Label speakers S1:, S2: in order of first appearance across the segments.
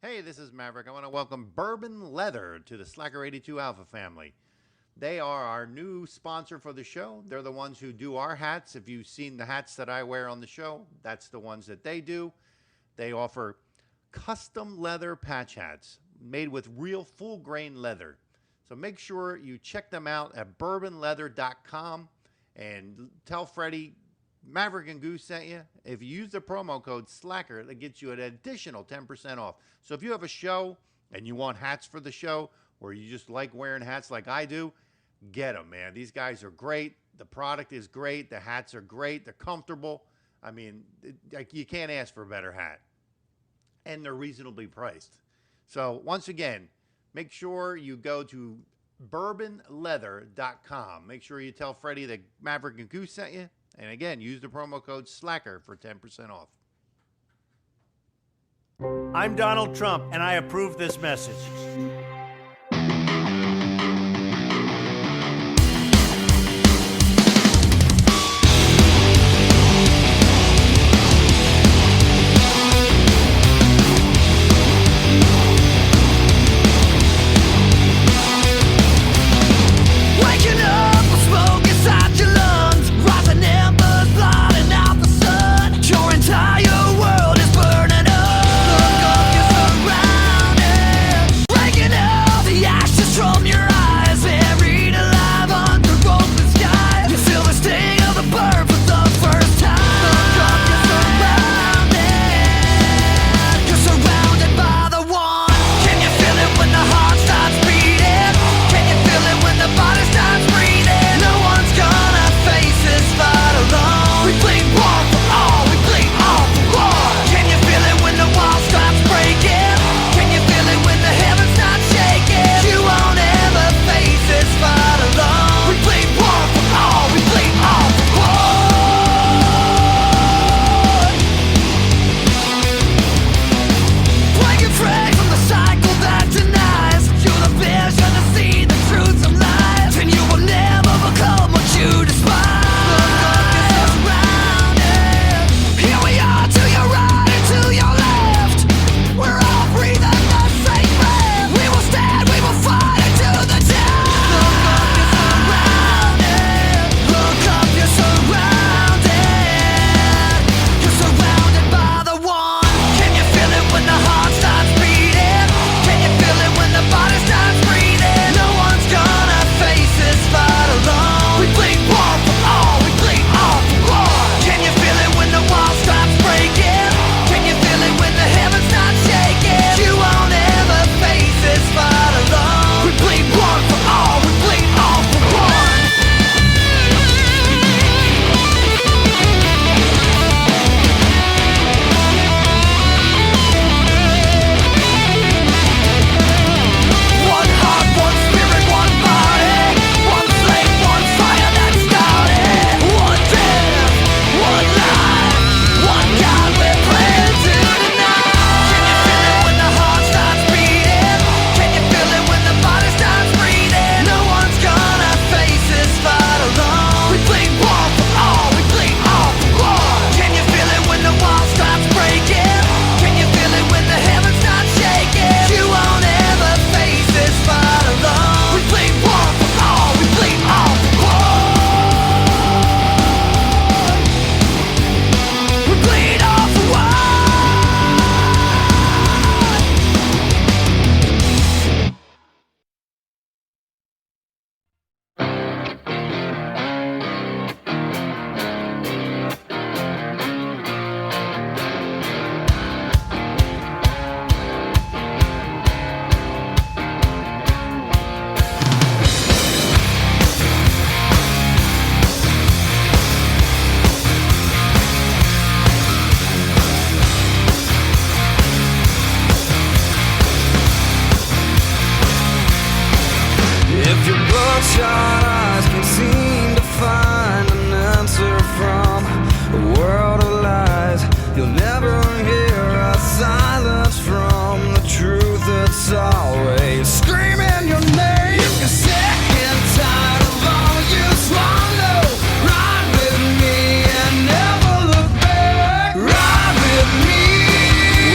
S1: Hey, this is Maverick. I want to welcome Bourbon Leather to the Slacker82Alpha family. They are our new sponsor for the show. They're the ones who do our hats. If you've seen the hats that I wear on the show, that's the ones that they do. They offer custom leather patch hats made with real full grain leather. So make sure you check them out at bourbonleather.com and tell Freddie Maverick and Goose sent you. If you use the promo code SLACKER, that gets you an additional 10% off. So if you have a show and you want hats for the show, or you just like wearing hats like I do, get them, man. These guys are great. The product is great. The hats are great. They're comfortable. I mean, you can't ask for a better hat. And they're reasonably priced. So once again, make sure you go to bourbonleather.com. Make sure you tell Freddie that Maverick and Goose sent you. And again, use the promo code SLACKER for 10% off.
S2: I'm Donald Trump, and I approve this message.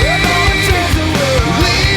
S3: We're gonna change the world.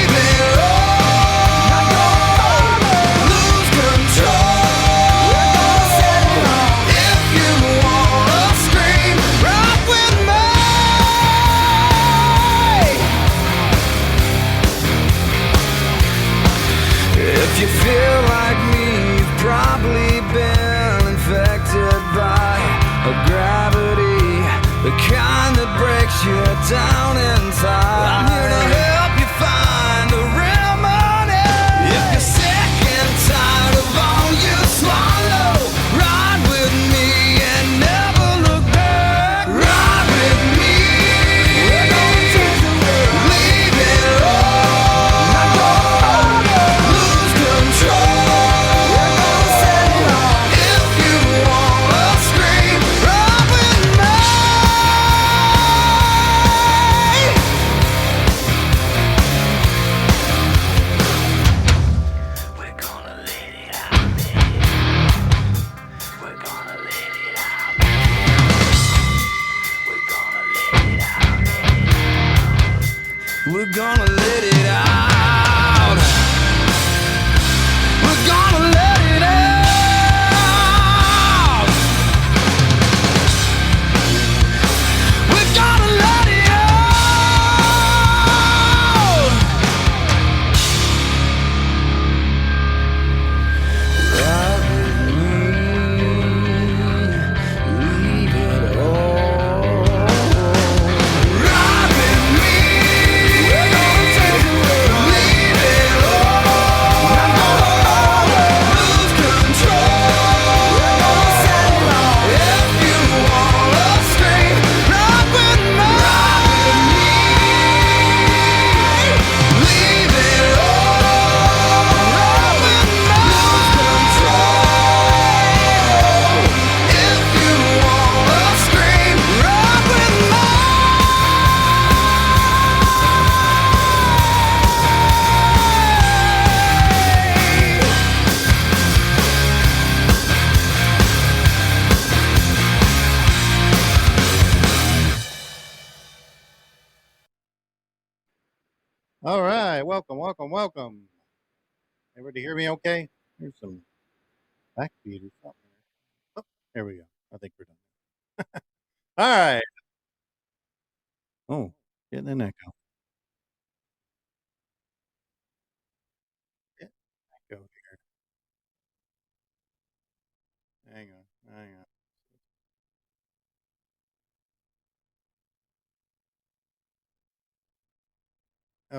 S3: down inside. I'm here to help you find a remedy. If you're sick and tired of all you swallow, ride with me and never look back. Ride with me. We're gonna change the world. Leave it all. Not gonna lose control. We're gonna set it off. If you wanna scream, ride with me. We're gonna let it out, baby. We're gonna let it out, baby. We're gonna let it out, baby. We're gonna let it out. We're gonna let it out. We're gonna let it out. Ride with me, leave it all. Ride with me, we're gonna take the world. Leave it all. Not gonna lose control. We're gonna set it off. If you wanna scream, ride with me. Leave it all. Ride with me. Lose control. If you wanna scream, ride with me.
S1: All right, welcome, welcome, welcome. Everybody hear me okay? Here's some backbeat or something. Oh, there we go. I think we're done. All right. Oh, getting an echo. Get an echo here. Hang on, hang on.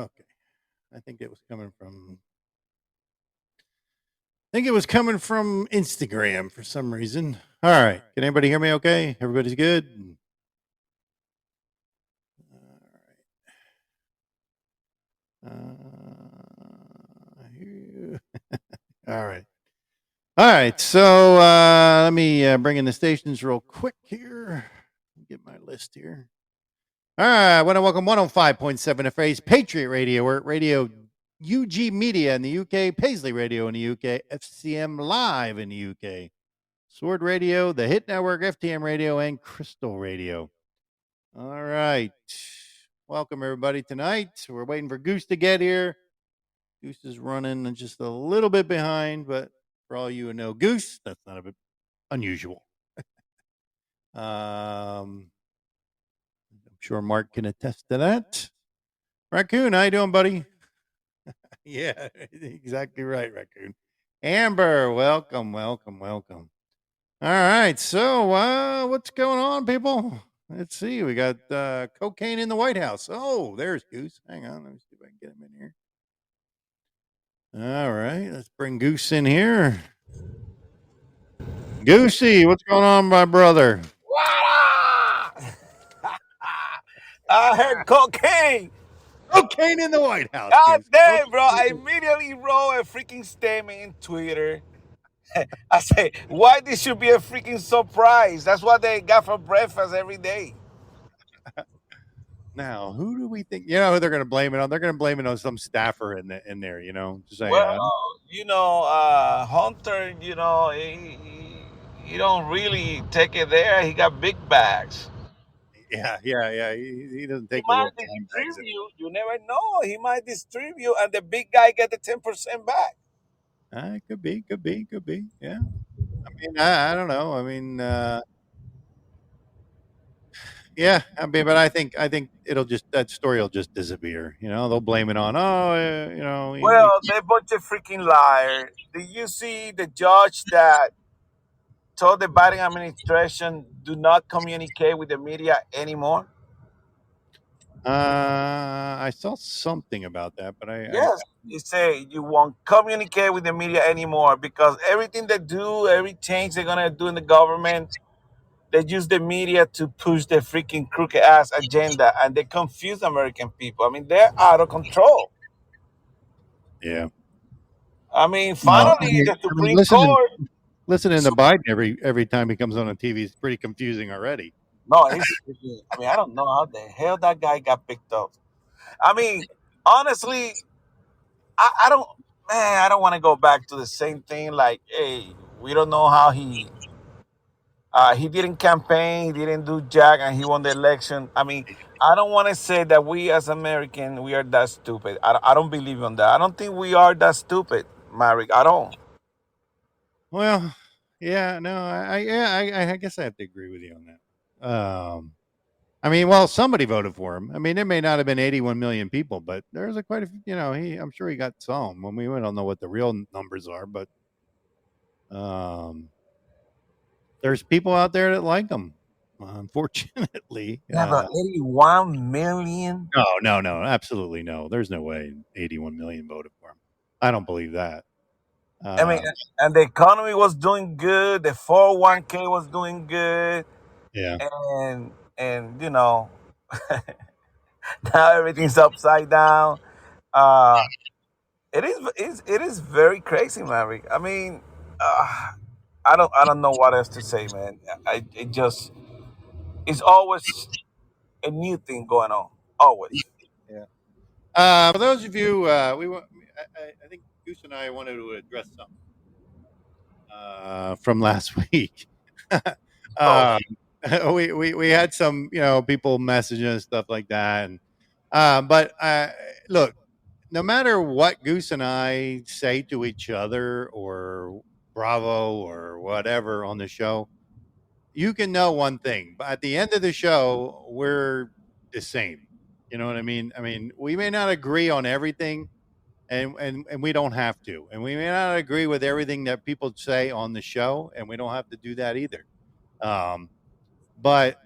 S1: Okay. I think it was coming from Instagram for some reason. All right. Can anybody hear me okay? Everybody's good? All right. All right. All right. So let me bring in the stations real quick here. Get my list here. All right. I want to welcome 105.7 FA's Patriot Radio. We're at Radio UG Media in the UK, Paisley Radio in the UK, FCM Live in the UK, Sword Radio, the Hit Network, FTM Radio, and Crystal Radio. All right. Welcome, everybody, tonight. We're waiting for Goose to get here. Goose is running just a little bit behind, but for all you who know Goose, that's not a bit unusual. I'm sure Mark can attest to that. Raccoon, how you doing, buddy? Yeah, exactly right, Raccoon. Amber, welcome, welcome, welcome. All right, so what's going on, people? Let's see. We got cocaine in the White House. Oh, there's Goose. Hang on, let me see if I can get him in here. All right, let's bring Goose in here. Goosey, what's going on, my brother?
S4: I heard cocaine.
S1: Cocaine in the White House.
S4: God
S1: Goose.
S4: damn, bro. I immediately wrote a freaking statement in Twitter. I say, why this should be a freaking surprise? That's what they got for breakfast every day.
S1: Now, who do we think? You know who they're going to blame it on? They're going to blame it on some staffer in there. You know, just saying.
S4: Well, Hunter, he don't really take it there. He got big bags.
S1: Yeah. He doesn't
S4: He
S1: take the
S4: might
S1: little dime bags.
S4: distribute. You never know. He might distribute, and the big guy get the 10% back.
S1: Could be. Yeah. I mean, I don't know. I mean, yeah. I mean, but I think that story will just disappear. You know, they'll blame it on
S4: Well, they bunch of freaking liars. Did you see the judge that told the Biden administration do not communicate with the media anymore?
S1: I saw something about that, but I
S4: Yes, you say you won't communicate with the media anymore because everything they do, every change they're gonna do in the government, they use the media to push their freaking crooked ass agenda, and they confuse American people. I mean, they're out of control.
S1: yeah.
S4: I mean,
S1: Well,
S4: finally, the
S1: I mean,
S4: Supreme Court.
S1: listening to Biden every time he comes on the TV is pretty confusing already.
S4: No, it's. I mean, I don't know how the hell that guy got picked up. I mean, honestly, I don't. Man, I don't want to go back to the same thing. Like, hey, we don't know how he didn't campaign, he didn't do jack, and he won the election. I mean, I don't want to say that we as American we are that stupid. I don't believe in that. I don't think we are that stupid, Marek. I don't.
S1: Well, yeah, no, I guess I have to agree with you on that. I mean, well, somebody voted for him. I mean, it may not have been 81 million people, but there's a quite a few, I'm sure he got some. When we don't know what the real numbers are, but um, there's people out there that like him. Unfortunately,
S4: Yeah, but 81 million.
S1: no, absolutely no. There's no way 81 million voted for him. I don't believe that.
S4: I mean,
S1: Uh,
S4: and the economy was doing good. The 401k was doing good,
S1: yeah.
S4: and now everything's upside down. Uh, it is very crazy, Maverick. I mean, uh, I don't know what else to say, man. It just it's always a new thing going on. Always.
S1: Yeah. For those of you, I think Goose and I wanted to address something from last week.
S4: Oh,
S1: um, we had some, people messaging and stuff like that. And, but look, no matter what Goose and I say to each other or Bravo or whatever on the show, you can know one thing. But at the end of the show, we're the same. You know what I mean? I mean, we may not agree on everything, and we don't have to, and we may not agree with everything that people say on the show, and we don't have to do that either. Um, but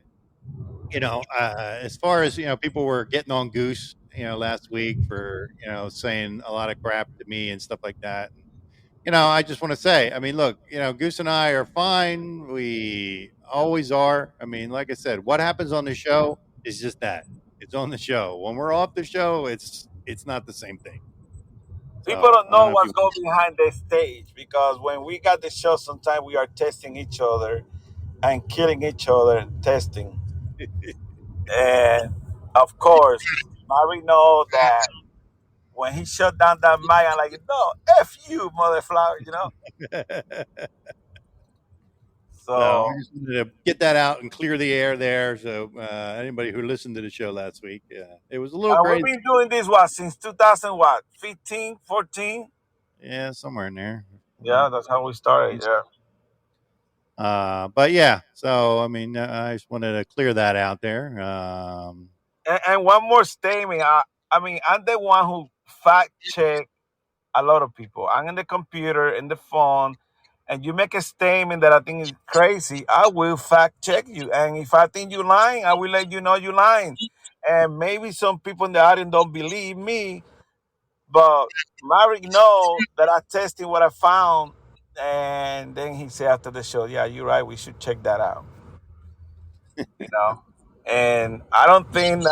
S1: as far as people were getting on Goose last week for saying a lot of crap to me and stuff like that. I just want to say, I mean, look, Goose and I are fine. We always are. I mean, like I said, what happens on the show is just that. It's on the show. When we're off the show, it's not the same thing.
S4: people
S1: So
S4: don't
S1: I don't
S4: know
S1: know if
S4: what's
S1: you.
S4: going behind the stage because when we got the show, sometimes we are testing each other and killing each other and testing. And of course, Mary know that when he shut down that mic, I'm like, no, F you, motherfucker.
S1: So
S4: So
S1: I just wanted to get that out and clear the air there. So anybody who listened to the show last week, it was a little
S4: we've
S1: crazy.
S4: been doing this what since 2000 what 15, 14.
S1: Yeah, somewhere in there.
S4: Yeah, that's how we started. Yeah.
S1: But yeah, so I mean, I just wanted to clear that out there.
S4: And one more statement. I mean, I'm the one who fact check a lot of people. I'm in the computer, in the phone, and you make a statement that I think is crazy. I will fact check you, and if I think you're lying, I will let you know you're lying. And maybe some people in the audience don't believe me, but Marek know that I tested what I found, and then he said after the show, "Yeah, you're right. We should check that out." You know, and I don't think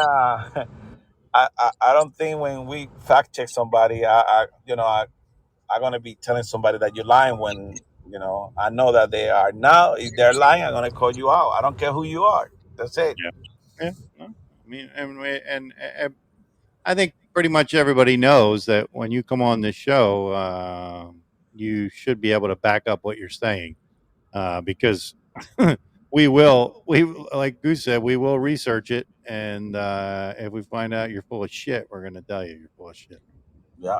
S4: I don't think when we fact check somebody, I'm gonna be telling somebody that you're lying when I know that they are. Now, if they're lying, I'm gonna call you out. I don't care who you are. That's it.
S1: Yeah, yeah. No, I mean, and I think pretty much everybody knows that when you come on this show, you should be able to back up what you're saying, because we like Goose said, we will research it, and if we find out you're full of shit, we're going to tell you you're full of shit.
S4: Yeah.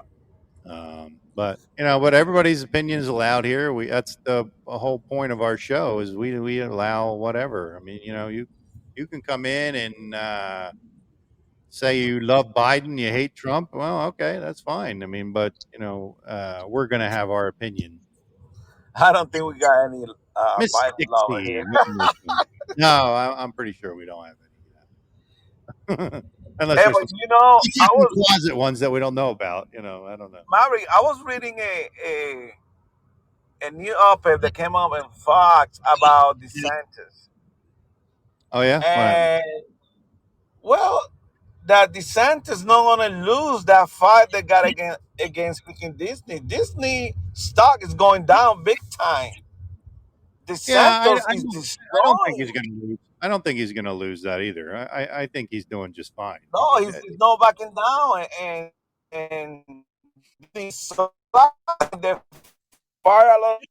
S1: But everybody's opinion is allowed here. That's the whole point of our show is we allow whatever. I mean, you can come in and say you love Biden, you hate Trump. Well, okay, that's fine. I mean, but we're going to have our opinion.
S4: I don't think we got any
S1: Miss
S4: Biden lover
S1: Dixie,
S4: here.
S1: no, I'm pretty sure we don't have any of that. Unless
S4: Hey,
S1: there's
S4: but
S1: some
S4: you know, I was
S1: closet ones that we don't know about. I don't know.
S4: Maverick. I was reading a new op-ed that came up in Fox about DeSantis,
S1: Oh yeah, what happened?
S4: and well, that DeSantis not gonna lose that fight they got against freaking Disney. Disney stock is going down big time.
S1: Yeah,
S4: DeSantis is
S1: I don't think he's
S4: destroying.
S1: going to lose. I don't think he's going to lose that either. I think he's doing just fine. I
S4: No,
S1: mean,
S4: he's not backing down, and things so they fire a lot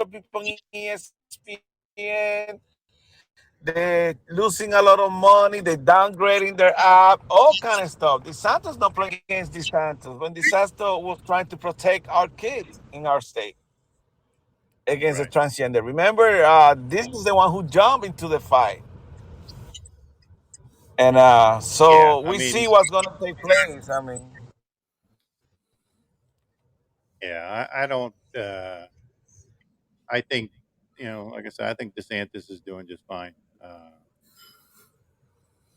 S4: of people in ESPN. They're losing a lot of money. They're downgrading their app, all kind of stuff. DeSantis not playing against DeSantis when DeSantis was trying to protect our kids in our state against the
S1: right?
S4: transgender. Remember, this is the one who jumped into the fight, and
S1: Yeah,
S4: so
S1: I
S4: we
S1: mean,
S4: see what's going to take place. I mean,
S1: yeah, I don't. I think, like I said, I think DeSantis is doing just fine.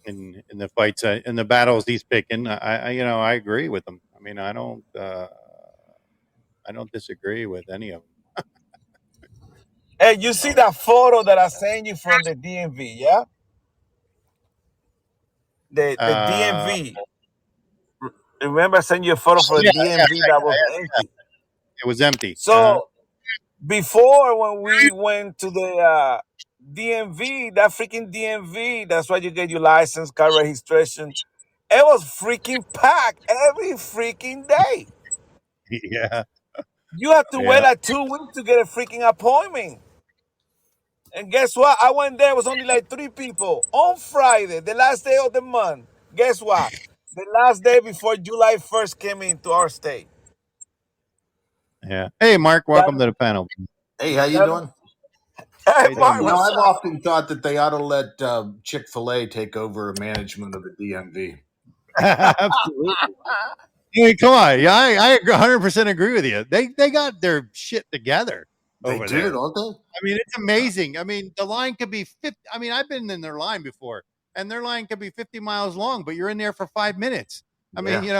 S1: In the fights, in the battles he's picking, I agree with him. I mean, I don't disagree with any of them.
S4: hey, you see that photo that I sent you from the DMV? Yeah, the
S1: Uh,
S4: DMV. Remember, I sent you a photo for the
S1: yeah,
S4: DMV that was empty.
S1: it was empty.
S4: So before, when we went to the DMV, that freaking DMV, that's why you get your license, car registration. It was freaking packed every freaking day.
S1: Yeah,
S4: You have to wait
S1: yeah,
S4: like 2 weeks to get a freaking appointment. And guess what? I went there, it was only like 3 people on Friday, the last day of the month. Guess what? The last day before July 1st came into our state.
S1: yeah. Hey, Mark,
S4: That,
S1: welcome to the panel.
S5: Hey, how you
S4: that,
S5: doing?
S4: hey,
S1: How you doing,
S4: Mark,
S5: You
S1: Mark?
S5: know,
S4: what's
S5: I've
S4: up?
S5: often thought that they ought to let Chick-fil-A take over management of the DMV.
S1: Absolutely. Hey, come on. Yeah, I 100% agree with you. They got their shit together
S5: They
S1: over
S5: do,
S1: there.
S5: don't they?
S1: I mean, it's amazing. I mean, the line could be 50. I mean, I've been in their line before, and their line could be 50 miles long, but you're in there for 5 minutes. I mean,
S5: Yeah,
S1: you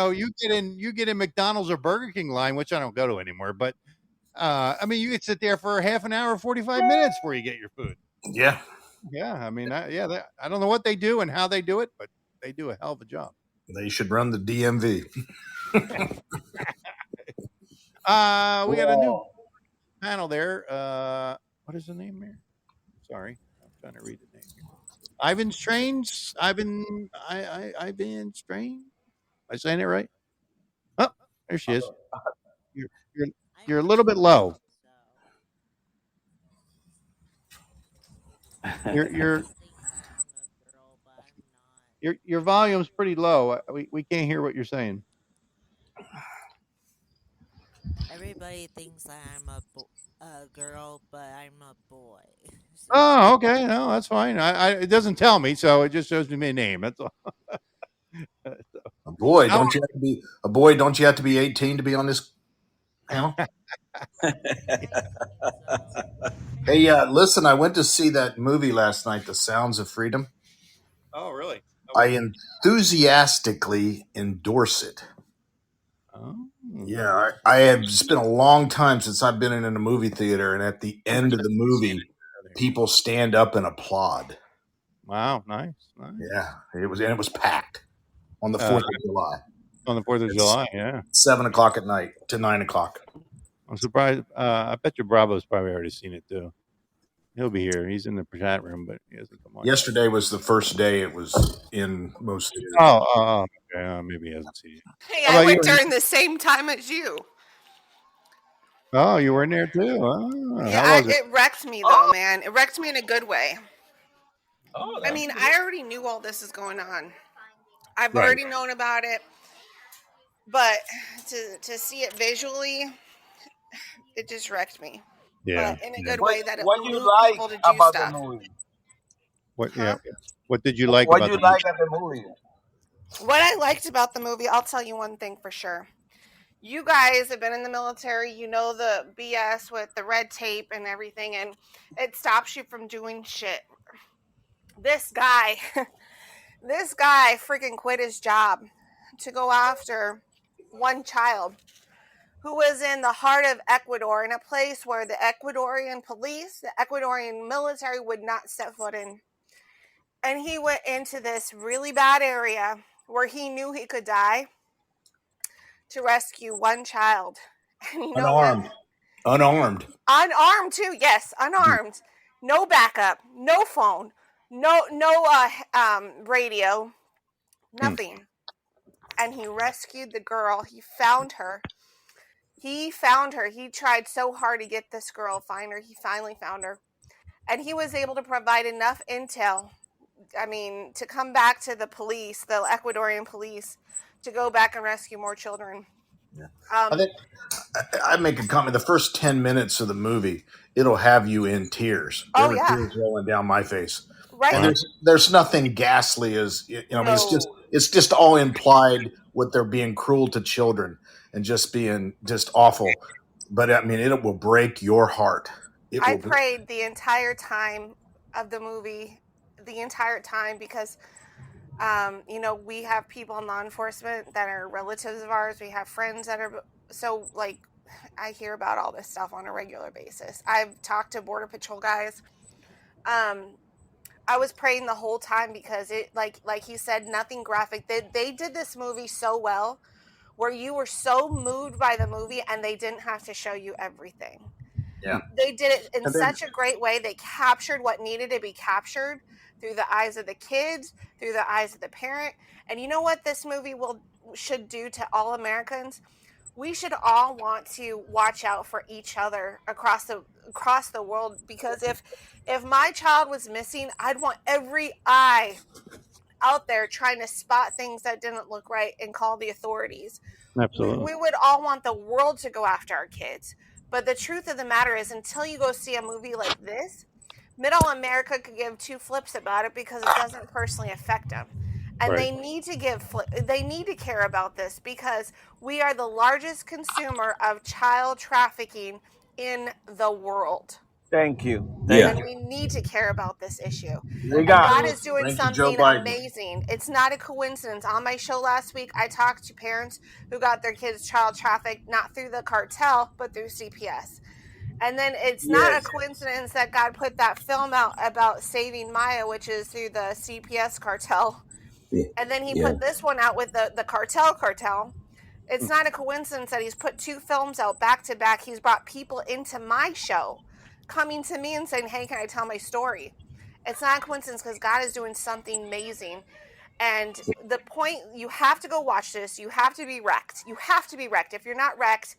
S1: get in McDonald's or Burger King line, which I don't go to anymore, but I mean, you could sit there for half an hour, 45 minutes before you get your food.
S5: yeah.
S1: Yeah, I mean, I don't know what they do and how they do it, but they do a hell of a job.
S5: They should run the DMV.
S1: We got a new panel there. What is the name here? Sorry, I'm trying to read the name. Ivan Strange. Ivan Strange. Am I saying it right? Oh, there she is. You're you're, you're a little bit low. Your your volume's pretty low. We can't hear what you're saying.
S6: Everybody thinks that I'm a girl, but I'm a boy. So
S1: Oh, okay. No, that's fine. It doesn't tell me, so it just shows me my name. That's all.
S5: A boy,
S1: How
S5: don't you have to be a boy? Don't you have to be 18 to be on this panel?
S6: I think so.
S5: Hey, listen, I went to see that movie last night, The Sounds of Freedom.
S1: Oh, really?
S5: I enthusiastically endorse it.
S1: Oh.
S5: Yeah, I have. It's been a long time since I've been in a movie theater, and at the end of the movie, people stand up and applaud.
S1: Wow, nice.
S5: Yeah, it was packed on the 4th of July.
S1: On the 4th of
S5: It's
S1: July, yeah.
S5: 7 o'clock at night to 9 o'clock.
S1: I'm surprised. I bet you Bravo's probably already seen it too. He'll be here. He's in the chat room, but he hasn't come on.
S5: Yesterday was the first day it was in most theaters.
S1: Oh, okay. Maybe he hasn't seen it.
S7: Hey,
S1: How
S7: I
S1: about
S7: went
S1: you?
S7: during the same time as you.
S1: Oh, you were in there too. Oh,
S7: Yeah,
S1: how was it?
S7: it wrecked me though, man. It wrecked me in a good way.
S4: Oh,
S7: I mean, I already knew all this is going on. I've
S1: Right.
S7: already known about it, but to see it visually, it just wrecked me.
S1: Yeah.
S7: But in a
S1: yeah.
S7: good way that it
S4: what
S7: will
S4: you
S7: move
S4: like
S7: people to do
S4: about
S7: stuff.
S4: the movie?
S1: What?
S7: Huh?
S1: Yeah. What did you like
S4: What
S1: about
S4: you
S1: the movie?
S4: like at the movie?
S7: What I liked about the movie, I'll tell you one thing for sure. You guys have been in the military, you know the BS with the red tape and everything, and it stops you from doing shit. This guy This guy freaking quit his job to go after one child who was in the heart of Ecuador, in a place where the Ecuadorian police, the Ecuadorian military would not set foot in. And he went into this really bad area where he knew he could die to rescue one child. And you know what?
S5: Unarmed.
S7: Unarmed too, yes, unarmed. No backup, no phone, no radio, nothing. And he rescued the girl. He found her. He tried so hard to get this girl, find her. He finally found her. And he was able to provide enough intel, to come back to the police, the Ecuadorian police, to go back and rescue more children.
S5: Yeah. I think I make a comment. The first 10 minutes of the movie, it'll have you in tears. There were tears rolling down my face.
S7: Right.
S5: And there's nothing ghastly as it's just all implied what they're being cruel to children and just being just awful. But it will break your heart.
S7: I prayed the entire time of the movie, because we have people in law enforcement that are relatives of ours. We have friends that are I hear about all this stuff on a regular basis. I've talked to Border Patrol guys. I was praying the whole time because it, like he said, nothing graphic. They did this movie so well, where you were so moved by the movie and they didn't have to show you everything.
S5: Yeah.
S7: They did it in such a great way. They captured what needed to be captured through the eyes of the kids, through the eyes of the parent. And you know what this movie should do to all Americans? We should all want to watch out for each other across the world, because if my child was missing, I'd want every eye out there trying to spot things that didn't look right and call the authorities.
S8: Absolutely.
S7: We would all want the world to go after our kids. But the truth of the matter is, until you go see a movie like this, Middle America could give two flips about it because it doesn't personally affect them. And
S8: Right.
S7: they need to care about this, because we are the largest consumer of child trafficking in the world.
S4: Thank you.
S7: And we need to care about this issue. God is doing something amazing. It's not a coincidence. On my show last week, I talked to parents who got their kids child trafficked, not through the cartel, but through CPS. And then it's not a coincidence that God put that film out about saving Maya, which is through the CPS cartel. And then he put this one out with the cartel. It's not a coincidence that he's put two films out back to back. He's brought people into my show, coming to me and saying, hey, can I tell my story? It's not a coincidence, because God is doing something amazing. And the point, you have to go watch this. You have to be wrecked. If you're not wrecked,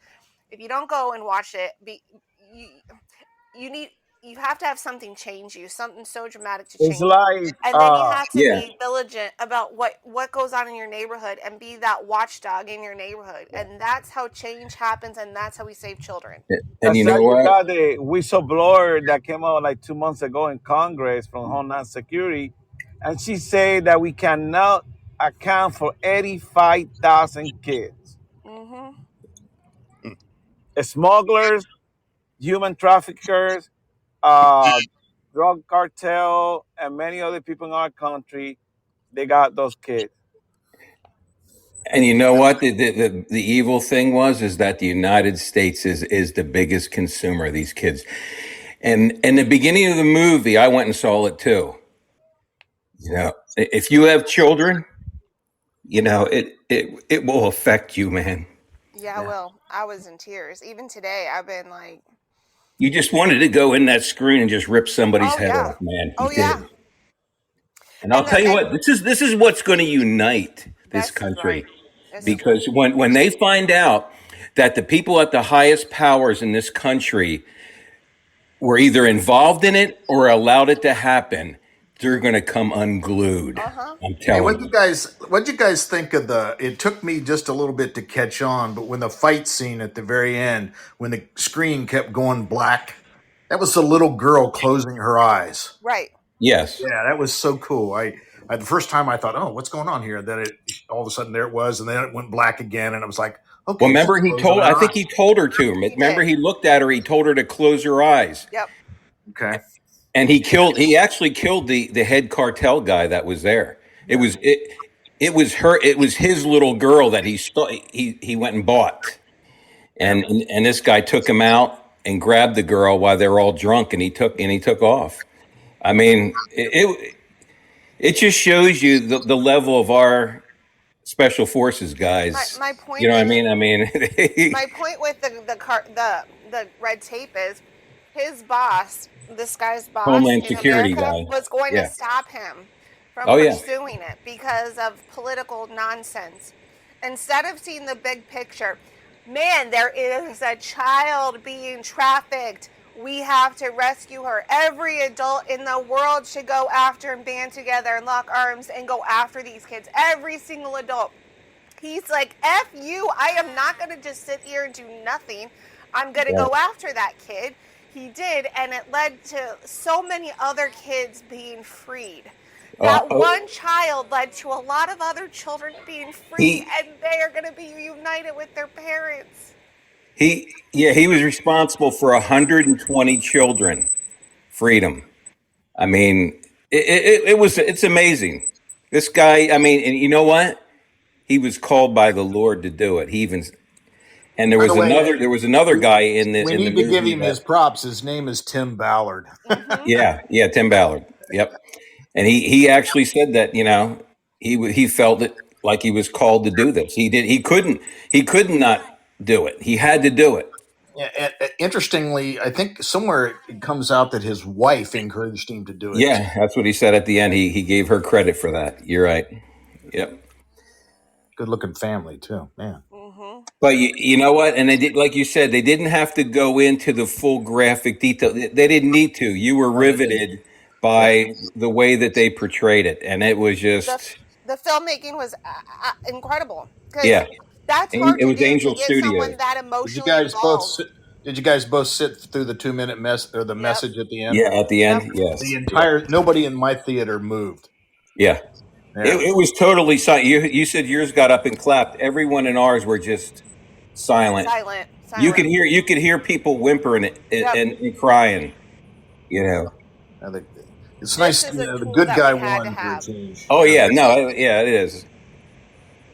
S7: if you don't go and watch it, you have to have something change you, something so dramatic to change
S4: It's like,
S7: you. And then you have to be diligent about what goes on in your neighborhood and be that watchdog in your neighborhood. And that's how change happens, and that's how we save children.
S9: And you know what?
S4: Got the whistleblower that came out like 2 months ago in Congress from Homeland Security, and she said that we cannot account for 85,000 kids. Smugglers, human traffickers, drug cartel, and many other people in our country, they got those kids.
S9: And you know what? The evil thing is that the United States is the biggest consumer of these kids. And in the beginning of the movie, I went and saw it too. If you have children, it will affect you, man.
S7: Yeah, well, I was in tears. Even today, I've been like...
S9: You just wanted to go in that screen and just rip somebody's head off, man. You did. And I'll tell you what, this is what's going to unite this country. Right. Because when they find out that the people at the highest powers in this country were either involved in it or allowed it to happen, they're going to come unglued. I'm telling you.
S5: What'd you guys think of it took me just a little bit to catch on, but when the fight scene at the very end, when the screen kept going black, that was the little girl closing her eyes.
S7: Right.
S9: Yes.
S5: Yeah, that was so cool. I the first time I thought, oh, what's going on here? Then all of a sudden there it was, and then it went black again, and it was like, okay.
S9: Well, remember I think he told her to. Remember he looked at her, he told her to close her eyes.
S7: Yep.
S5: Okay.
S9: And he actually killed the head cartel guy that was there. It was it was his little girl that he went and bought. And this guy took him out and grabbed the girl while they were all drunk, and he took off. I mean, it just shows you the level of our special forces guys.
S7: My point.
S9: You know what I mean? I mean,
S7: my point with the red tape is his boss, this guy's boss,
S9: Homeland
S7: in
S9: Security
S7: America,
S9: guy
S7: was going to stop him from pursuing it because of political nonsense. Instead of seeing the big picture, man, there is a child being trafficked. We have to rescue her. Every adult in the world should go after and band together and lock arms and go after these kids. Every single adult. He's like, F you. I am not going to just sit here and do nothing. I'm going to go after that kid. He did, and it led to so many other kids being freed. That one child led to a lot of other children being free, and they are going to be reunited with their parents.
S9: He was responsible for 120 children. Freedom. I mean, it's amazing. This guy, I mean, and you know what? He was called by the Lord to do it. And there was another guy in the.
S5: We
S9: need
S5: to give him his props. His name is Tim Ballard.
S9: Yeah, Tim Ballard. Yep. And he actually said that, you know, he felt it like he was called to do this. He couldn't not do it. He had to do it.
S5: Yeah, and interestingly, I think somewhere it comes out that his wife encouraged him to do it.
S9: Yeah, that's what he said at the end. He gave her credit for that. You're right. Yep.
S5: Good looking family too, man.
S9: But you know what? And they did, like you said, they didn't have to go into the full graphic detail. They didn't need to. You were riveted by the way that they portrayed it, and it was just
S7: the filmmaking was incredible.
S9: Yeah,
S7: that's hard
S9: it was
S7: to do,
S9: Angel
S7: to get
S9: Studios.
S7: someone that emotionally involved.
S5: Did you guys both sit through the 2-minute message at the end?
S9: Yeah, at the end, yes.
S5: The entire nobody in my theater moved.
S9: Yeah. It was totally silent. You said yours got up and clapped. Everyone in ours were just silent. You could hear people whimpering and crying. You know.
S5: It's nice. The good guy won for a change.
S9: Oh yeah, no, yeah, it is.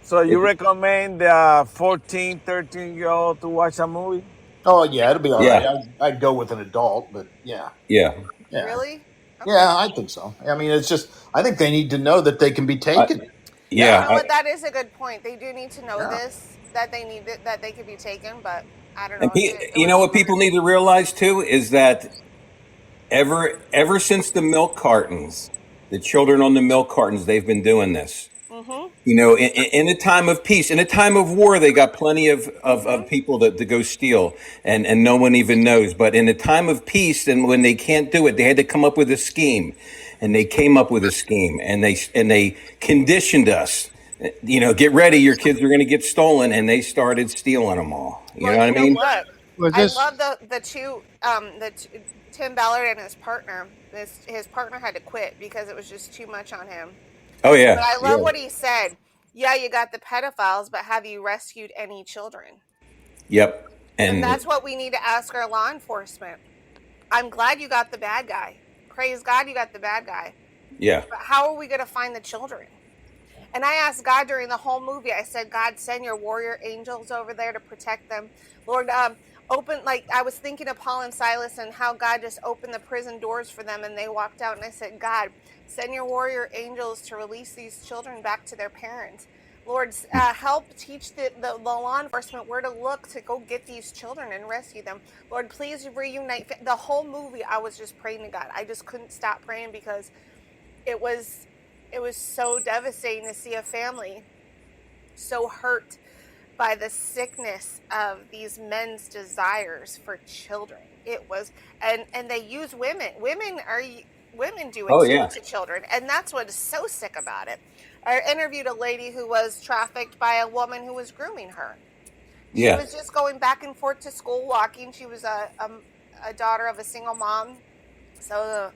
S4: So you recommend a 14, 13-year-old to watch a movie?
S5: Oh yeah, it'll be all right. I'd go with an adult, but yeah.
S7: Really? Okay.
S5: Yeah, I think so. I mean, it's just I think they need to know that they can be taken.
S7: Yeah, you know what? That is a good point. They do need to know this, that they need it, that they could be taken, but I don't know.
S9: You know what people need to realize too is that ever since the milk cartons, the children on the milk cartons, they've been doing this. You know, in a time of peace, in a time of war, they got plenty of people to go steal, and no one even knows. But in a time of peace, and when they can't do it, they had to come up with a scheme, and they came up with a scheme, and they conditioned us. You know, get ready, your kids are going to get stolen, and they started stealing them all. You know what I mean?
S7: I love the two, Tim Ballard and his partner. His partner had to quit because it was just too much on him.
S9: Oh yeah.
S7: But I love what he said. Yeah, you got the pedophiles, but have you rescued any children?
S9: Yep.
S7: And that's what we need to ask our law enforcement. I'm glad you got the bad guy. Praise God you got the bad guy.
S9: Yeah.
S7: But how are we going to find the children? And I asked God during the whole movie, I said, God, send your warrior angels over there to protect them. Lord, open, like I was thinking of Paul and Silas and how God just opened the prison doors for them and they walked out, and I said, God, send your warrior angels to release these children back to their parents. Lord, help teach the law enforcement where to look to go get these children and rescue them. Lord, please reunite. The whole movie, I was just praying to God. I just couldn't stop praying because it was so devastating to see a family so hurt by the sickness of these men's desires for children. It was, and they use women. Women do it to children, and that's what is so sick about it. I interviewed a lady who was trafficked by a woman who was grooming her. She was just going back and forth to school, walking. She was a daughter of a single mom, so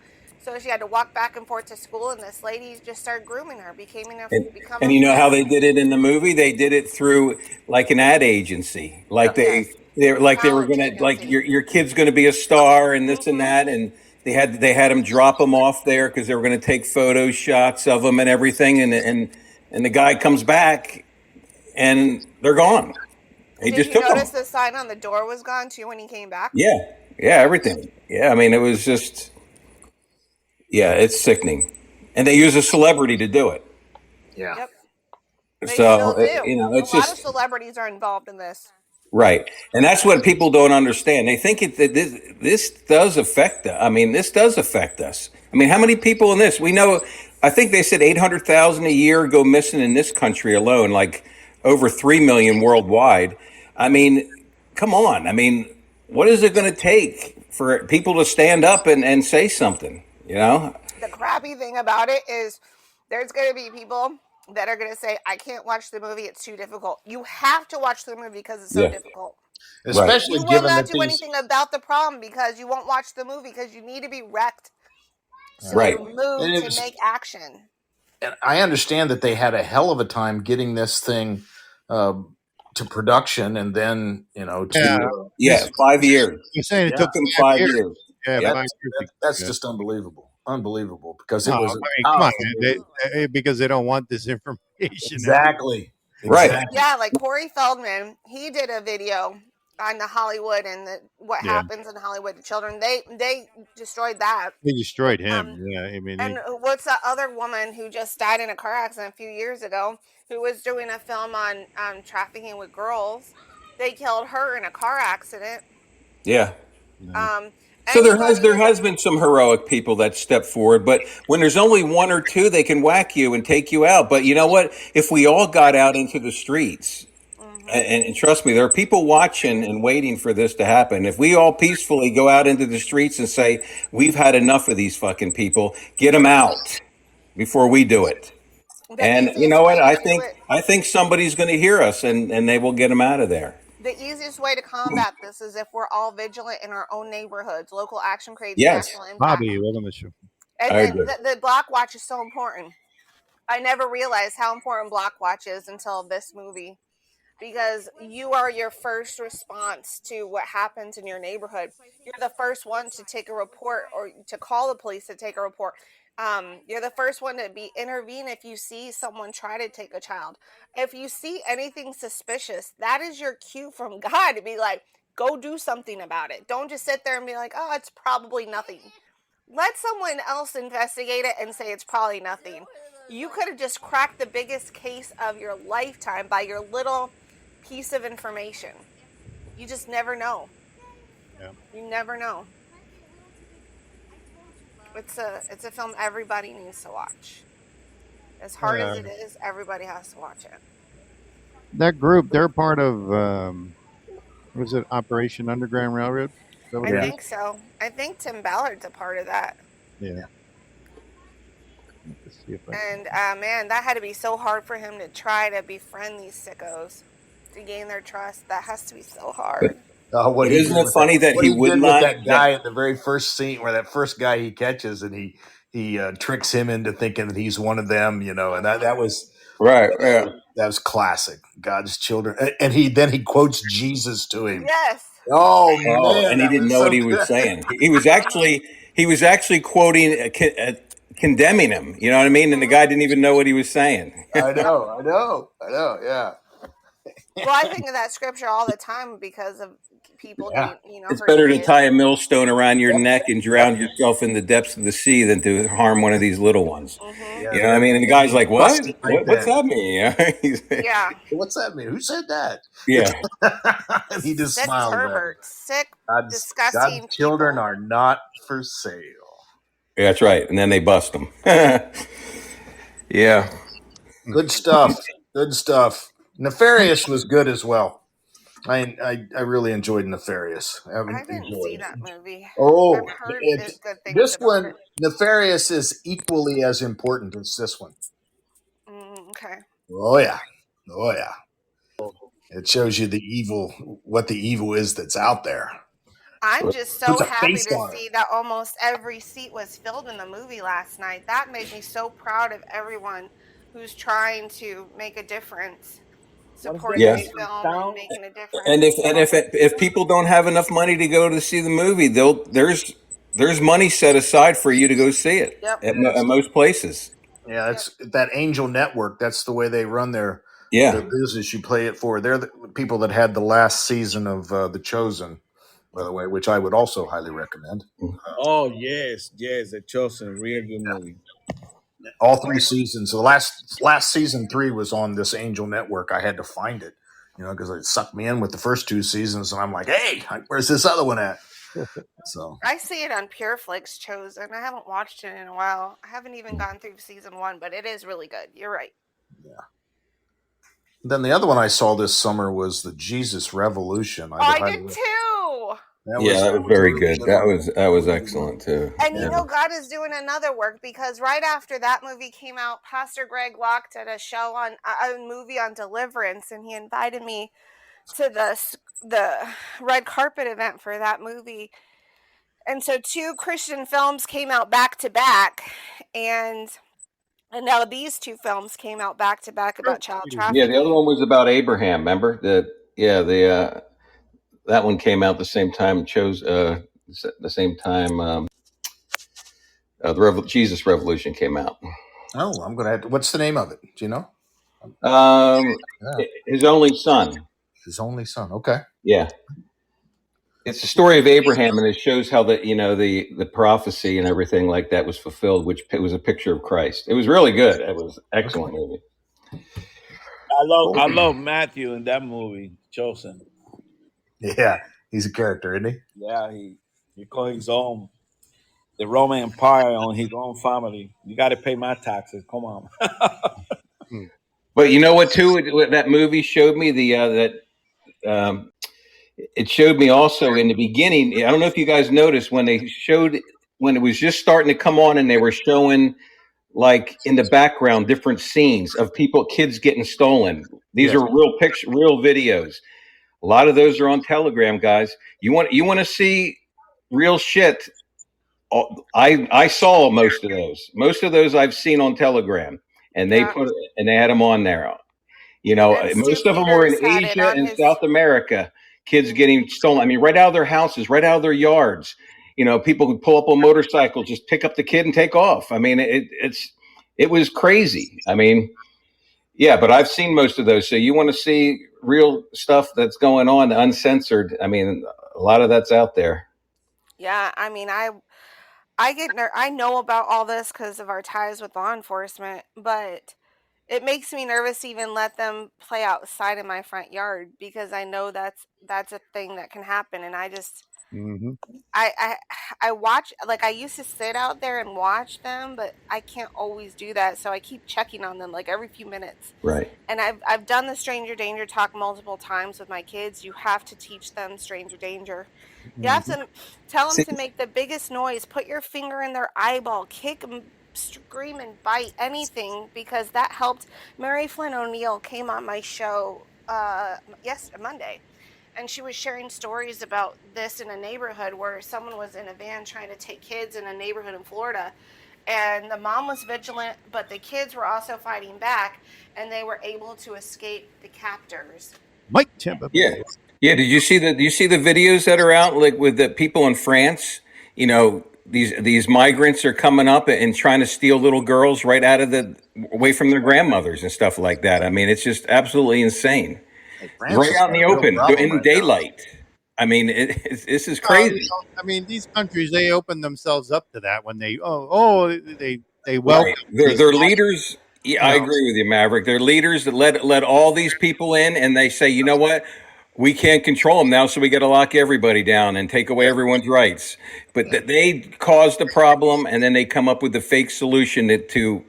S7: she had to walk back and forth to school, and this lady just started grooming her,
S9: and you know how they did it in the movie? They did it through like an ad agency, like they were gonna like your kid's gonna be a star and this and that, and They had him drop them off there because they were going to take photo shots of them and everything, and the guy comes back and they're gone. He
S7: Did
S9: just
S7: you
S9: took
S7: notice
S9: them.
S7: the sign on the door was gone too when he came back?
S9: Yeah, everything. Yeah, I mean, it was just, it's sickening, and they use a celebrity to do it.
S5: Yeah.
S7: Yep. They
S9: So
S7: still do.
S9: it's
S7: a lot
S9: just
S7: of celebrities are involved in this.
S9: right, and that's what people don't understand. They think that this does affect us. I mean, this does affect us. I mean, how many people in this? We know. I think they said 800,000 a year go missing in this country alone, like over 3 million worldwide. I mean, come on. I mean, what is it going to take for people to stand up and say something? You know?
S7: The crappy thing about it is there's going to be people that are going to say, I can't watch the movie. It's too difficult. You have to watch the movie because it's so difficult.
S5: Especially
S7: You will
S5: given
S7: not
S5: that
S7: do anything about the problem because you won't watch the movie because you need to be wrecked so
S9: Right.
S7: you move to make action.
S5: And I understand that they had a hell of a time getting this thing to production, and then
S9: 5 years.
S1: You're saying it took
S9: them 5 years.
S1: Yeah,
S9: Yeah.
S1: 5 years.
S5: That's just unbelievable because it
S1: No,
S5: was
S1: I mean, come on, man. Because they don't want this information.
S5: exactly.
S9: Right.
S7: Yeah, like Corey Feldman, he did a video on the Hollywood and what happens in Hollywood to children. They destroyed that.
S1: They destroyed him. I mean,
S7: and what's that other woman who just died in a car accident a few years ago, who was doing a film on trafficking with girls? They killed her in a car accident.
S9: Yeah. So there has been some heroic people that step forward, but when there's only one or two, they can whack you and take you out. But you know what? If we all got out into the streets, and trust me, there are people watching and waiting for this to happen. If we all peacefully go out into the streets and say, we've had enough of these fucking people, get them out before we do it. And you know what? I think somebody's going to hear us and they will get them out of there.
S7: The easiest way to combat this is if we're all vigilant in our own neighborhoods. Local action creates national impact.
S1: Bobby, welcome to the show.
S7: And the block watch is so important. I never realized how important block watch is until this movie, because you are your first response to what happens in your neighborhood. You're the first one to take a report or to call the police to take a report. You're the first one to intervene if you see someone try to take a child. If you see anything suspicious, that is your cue from God to be like, go do something about it. Don't just sit there and be like, oh, it's probably nothing. Let someone else investigate it and say it's probably nothing. You could have just cracked the biggest case of your lifetime by your little piece of information. You just never know.
S1: Yeah.
S7: You never know. It's a film everybody needs to watch. As hard as it is, everybody has to watch it.
S1: That group, they're part of, was it Operation Underground Railroad?
S7: I think so. I think Tim Ballard's a part of that.
S1: Yeah.
S7: And man, that had to be so hard for him to try to befriend these sickos, to gain their trust. That has to be so hard.
S9: Isn't it funny that he would not?
S5: That guy at the very first scene, where that first guy he catches and he tricks him into thinking that he's one of them, and that was
S9: right. Yeah,
S5: that was classic. God's children, and he quotes Jesus to him.
S7: Yes.
S5: Oh man,
S9: and he didn't know what he was saying. He was actually quoting, condemning him. You know what I mean? And the guy didn't even know what he was saying.
S5: I know. Yeah.
S7: Well, I think of that scripture all the time because of people,
S9: It's better to tie a millstone around your neck and drown yourself in the depths of the sea than to harm one of these little ones.
S7: Mm-hmm.
S9: You know what I mean? And the guy's like, what? What's that mean?
S7: Yeah.
S5: What's that mean? Who said that?
S9: Yeah.
S5: And he just
S7: sick
S5: smiled.
S7: Pervert. Sick, disgusting
S5: God's children are not for sale.
S9: Yeah, that's right. And then they bust them. Yeah.
S5: Good stuff. Nefarious was good as well. I really enjoyed Nefarious.
S7: I didn't see that movie.
S5: Oh,
S7: I've heard good things
S5: this
S7: about
S5: one,
S7: it.
S5: Nefarious is equally as important as this one.
S7: Okay.
S5: Oh yeah. It shows you the evil, what the evil is that's out there.
S7: I'm just so happy to see that almost every seat was filled in the movie last night. That made me so proud of everyone who's trying to make a difference, supporting this film and making a difference.
S9: And if people don't have enough money to go to see the movie, there's money set aside for you to go see it at most places.
S5: Yeah, that's that Angel Network. That's the way they run their business. You play it for. They're the people that had the last season of The Chosen, by the way, which I would also highly recommend.
S4: Oh yes, The Chosen, real good movie.
S5: All 3 seasons. The last season 3 was on this Angel Network. I had to find it, because it sucked me in with the first 2 seasons, and I'm like, hey, where's this other one at? So
S7: I see it on PureFlix Chosen. I haven't watched it in a while. I haven't even gone through season 1, but it is really good. You're right.
S5: Yeah. Then the other one I saw this summer was the Jesus Revolution.
S7: I did too.
S9: That was very good. That was excellent too.
S7: And God is doing another work, because right after that movie came out, Pastor Greg Locke did a movie on deliverance, and he invited me to the red carpet event for that movie. And so 2 Christian films came out back to back, and now these 2 films came out back to back about child trafficking.
S9: Yeah, the other one was about Abraham. Remember that one came out the same time. The same time the Jesus Revolution came out.
S5: Oh, I'm gonna have to. What's the name of it? Do you know?
S9: His only son.
S5: His only son. Okay.
S9: Yeah. It's the story of Abraham, and it shows how the prophecy and everything like that was fulfilled, which was a picture of Christ. It was really good. It was an excellent movie.
S4: I love Matthew in that movie, Chosen.
S5: Yeah, he's a character, isn't he?
S4: Yeah, he called his own the Roman Empire on his own family. You got to pay my taxes. Come on.
S9: But you know what? Too, that movie showed me it showed me also in the beginning. I don't know if you guys noticed when it was just starting to come on, and they were showing like in the background different scenes of kids getting stolen. These are real videos. A lot of those are on Telegram, guys. You want to see real shit. I saw most of those. Most of those I've seen on Telegram, and they had them on there. Most of them were in Asia and South America. Kids getting stolen. I mean, right out of their houses, right out of their yards. People would pull up a motorcycle, just pick up the kid and take off. I mean, it was crazy. I mean, yeah, but I've seen most of those. So you want to see real stuff that's going on, uncensored. I mean, a lot of that's out there.
S7: Yeah, I mean, I know about all this because of our ties with law enforcement, but it makes me nervous to even let them play outside in my front yard, because I know that's a thing that can happen. And I just, I watch, like I used to sit out there and watch them, but I can't always do that. So I keep checking on them like every few minutes.
S9: Right.
S7: And I've done the stranger danger talk multiple times with my kids. You have to teach them stranger danger. You have to tell them to make the biggest noise, put your finger in their eyeball, kick them, scream and bite, anything, because that helped. Mary Flynn O'Neill came on my show Monday, and she was sharing stories about this in a neighborhood where someone was in a van trying to take kids in a neighborhood in Florida, and the mom was vigilant, but the kids were also fighting back, and they were able to escape the captors.
S1: Mike Tampa.
S9: Yeah. Did you see the videos that are out, like with the people in France? These migrants are coming up and trying to steal little girls right away from their grandmothers and stuff like that. I mean, it's just absolutely insane. Right out in the open, in daylight. I mean, this is crazy.
S1: I mean, these countries, they open themselves up to that when they welcome.
S9: Right. Their leaders. Yeah, I agree with you, Maverick. They're leaders that let all these people in, and they say, you know what? We can't control them now, so we got to lock everybody down and take away everyone's rights. But they caused the problem, and then they come up with the fake solution to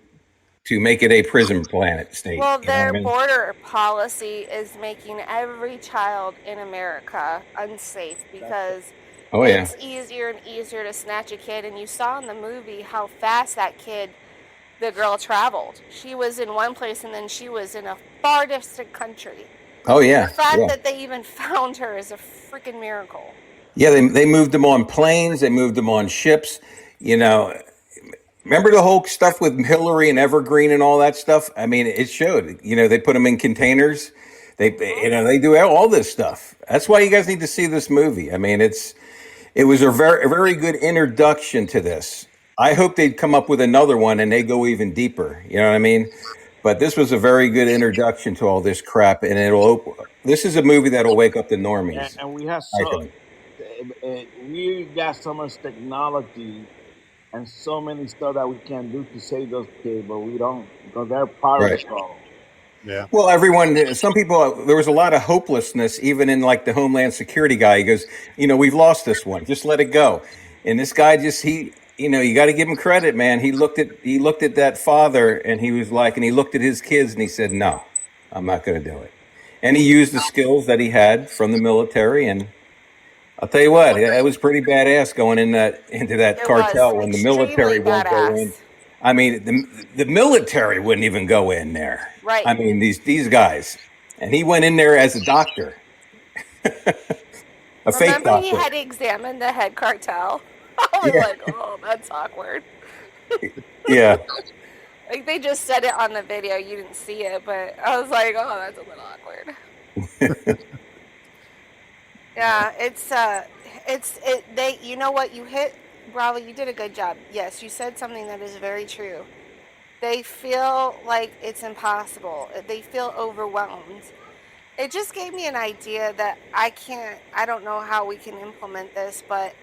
S9: make it a prison planet state.
S7: Well, their border policy is making every child in America unsafe, because it's easier and easier to snatch a kid. And you saw in the movie how fast the girl traveled. She was in one place, and then she was in a far distant country.
S9: Oh, yeah.
S7: The fact that they even found her is a freaking miracle.
S9: Yeah, they moved them on planes. They moved them on ships. Remember the whole stuff with Hillary and Evergreen and all that stuff? I mean, it showed. They put them in containers. They do all this stuff. That's why you guys need to see this movie. I mean, it's It was a very good introduction to this. I hope they'd come up with another one and they go even deeper. You know what I mean? But this was a very good introduction to all this crap, and this is a movie that'll wake up the normies.
S4: And we have we got so much technology and so many stuff that we can do to save those kids, but we don't, because they're part of the problem.
S1: Yeah.
S9: Well, some people, there was a lot of hopelessness, even in like the Homeland Security guy. He goes, we've lost this one. Just let it go. And this guy you got to give him credit, man. He looked at that father and he was like, and he looked at his kids and he said, no, I'm not going to do it. And he used the skills that he had from the military. And I'll tell you what, it was pretty badass going into that cartel when the military won't go in. I mean, the military wouldn't even go in there.
S7: Right.
S9: I mean, these guys. And he went in there as a doctor. Fake doctor.
S7: He had examined the head cartel. I was like, oh, that's awkward.
S9: Yeah.
S7: Like, they just said it on the video. You didn't see it, but I was like, oh, that's a little awkward. Yeah, you know what, you hit, Bravo, you did a good job. Yes, you said something that is very true. They feel like it's impossible. They feel overwhelmed. It just gave me an idea that I don't know how we can implement this, but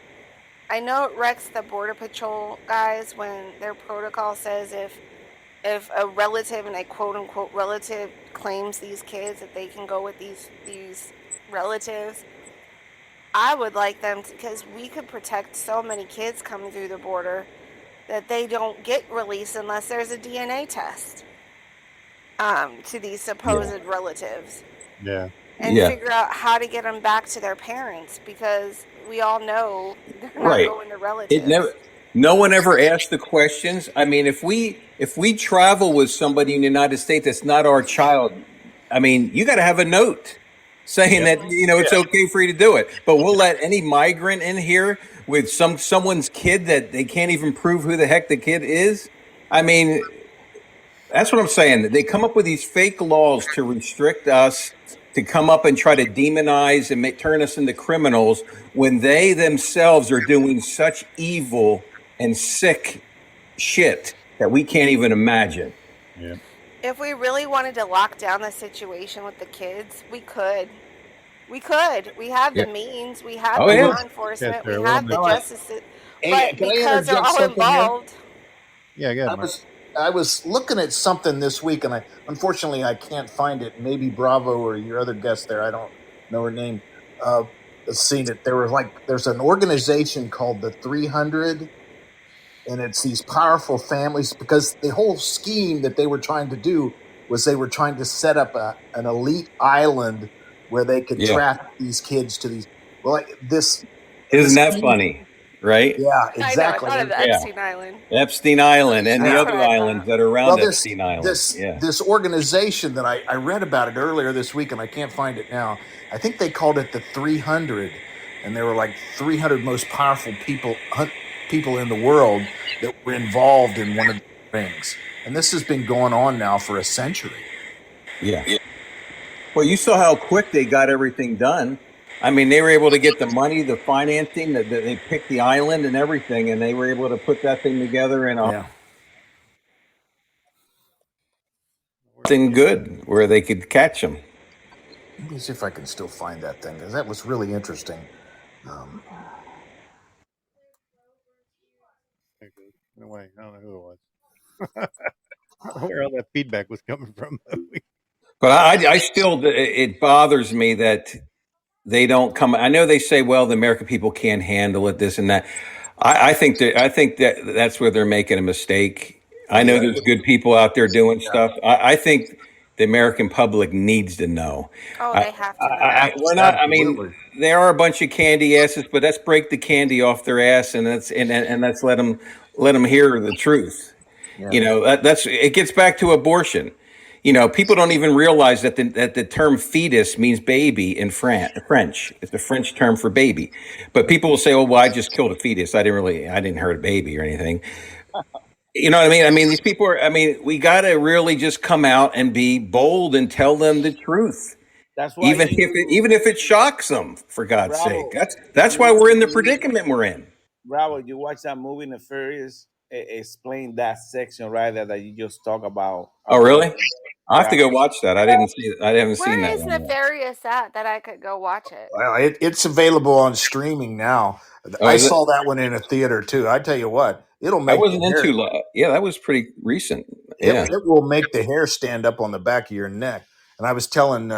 S7: I know it wrecks the Border Patrol guys when their protocol says if a relative, and I quote unquote relative, claims these kids, that they can go with these relatives. I would like them to, because we could protect so many kids coming through the border that they don't get released unless there's a DNA test to these supposed relatives.
S1: Yeah.
S7: And figure out how to get them back to their parents, because we all know they're not going to relatives.
S9: No one ever asked the questions. I mean, if we travel with somebody in the United States that's not our child, I mean, you got to have a note saying that it's okay for you to do it. But we'll let any migrant in here with someone's kid that they can't even prove who the heck the kid is. I mean, that's what I'm saying. They come up with these fake laws to restrict us, to come up and try to demonize and turn us into criminals when they themselves are doing such evil and sick shit that we can't even imagine.
S1: Yeah.
S7: If we really wanted to lock down the situation with the kids, we could. We could. We have the means. We have the law enforcement. We have the justice. But because they're all involved.
S1: Yeah, good.
S5: I was looking at something this week, and unfortunately I can't find it. Maybe Bravo or your other guest there, I don't know her name, seen it. There's an organization called the 300, and it's these powerful families, because the whole scheme that they were trying to do was they were trying to set up an elite island where they could traffic these kids to these. Well, like this.
S9: Isn't that funny? Right?
S5: Yeah, exactly.
S7: I know, I thought of Epstein Island.
S9: Epstein Island and the other islands that are around Epstein Island.
S5: This organization that I read about it earlier this week, and I can't find it now. I think they called it the 300, and they were like 300 most powerful people in the world that were involved in one of the things. And this has been going on now for a century.
S9: Yeah. Well, you saw how quick they got everything done. I mean, they were able to get the money, the financing, that they picked the island and everything, and they were able to put that thing together in something good where they could catch them.
S5: Let me see if I can still find that thing, because that was really interesting.
S1: Anyway, I don't know who it was. Where all that feedback was coming from.
S9: But I still, it bothers me that they don't come. I know they say, well, the American people can't handle it, this and that. I think that that's where they're making a mistake. I know there's good people out there doing stuff. I think the American public needs to know.
S7: Oh, they have to know.
S9: We're not. I mean, there are a bunch of candy asses, but let's break the candy off their ass and let's let them hear the truth. Yeah. You know, it gets back to abortion. You know, people don't even realize that the term fetus means baby in French. It's the French term for baby. But people will say, "Oh, well, I just killed a fetus. I didn't hurt a baby or anything." You know what I mean? I mean, these people we got to really just come out and be bold and tell them the truth.
S4: That's why
S9: even if it shocks them, for God's sake.
S4: Bravo,
S9: That's why we're in the predicament we're in.
S4: Bravo, you watch that movie Nefarious, explain that section right there that you just talk about.
S9: Oh, really? I have
S4: Yeah.
S9: to go watch that. I didn't see it. I haven't seen
S7: Where
S9: that
S7: is
S9: one yet.
S7: Nefarious at that I could go watch it?
S5: Well, it's available on streaming now.
S9: Oh,
S5: I
S9: is it?
S5: saw that one in a theater too. I tell you what, it'll
S9: I
S5: make
S9: wasn't
S5: the hair,
S9: into. Yeah, that was pretty recent. Yeah.
S5: it will make the hair stand up on the back of your neck. And I was telling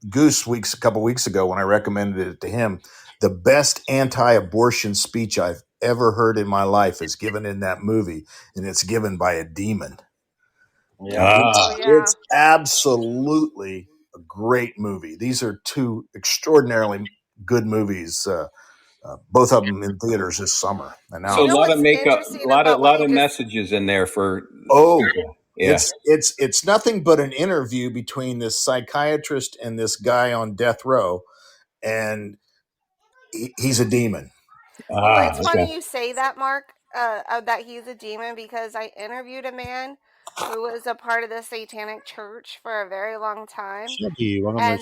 S5: Goose a couple weeks ago when I recommended it to him, the best anti-abortion speech I've ever heard in my life is given in that movie, and it's given by a demon.
S4: Yeah.
S5: It's absolutely a great movie. These are two extraordinarily good movies. Both of them in theaters this summer. And now,
S9: So a lot of makeup, a lot of messages in there for. Yeah.
S5: It's nothing but an interview between this psychiatrist and this guy on death row, and he's a demon.
S7: Well, it's funny you say that, Mark, that he's a demon, because I interviewed a man who was a part of the Satanic Church for a very long time. And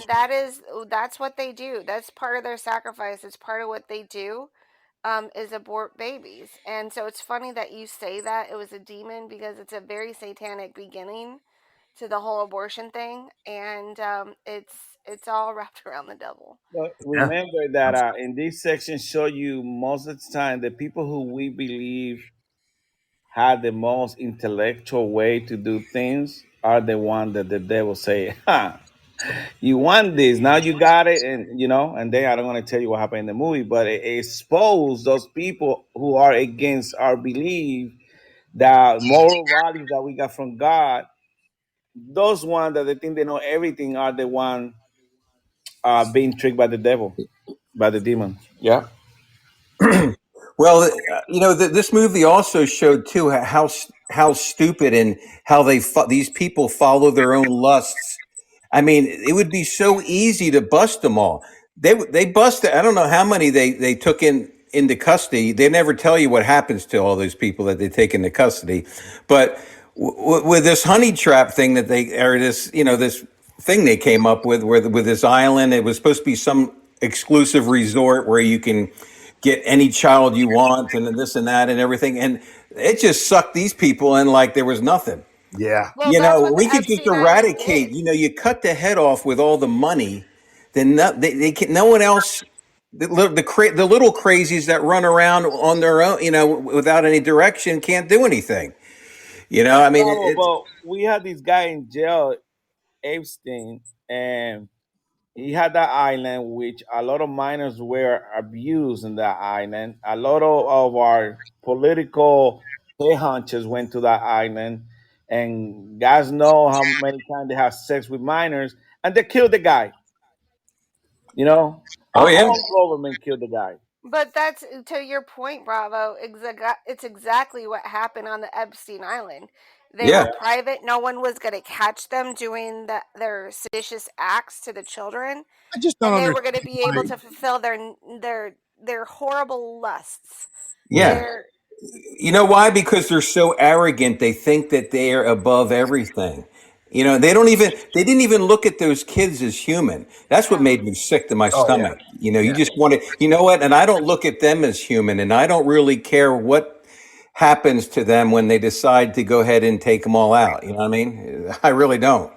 S7: that's what they do. That's part of their sacrifice. It's part of what they do, is abort babies. And so it's funny that you say that it was a demon, because it's a very satanic beginning to the whole abortion thing, and it's all wrapped around the devil.
S4: But remember that in this section show you most of the time the people who we believe had the most intellectual way to do things are the one that the devil say, "Ha, you want this, now you got it," and and then I don't want to tell you what happened in the movie, but it exposed those people who are against our belief, that moral values that we got from God. Those ones that they think they know everything are the one being tricked by the devil, by the demon. Yeah.
S9: Well, this movie also showed too how stupid and how these people follow their own lusts. I mean, it would be so easy to bust them all. They busted. I don't know how many they took into custody. They never tell you what happens to all those people that they take into custody. But with this honey trap thing that this thing they came up with this island, it was supposed to be some exclusive resort where you can get any child you want and this and that and everything. And it just sucked these people in like there was nothing.
S5: Yeah.
S7: Well,
S9: We could just eradicate, you cut the head off with all the money, then they can, no one else, the little crazies that run around on their own, without any direction can't do anything. I mean,
S4: well, we had this guy in jail, Epstein, and he had that island, which a lot of minors were abused in that island. A lot of our political headhunters went to that island, and guys know how many times they have sex with minors, and they killed the guy.
S9: Oh, yeah.
S4: Our government killed the guy.
S7: But that's, to your point, Bravo. It's exactly what happened on the Epstein Island. They were private. No one was going to catch them doing their seditious acts to the children.
S5: I just don't
S7: and they were going to be able to fulfill their horrible lusts.
S9: Yeah. You know why? Because they're so arrogant. They think that they are above everything. They didn't even look at those kids as human. That's what made me sick to my stomach.
S5: Yeah.
S9: You just want to, and I don't look at them as human, and I don't really care what happens to them when they decide to go ahead and take them all out. You know what I mean? I really don't.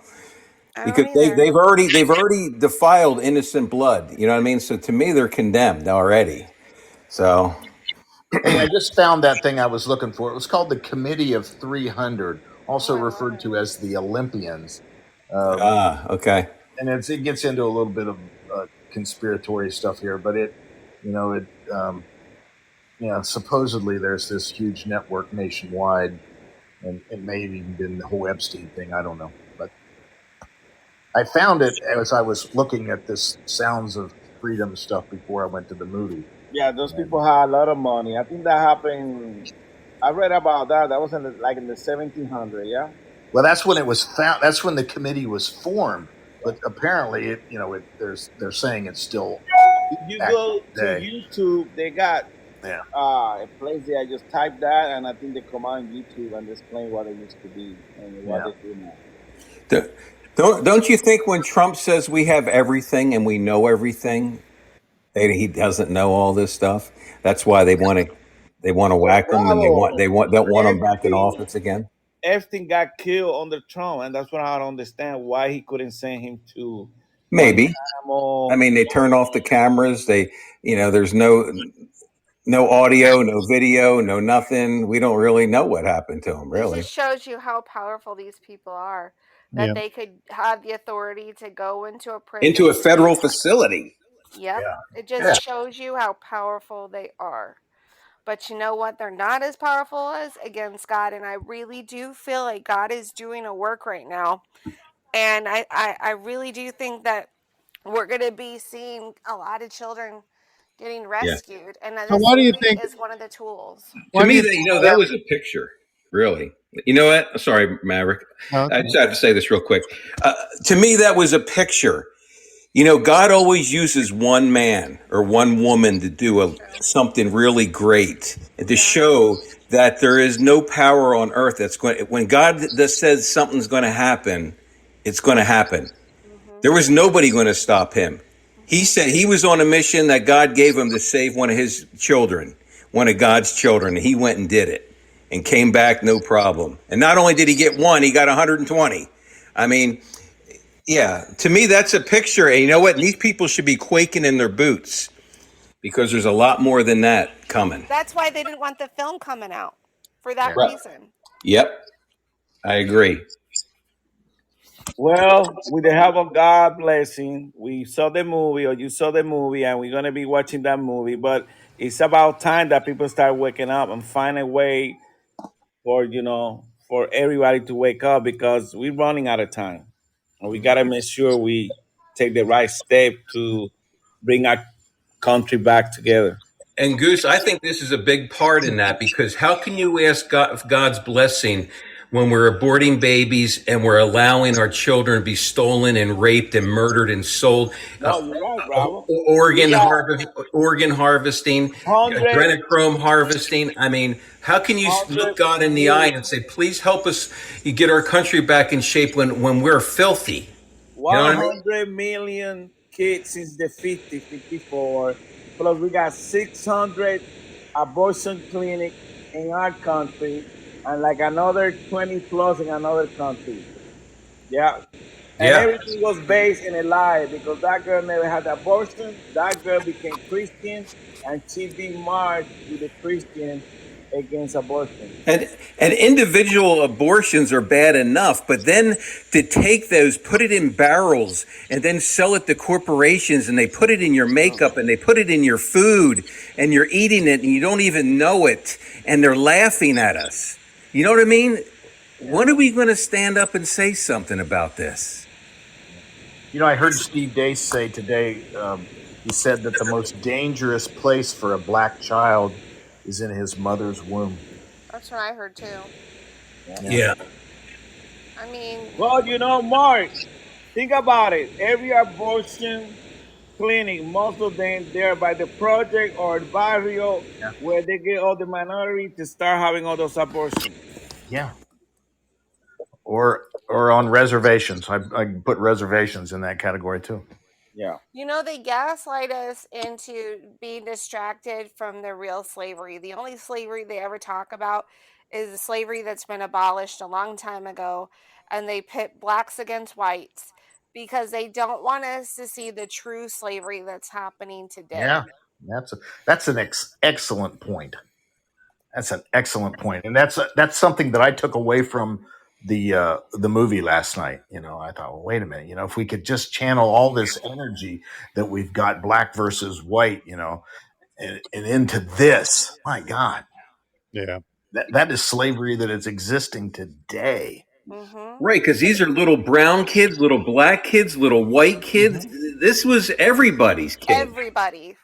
S9: Because they've already defiled innocent blood. You know what I mean? So to me, they're condemned already. So.
S5: Hey, I just found that thing I was looking for. It was called the Committee of 300, also referred to as the Olympians.
S9: Okay.
S5: And it gets into a little bit of conspiratory stuff here, but supposedly there's this huge network nationwide, and it may have even been the whole Epstein thing. I don't know, but I found it as I was looking at this Sounds of Freedom stuff before I went to the movie.
S4: Yeah, those people had a lot of money. I think that happened. I read about that. That was in the 1700s. Yeah.
S5: Well, that's when it was found. That's when the committee was formed. But apparently, they're saying it's still.
S4: If you go to YouTube, they got a place there. I just typed that, and I think they come on YouTube and explain what it used to be and what they do now.
S9: Don't you think when Trump says we have everything and we know everything, he doesn't know all this stuff? That's why they want to whack him, and don't want him back in office again.
S4: Everything got killed under Trump, and that's what I don't understand why he couldn't send him to
S9: Maybe.
S4: Guantanamo.
S9: I mean, they turned off the cameras. There's no audio, no video, no nothing. We don't really know what happened to him, really.
S7: It just shows you how powerful these people are. That they could have the authority to go into a prison.
S9: Into a federal facility.
S7: Yep. Yeah. It just shows you how powerful they are. But you know what? They're not as powerful as against God. And I really do feel like God is doing a work right now. And I really do think that we're going to be seeing a lot of children getting rescued. And this movie is one of the tools.
S9: To me, that was a picture, really. You know what? Sorry, Maverick. I just have to say this real quick. To me, that was a picture. God always uses one man or one woman to do something really great and to show that there is no power on earth that's going. When God says something's going to happen, it's going to happen. There was nobody going to stop him. He said he was on a mission that God gave him to save one of his children, one of God's children. And he went and did it and came back no problem. And not only did he get one, he got 120. I mean, yeah, to me, that's a picture. And you know what? These people should be quaking in their boots because there's a lot more than that coming.
S7: That's why they didn't want the film coming out, for that reason.
S9: Yep, I agree.
S4: Well, with the help of God blessing, we saw the movie, or you saw the movie, and we're going to be watching that movie. But it's about time that people start waking up and find a way for everybody to wake up, because we're running out of time. And we got to make sure we take the right step to bring our country back together.
S9: And Goose, I think this is a big part in that, because how can you ask God's blessing when we're aborting babies and we're allowing our children to be stolen and raped and murdered and sold? Organ harvesting, adrenochrome harvesting. I mean, how can you look God in the eye and say, please help us get our country back in shape when we're filthy?
S4: 100 million kids since the 54, plus we got 600 abortion clinics in our country, and like another 20 plus in another country. Yeah. And everything was based in a lie, because that girl never had abortion. That girl became Christian, and she did march with the Christian against abortion.
S9: And individual abortions are bad enough, but then to take those, put it in barrels, and then sell it to corporations, and they put it in your makeup, and they put it in your food, and you're eating it, and you don't even know it, and they're laughing at us. You know what I mean? When are we going to stand up and say something about this?
S5: I heard Steve Dace say today, he said that the most dangerous place for a black child is in his mother's womb.
S7: That's what I heard too.
S9: Yeah.
S7: I mean,
S4: well, Mark, think about it. Every abortion clinic, most of them, they're by the project or the barrio where they get all the minority to start having all those abortions.
S5: Yeah. Or on reservations. I put reservations in that category too.
S4: Yeah.
S7: They gaslight us into being distracted from the real slavery. The only slavery they ever talk about is the slavery that's been abolished a long time ago, and they pit blacks against whites because they don't want us to see the true slavery that's happening today.
S5: Yeah, that's an excellent point. That's an excellent point, and that's something that I took away from the movie last night. I thought, well, wait a minute. If we could just channel all this energy that we've got, black versus white, and into this, my God, that is slavery that is existing today.
S7: Mm-hmm.
S9: Right, because these are little brown kids, little black kids, little white kids. Mm-hmm. This was everybody's kid.
S7: Everybody.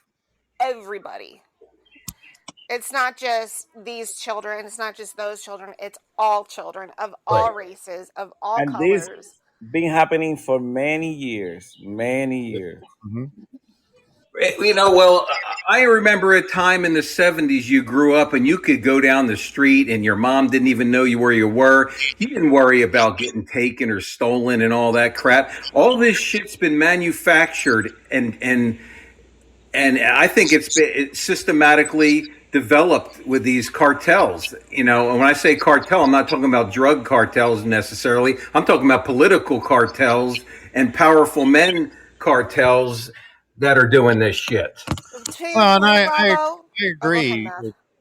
S7: It's not just these children. It's not just those children. It's all children of all races, of all colors.
S4: This been happening for many years. Mm-hmm.
S9: Well, I remember a time in the 70s you grew up and you could go down the street and your mom didn't even know where you were. You didn't worry about getting taken or stolen and all that crap. All this shit's been manufactured and I think it's been systematically developed with these cartels. And when I say cartel, I'm not talking about drug cartels necessarily. I'm talking about political cartels and powerful men cartels that are doing this shit.
S1: Well, and I agree.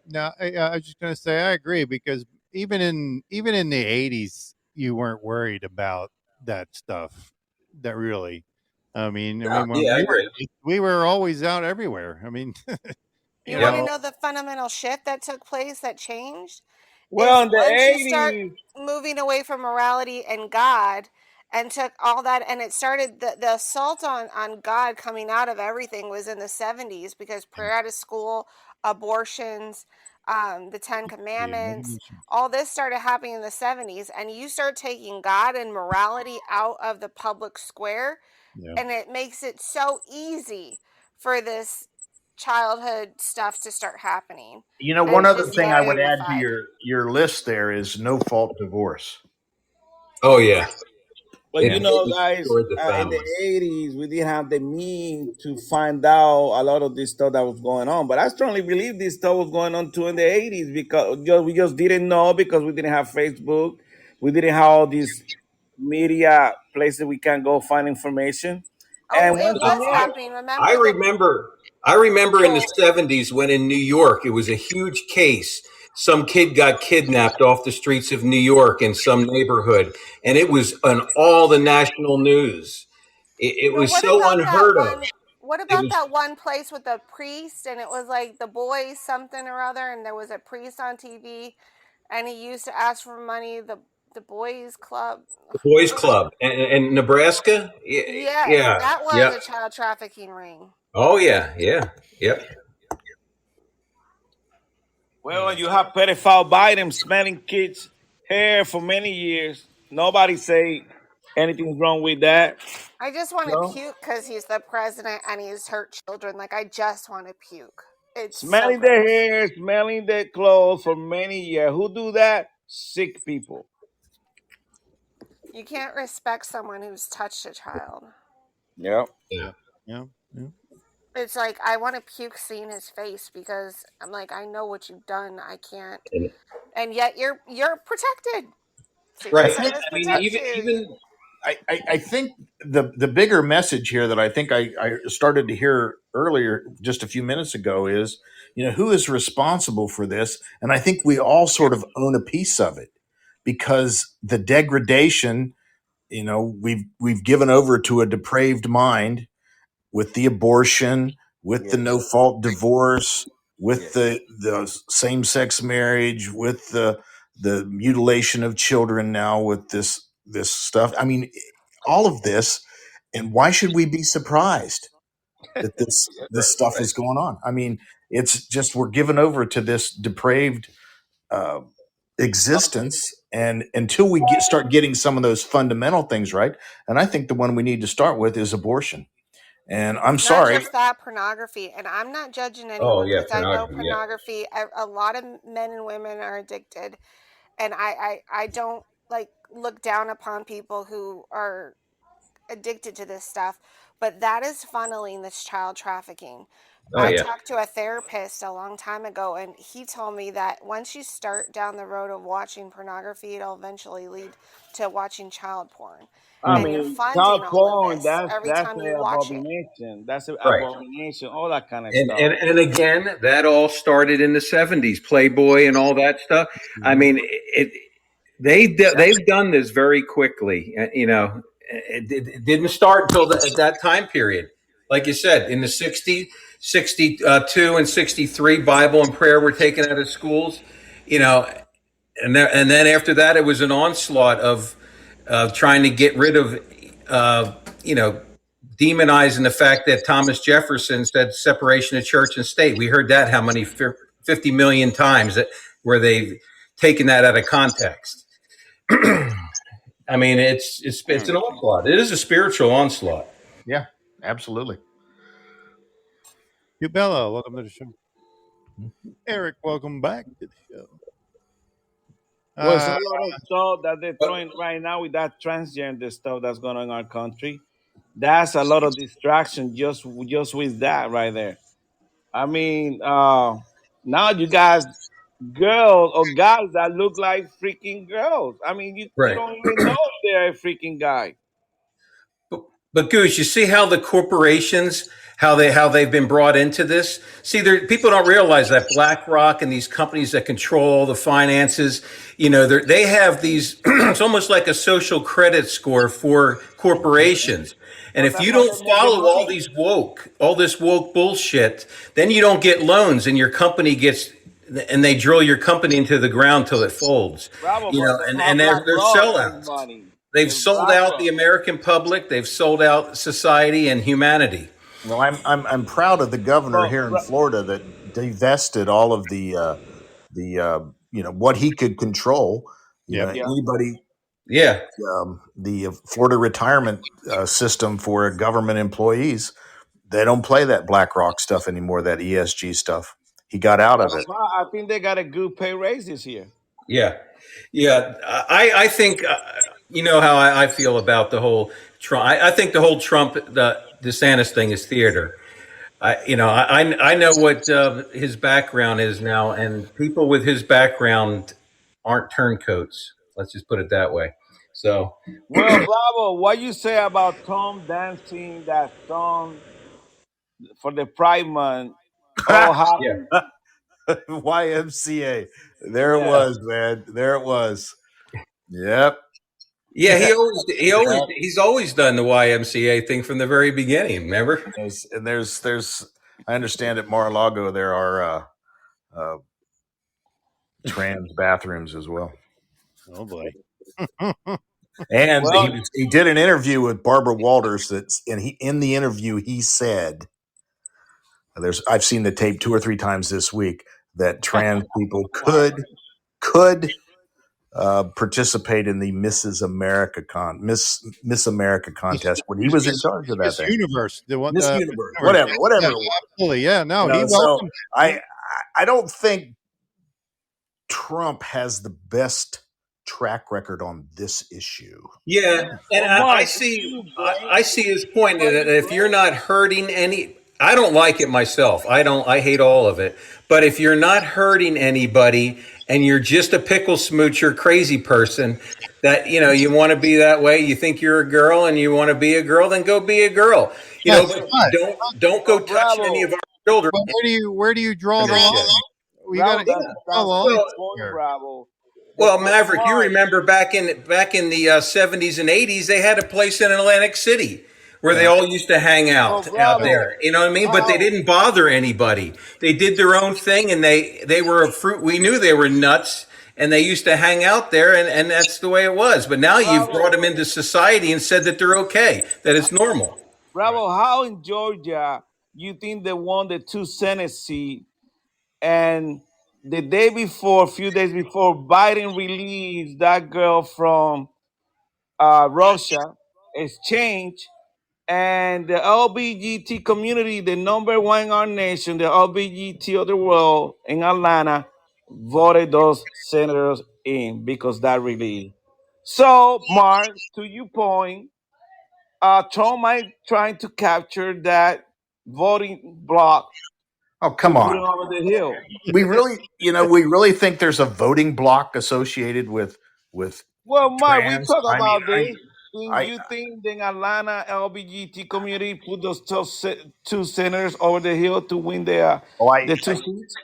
S1: No, I was just going to say I agree because even in the 80s, you weren't worried about that stuff. That really, I mean, we were always out everywhere. I mean,
S7: you want to know the fundamental shift that took place that changed?
S4: Well, in the
S7: once
S4: 80s,
S7: you start moving away from morality and God, and took all that, and it started the assault on God coming out of everything was in the 70s because prayer out of school, abortions, the 10 Commandments, all this started happening in the 70s, and you start taking God and morality out of the public square, and it makes it so easy for this childhood stuff to start happening.
S5: One other thing I would add to your list there is no fault divorce.
S9: Oh yeah.
S4: But guys, in the 80s, we didn't have the means to find out a lot of this stuff that was going on. But I strongly believe this stuff was going on too in the 80s because we just didn't know because we didn't have Facebook. We didn't have all these media places we can go find information.
S7: And it was happening, remember?
S9: I remember in the 70s when in New York, it was a huge case. Some kid got kidnapped off the streets of New York in some neighborhood, and it was on all the national news. It was so unheard of.
S7: What about that one place with the priest, and it was like the boys something or other, and there was a priest on TV, and he used to ask for money, the boys club.
S9: The boys club in Nebraska?
S7: Yeah, that was a child trafficking ring.
S9: Oh, yeah, yep.
S4: Well, you have pedophile Biden smelling kids' hair for many years. Nobody say anything's wrong with that.
S7: I just want to puke because he's the president and he's hurt children. Like, I just want to puke. It's
S4: smelling their hair, smelling their clothes for many years. Who do that? Sick people.
S7: You can't respect someone who's touched a child.
S4: Yeah.
S7: It's like, I want to puke seeing his face because I'm like, I know what you've done. I can't. And yet you're protected.
S9: Right. I mean, even
S5: I think the bigger message here that I think I started to hear earlier, just a few minutes ago, is, who is responsible for this? And I think we all sort of own a piece of it because the degradation, we've given over to a depraved mind with the abortion, with the no fault divorce, with the same-sex marriage, with the mutilation of children now with this stuff. I mean, all of this, and why should we be surprised that this stuff is going on? I mean, it's just we're given over to this depraved existence, and until we start getting some of those fundamental things right, and I think the one we need to start with is abortion. And I'm sorry.
S7: Not just that, pornography. And I'm not judging anyone because I know pornography, a lot of men and women are addicted. And I don't look down upon people who are addicted to this stuff. But that is funneling this child trafficking. I talked to a therapist a long time ago, and he told me that once you start down the road of watching pornography, it'll eventually lead to watching child porn.
S4: I mean, child porn, that's an abomination. That's an abomination, all that kind of stuff.
S9: And again, that all started in the 70s, Playboy and all that stuff. Mm-hmm. I mean, they've done this very quickly. It didn't start until at that time period. Like you said, in the 60s, 62 and 63, Bible and prayer were taken out of schools, and then after that, it was an onslaught of trying to get rid of, demonizing the fact that Thomas Jefferson said separation of church and state. We heard that how many 50 million times where they've taken that out of context. I mean, it's an onslaught. It is a spiritual onslaught.
S5: Yeah, absolutely.
S1: Bella, welcome to the show. Eric, welcome back to the show.
S4: Well, it's a lot of stuff that they're throwing right now with that transgender stuff that's going on in our country. That's a lot of distraction just with that right there. I mean, now you got girls or guys that look like freaking girls. I mean, you don't even know if they're a freaking guy.
S9: But Goose, you see how the corporations, how they've been brought into this? See, people don't realize that BlackRock and these companies that control all the finances, they have these. It's almost like a social credit score for corporations. And if you don't follow all this woke bullshit, then you don't get loans, and your company and they drill your company into the ground till it folds.
S4: Bravo,
S9: and they're sellouts. They've sold out the American public. They've sold out society and humanity.
S5: Well, I'm proud of the governor here in Florida that divested all of the what he could control. Anybody.
S9: Yeah.
S5: The Florida retirement system for government employees, they don't play that BlackRock stuff anymore. That ESG stuff. He got out of it.
S4: I think they got a good pay raise this year.
S9: Yeah. I think. You know how I feel about the whole Trump. I think the whole Trump, the DeSantis thing is theater. I know what his background is now, and people with his background aren't turncoats. Let's just put it that way. So,
S4: well, Bravo, what you say about Tom dancing that song for the Pride Month?
S5: YMCA. There it was, man. There it was. Yep.
S9: Yeah, he's always done the YMCA thing from the very beginning. Remember?
S5: And there's I understand at Mar-a-Lago there are trans bathrooms as well.
S1: Oh boy!
S5: And he did an interview with Barbara Walters. In the interview he said, I've seen the tape 2 or 3 times this week, that trans people could participate in the Miss America contest when he was in charge of that
S1: Miss
S5: thing.
S1: Universe,
S5: Miss Universe, whatever.
S1: Absolutely, yeah. No, he
S5: welcomed. I don't think Trump has the best track record on this issue.
S9: Yeah, and I see his point that if you're not hurting any. I don't like it myself. I hate all of it. But if you're not hurting anybody and you're just a pickle smoocher crazy person that, you want to be that way, you think you're a girl and you want to be a girl, then go be a girl. Don't go touch any of our children.
S1: But where do you draw the line? We got to
S4: Bravo.
S9: Well, Maverick, you remember back in the 70s and 80s, they had a place in Atlantic City where they all used to hang out there. You know what I mean? But they didn't bother anybody. They did their own thing, and they were a fruit. We knew they were nuts, and they used to hang out there, and that's the way it was. But now you've brought them into society and said that they're okay, that it's normal.
S4: Bravo, how in Georgia you think they won the 2 Senate seats, and the day before, a few days before, Biden released that girl from Russia, exchange, and the LGBT community, the number one in our nation, the LGBT of the world in Atlanta, voted those senators in because that released. So, Mark, to your point, Trump might trying to capture that voting block.
S5: Oh, come on.
S4: Over the hill.
S5: We really think there's a voting block associated with
S4: Well, Mark, we talk about this. You think the Atlanta LGBT community put those 2 senators over the hill to win the 2 seats?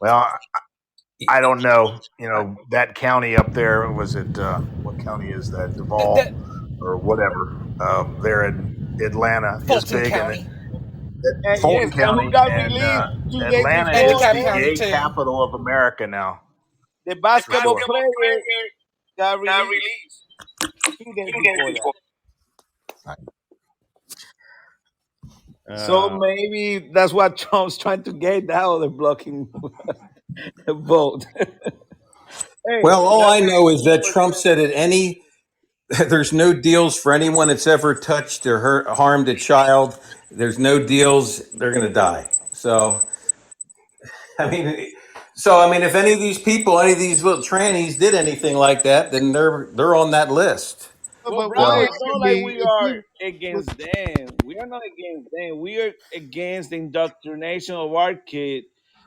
S5: Well, I don't know. That county up there, was it, what county is that? Duval or whatever. There in Atlanta.
S8: Fulton County.
S5: Fulton County. Atlanta is the gay capital of America now.
S4: The basketball player got released. So maybe that's what Trump's trying to get out of the blocking vote.
S9: Well, all I know is that Trump said there's no deals for anyone that's ever touched or harmed a child. There's no deals. They're going to die. So, I mean, if any of these people, any of these little trannies did anything like that, then they're on that list.
S4: Well,
S1: But
S4: brother,
S1: it
S4: it's not
S1: could
S4: like
S1: be
S4: we
S1: if
S4: are
S1: you.
S4: against them. We are not against them. We are against the indoctrination of our kid.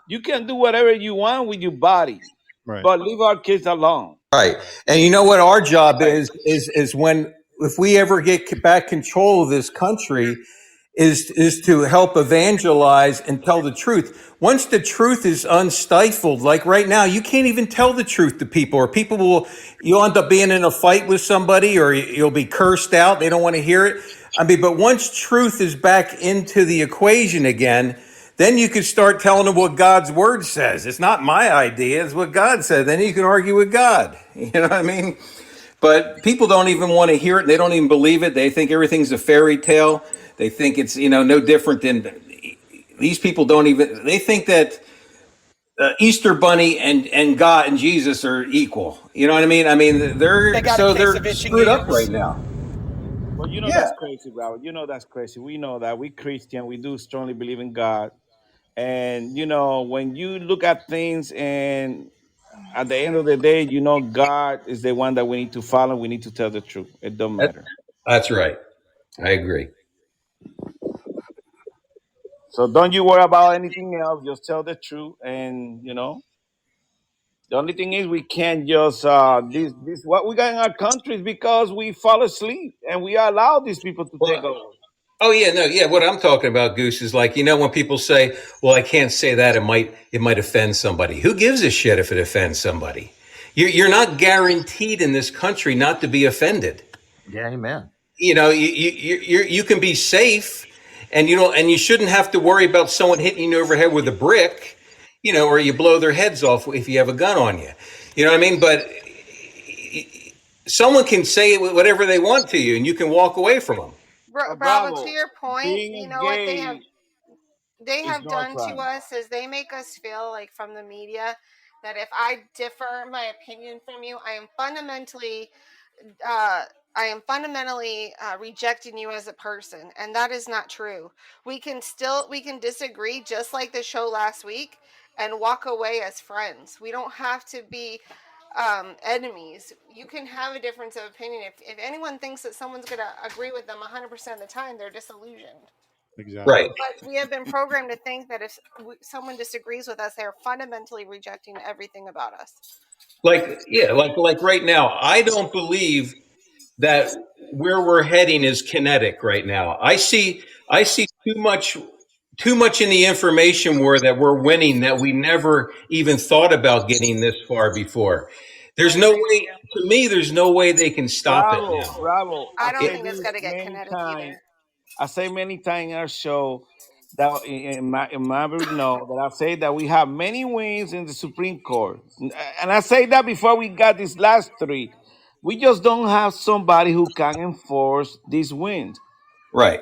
S4: You can do whatever you want with your body,
S1: Right.
S4: but leave our kids alone.
S9: Right. And you know what our job is when, if we ever get back control of this country, is to help evangelize and tell the truth. Once the truth is unstifled, like right now, you can't even tell the truth to people, or you'll end up being in a fight with somebody, or you'll be cursed out. They don't want to hear it. But once truth is back into the equation again, then you can start telling them what God's word says. It's not my idea, it's what God said. Then you can argue with God. You know what I mean? But people don't even want to hear it. They don't even believe it. They think everything's a fairy tale. They think it's, no different than, these people they think that Easter Bunny and God and Jesus are equal. You know what I mean? They're screwed up right now.
S4: Well, that's crazy, Robert. That's crazy. We know that. We Christian. We do strongly believe in God. And, when you look at things and at the end of the day, God is the one that we need to follow. We need to tell the truth. It don't matter.
S9: That's right. I agree.
S4: So don't you worry about anything else. Just tell the truth. And, the only thing is we can't just, this what we got in our country is because we fall asleep and we allow these people to take over.
S9: Oh yeah, no, yeah. What I'm talking about, Goose, is like, when people say, "Well, I can't say that; it might offend somebody." Who gives a shit if it offends somebody? You're not guaranteed in this country not to be offended.
S5: Yeah, amen.
S9: You can be safe, and you shouldn't have to worry about someone hitting you over the head with a brick, or you blow their heads off if you have a gun on you. You know what I mean? But someone can say whatever they want to you, and you can walk away from them.
S7: Bravo, to your point, you know what they have done
S4: crime.
S7: to us is they make us feel like, from the media, that if I differ my opinion from you, I am fundamentally rejecting you as a person, and that is not true. We can disagree, just like the show last week, and walk away as friends. We don't have to be enemies. You can have a difference of opinion. If anyone thinks that someone's going to agree with them 100% of the time, they're disillusioned.
S1: Exactly.
S9: Right.
S7: But we have been programmed to think that if someone disagrees with us, they're fundamentally rejecting everything about us.
S9: Like right now, I don't believe that where we're heading is kinetic right now. I see too much in the information war that we're winning, that we never even thought about getting this far before. There's no way, to me, there's no way they can stop it now.
S4: Bravo.
S7: I don't think it's going to get kinetic either.
S4: I say many times in our show that in my that I say that we have many wins in the Supreme Court, and I say that before we got these last three. We just don't have somebody who can enforce these wins.
S9: Right.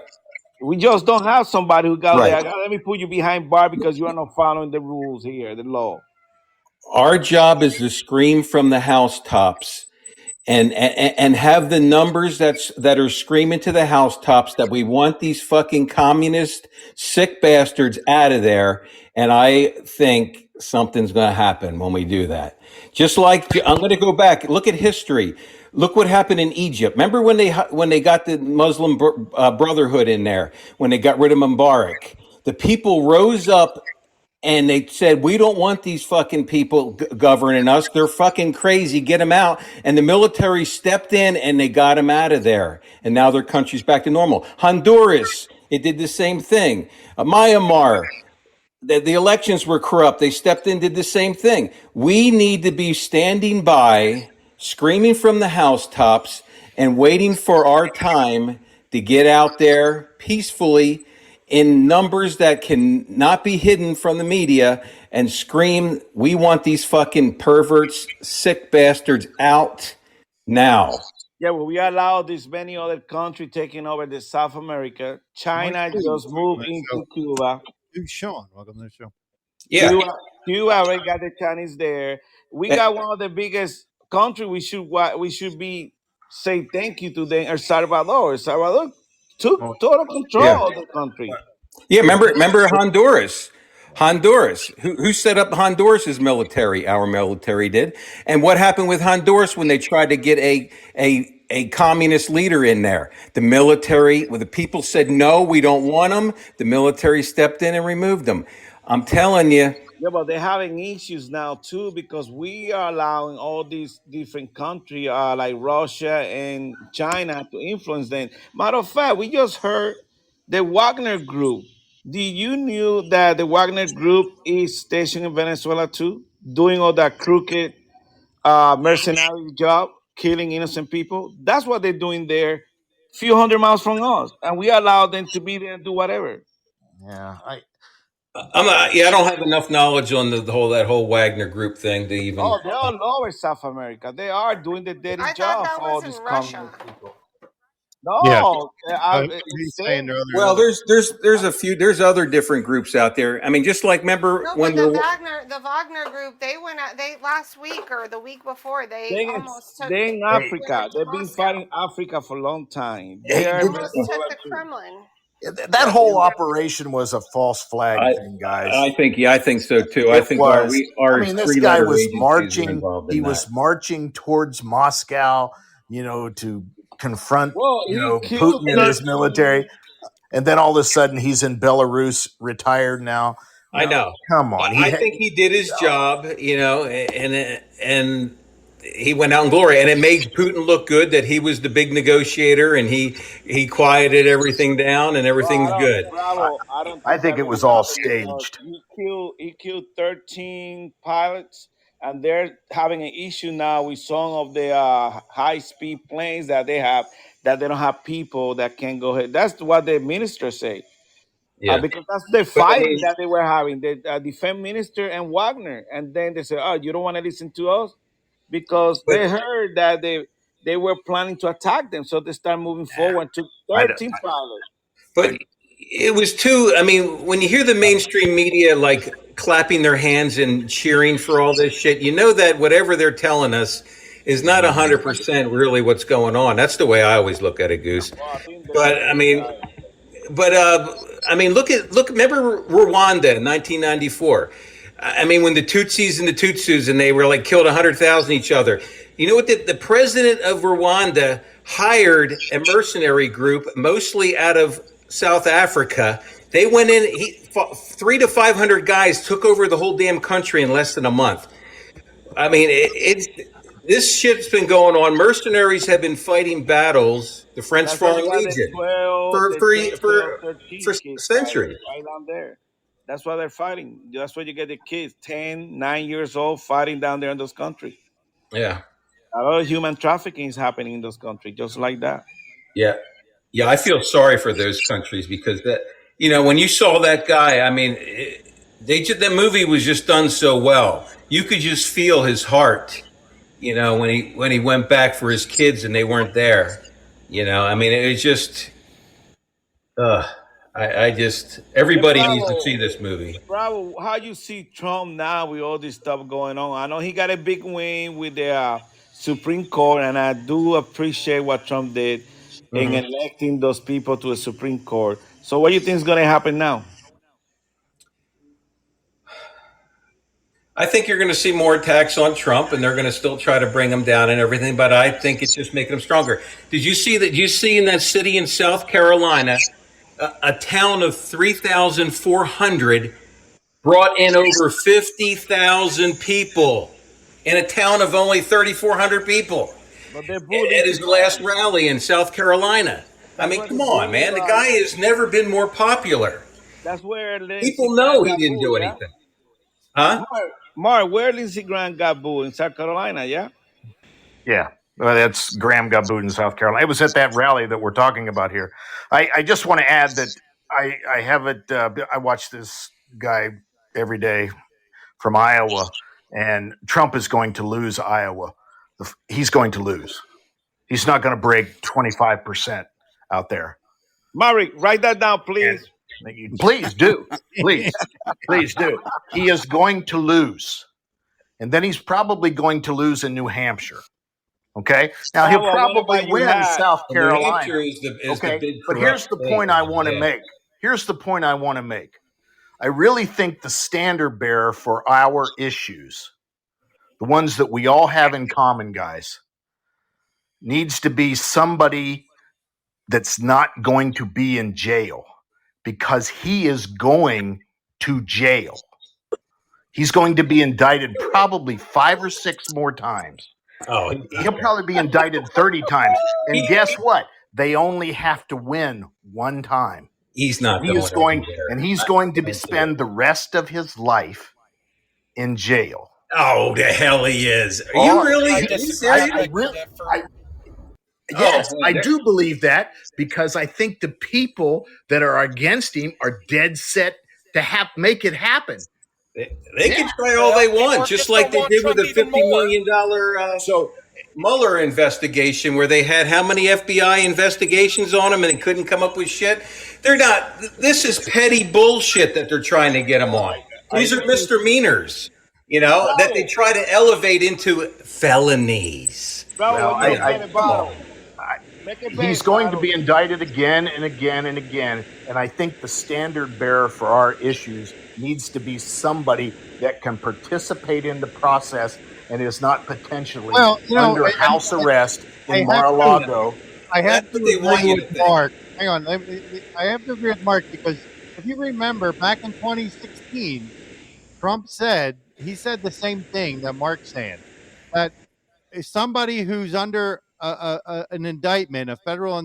S4: We just don't have somebody who got there. Let me put you behind bar because you are not following the rules here, the law.
S9: Our job is to scream from the housetops and have the numbers that are screaming to the housetops that we want these fucking communist sick bastards out of there. And I think something's going to happen when we do that. Just like, I'm going to go back, look at history. Look what happened in Egypt. Remember when they got the Muslim Brotherhood in there, when they got rid of Mubarak? The people rose up and they said, we don't want these fucking people governing us. They're fucking crazy. Get them out. And the military stepped in and they got them out of there. And now their country's back to normal. Honduras, it did the same thing. Myanmar, the elections were corrupt. They stepped in, did the same thing. We need to be standing by, screaming from the housetops, and waiting for our time to get out there peacefully in numbers that can not be hidden from the media and scream, we want these fucking perverts, sick bastards out now.
S4: Yeah, well, we allow this many other countries taking over the South America. China just moved into Cuba.
S1: Sean, welcome to the show.
S4: Yeah. Cuba already got the Chinese there. We got one of the biggest countries. We should be say thank you to them. El Salvador. El Salvador took total control of the country.
S9: Yeah, remember Honduras. Honduras. Who set up Honduras's military? Our military did. And what happened with Honduras when they tried to get a communist leader in there? The military, well, the people said, no, we don't want them. The military stepped in and removed them. I'm telling you.
S4: Yeah, but they're having issues now too because we are allowing all these different countries like Russia and China to influence them. Matter of fact, we just heard the Wagner Group. Did you knew that the Wagner Group is stationed in Venezuela too, doing all that crooked mercenary job, killing innocent people? That's what they're doing there, few hundred miles from us, and we allow them to be there and do whatever.
S5: Yeah,
S9: I don't have enough knowledge on that whole Wagner Group thing to even.
S4: Oh, they're all over South America. They are doing the dirty
S7: I thought
S4: job
S7: that
S4: for all
S7: was in
S4: these
S7: Russia.
S4: communist people.
S1: Yeah.
S4: No,
S1: He's saying earlier.
S9: Well, there's other different groups out there. I mean, just like remember
S7: No,
S9: when
S7: but the Wagner group, they went out, they last week or the week before, they almost took
S4: they're in Africa. They've been fighting Africa for a long time.
S5: Hey,
S4: They are
S7: almost took the Kremlin.
S5: that whole operation was a false flag thing, guys.
S9: I think so too. I think
S5: this guy was
S9: agencies were
S5: marching.
S9: involved in
S5: He
S9: that.
S5: was marching towards Moscow, to confront, Putin and his military. And then all of a sudden, he's in Belarus, retired now.
S9: I know.
S5: Come on.
S9: I think he did his job, and he went out in glory, and it made Putin look good that he was the big negotiator, and he quieted everything down, and everything's good.
S4: Bravo,
S5: I think it was all staged.
S4: He killed 13 pilots, and they're having an issue now with some of the high-speed planes that they have, that they don't have people that can go ahead. That's what the minister say.
S9: Yeah.
S4: Because that's the fight that they were having, the defense minister and Wagner. And then they said, oh, you don't want to listen to us? Because they heard that they were planning to attack them. So they start moving forward to 13 pilots.
S9: But it was when you hear the mainstream media like clapping their hands and cheering for all this shit, you know that whatever they're telling us is not 100% really what's going on. That's the way I always look at it, Goose. But remember Rwanda in 1994? When the Tutsis and the Tutsis, and they were like killed 100,000 each other. You know what? The president of Rwanda hired a mercenary group, mostly out of South Africa. They went in, 300 to 500 guys took over the whole damn country in less than a month. This shit's been going on. Mercenaries have been fighting battles, the French Foreign Legion, for centuries.
S4: Right down there. That's why they're fighting. That's why you get the kids, 10, 9 years old, fighting down there in those countries.
S9: Yeah.
S4: A lot of human trafficking is happening in those countries, just like that.
S9: Yeah. Yeah, I feel sorry for those countries because when you saw that guy, that movie was just done so well. You could just feel his heart, when he went back for his kids and they weren't there. It was just, everybody needs to see this movie.
S4: Bravo, how you see Trump now with all this stuff going on? I know he got a big win with the Supreme Court, and I do appreciate what Trump did in electing those people to the Supreme Court. So what do you think is going to happen now?
S9: I think you're going to see more attacks on Trump, and they're going to still try to bring him down and everything. But I think it's just making him stronger. Did you see that? You see in that city in South Carolina, a town of 3,400 brought in over 50,000 people in a town of only 3,400 people. It is the last rally in South Carolina. Come on, man. The guy has never been more popular.
S4: That's where
S9: people know he didn't do anything. Huh?
S4: Mark, where Lindsey Graham got booed? In South Carolina, yeah?
S5: Yeah. Well, that's Graham got booed in South Carolina. It was at that rally that we're talking about here. I just want to add that I have it. I watch this guy every day from Iowa, and Trump is going to lose Iowa. He's going to lose. He's not going to break 25% out there.
S4: Mari, write that down, please.
S5: Please do. Please do. He is going to lose. And then he's probably going to lose in New Hampshire. Okay? Now, he'll probably win South Carolina. Okay? But here's the point I want to make. I really think the standard bearer for our issues, the ones that we all have in common, guys, needs to be somebody that's not going to be in jail, because he is going to jail. He's going to be indicted probably 5 or 6 more times.
S9: Oh,
S5: He'll probably be indicted 30 times. And guess what? They only have to win one time.
S9: He's not.
S5: He's going to spend the rest of his life in jail.
S9: Oh, the hell he is! Are you really?
S5: Yes, I do believe that, because I think the people that are against him are dead set to make it happen.
S9: They can try all they want, just like they did with the $50 million Mueller investigation, where they had how many FBI investigations on him and they couldn't come up with shit. They're not. This is petty bullshit that they're trying to get him on. These are misdemeanors, that they try to elevate into felonies.
S5: He's going to be indicted again and again and again, and I think the standard bearer for our issues needs to be somebody that can participate in the process and is not potentially under house arrest in Mar-a-Lago.
S8: I have to agree with Mark. Hang on. I have to agree with Mark, because if you remember, back in 2016, Trump said the same thing that Mark's saying, that somebody who's under an indictment, a federal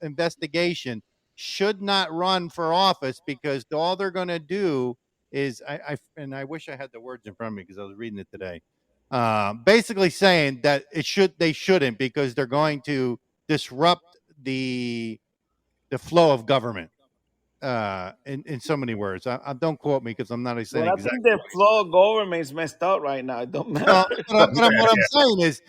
S8: investigation, should not run for office, because all they're going to do is, I wish I had the words in front of me because I was reading it today. Basically saying that they shouldn't, because they're going to disrupt the flow of government. In so many words, I don't quote me, because I'm not saying.
S4: Well, I think the flow of government is messed up right now. It don't matter.
S8: What I'm saying is,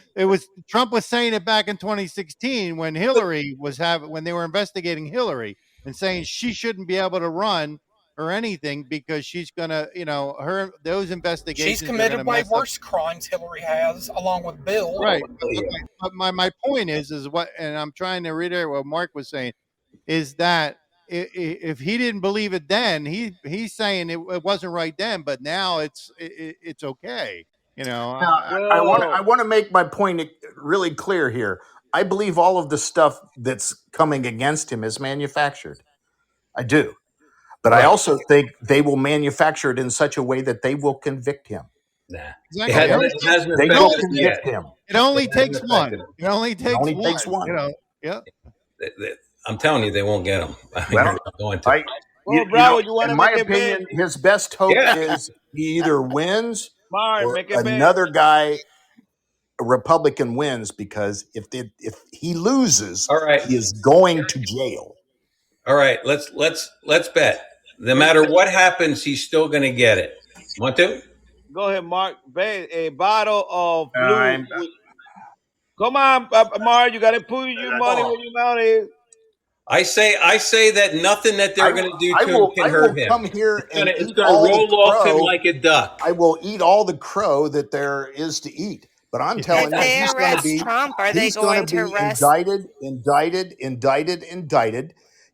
S8: Trump was saying it back in 2016 when when they were investigating Hillary, and saying she shouldn't be able to run or anything, because she's gonna, those investigations.
S10: She's committed way worse crimes Hillary has, along with Bill.
S8: Right. But my point is what, and I'm trying to reiterate what Mark was saying, is that if he didn't believe it then, he's saying it wasn't right then, but now it's okay.
S5: I want to make my point really clear here. I believe all of the stuff that's coming against him is manufactured. I do. But I also think they will manufacture it in such a way that they will convict him.
S9: Nah.
S8: Exactly.
S5: They will convict him.
S8: It only takes one. It only takes
S5: one.
S8: Yeah.
S9: I'm telling you, they won't get him.
S5: In my opinion, his best hope is he either wins or another guy, a Republican, wins, because if he loses, he is going to jail.
S9: All right, let's bet. No matter what happens, he's still going to get it. Want to?
S4: Go ahead, Mark. Bet a bottle of blue. Come on, Mark. You got to put your money where your mouth is.
S9: I say that nothing that they're going to do to him can hurt him.
S5: Come here
S9: it's going to roll off him like a duck.
S5: I will eat all the crow that there is to eat. But I'm telling you, he's going to be
S7: Trump. Are they going to arrest?
S5: Indicted.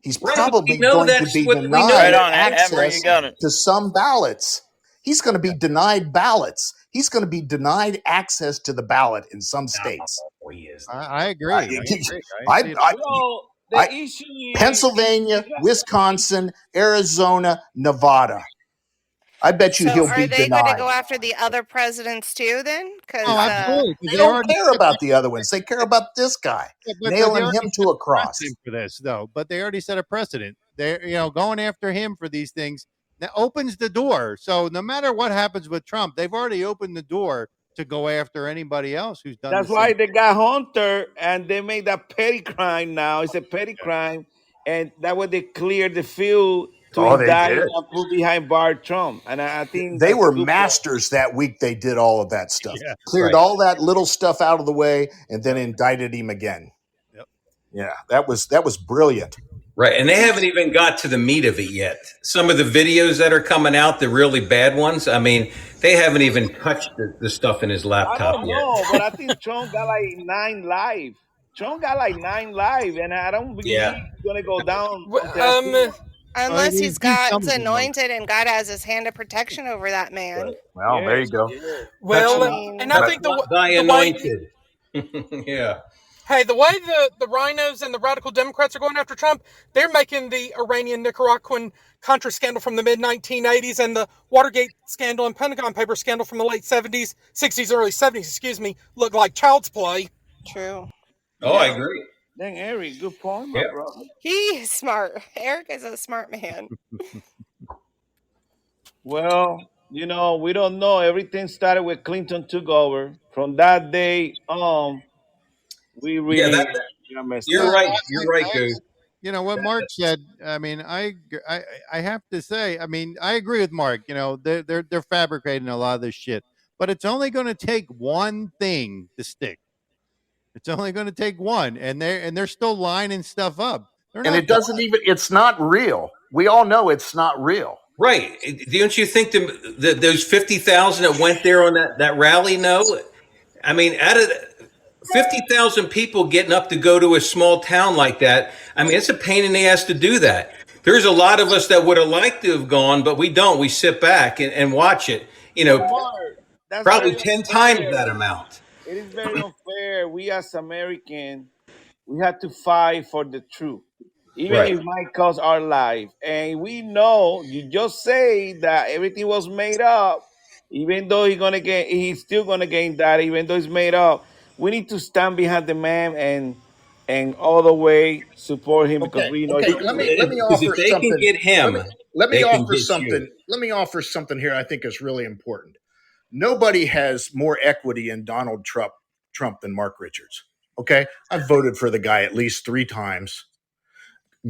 S5: He's probably going to be denied access to some ballots. He's going to be denied ballots. He's going to be denied access to the ballot in some states.
S8: I agree.
S5: Pennsylvania, Wisconsin, Arizona, Nevada. I bet you he'll be denied.
S7: Are they going to go after the other presidents too then?
S5: Absolutely. They don't care about the other ones. They care about this guy, nailing him to a cross.
S8: For this, though, but they already set a precedent. They're going after him for these things. That opens the door. So no matter what happens with Trump, they've already opened the door to go after anybody else who's done.
S4: That's why they got Hunter, and they made that petty crime now. It's a petty crime, and that way they cleared the field to indict and put behind bar Trump. And I think
S5: they were masters that week. They did all of that stuff, cleared all that little stuff out of the way, and then indicted him again.
S8: Yep.
S5: Yeah, that was brilliant.
S9: Right, and they haven't even got to the meat of it yet. Some of the videos that are coming out, the really bad ones, I mean, they haven't even touched the stuff in his laptop yet.
S4: I don't know, but I think Trump got like 9 live. And I don't believe he's going to go down.
S7: Unless he's God's anointed and God has his hand of protection over that man.
S4: Right. Well, there you go.
S10: Well, and I think
S9: thy anointed. Yeah.
S10: Hey, the way the rhinos and the radical Democrats are going after Trump, they're making the Iranian Nicaraguan Contra scandal from the mid-1980s and the Watergate scandal and Pentagon Papers scandal from the late 70s, 60s, early 70s, look like child's play.
S7: True.
S9: Oh, I agree.
S4: Dang, Eric, good point, my brother.
S7: He's smart. Eric is a smart man.
S4: Well, we don't know. Everything started with Clinton took over. From that day on, we really
S9: you're right. You're right, dude.
S8: You know what Mark said. I mean, I have to say. I mean, I agree with Mark. You know, they're fabricating a lot of this shit, but it's only going to take one thing to stick. It's only going to take one, and they're still lining stuff up.
S5: And it doesn't even. It's not real. We all know it's not real.
S9: Right? Don't you think those 50,000 that went there on that rally? No, I mean, out of 50,000 people getting up to go to a small town like that, I mean, it's a pain in the ass to do that. There's a lot of us that would have liked to have gone, but we don't. We sit back and watch it. You know, probably 10 times that amount.
S4: It is very unfair. We as Americans, we have to fight for the truth, even if it might cost our life. And we know, you just say that everything was made up, even though he's still gonna gain that, even though it's made up. We need to stand behind the man and all the way support him because we know.
S5: Okay. Let me offer
S9: if they
S5: something.
S9: Can get him.
S5: Let me offer something. Let me offer something here. I think is really important. Nobody has more equity in Donald Trump than Mark Richards. Okay, I've voted for the guy at least 3 times.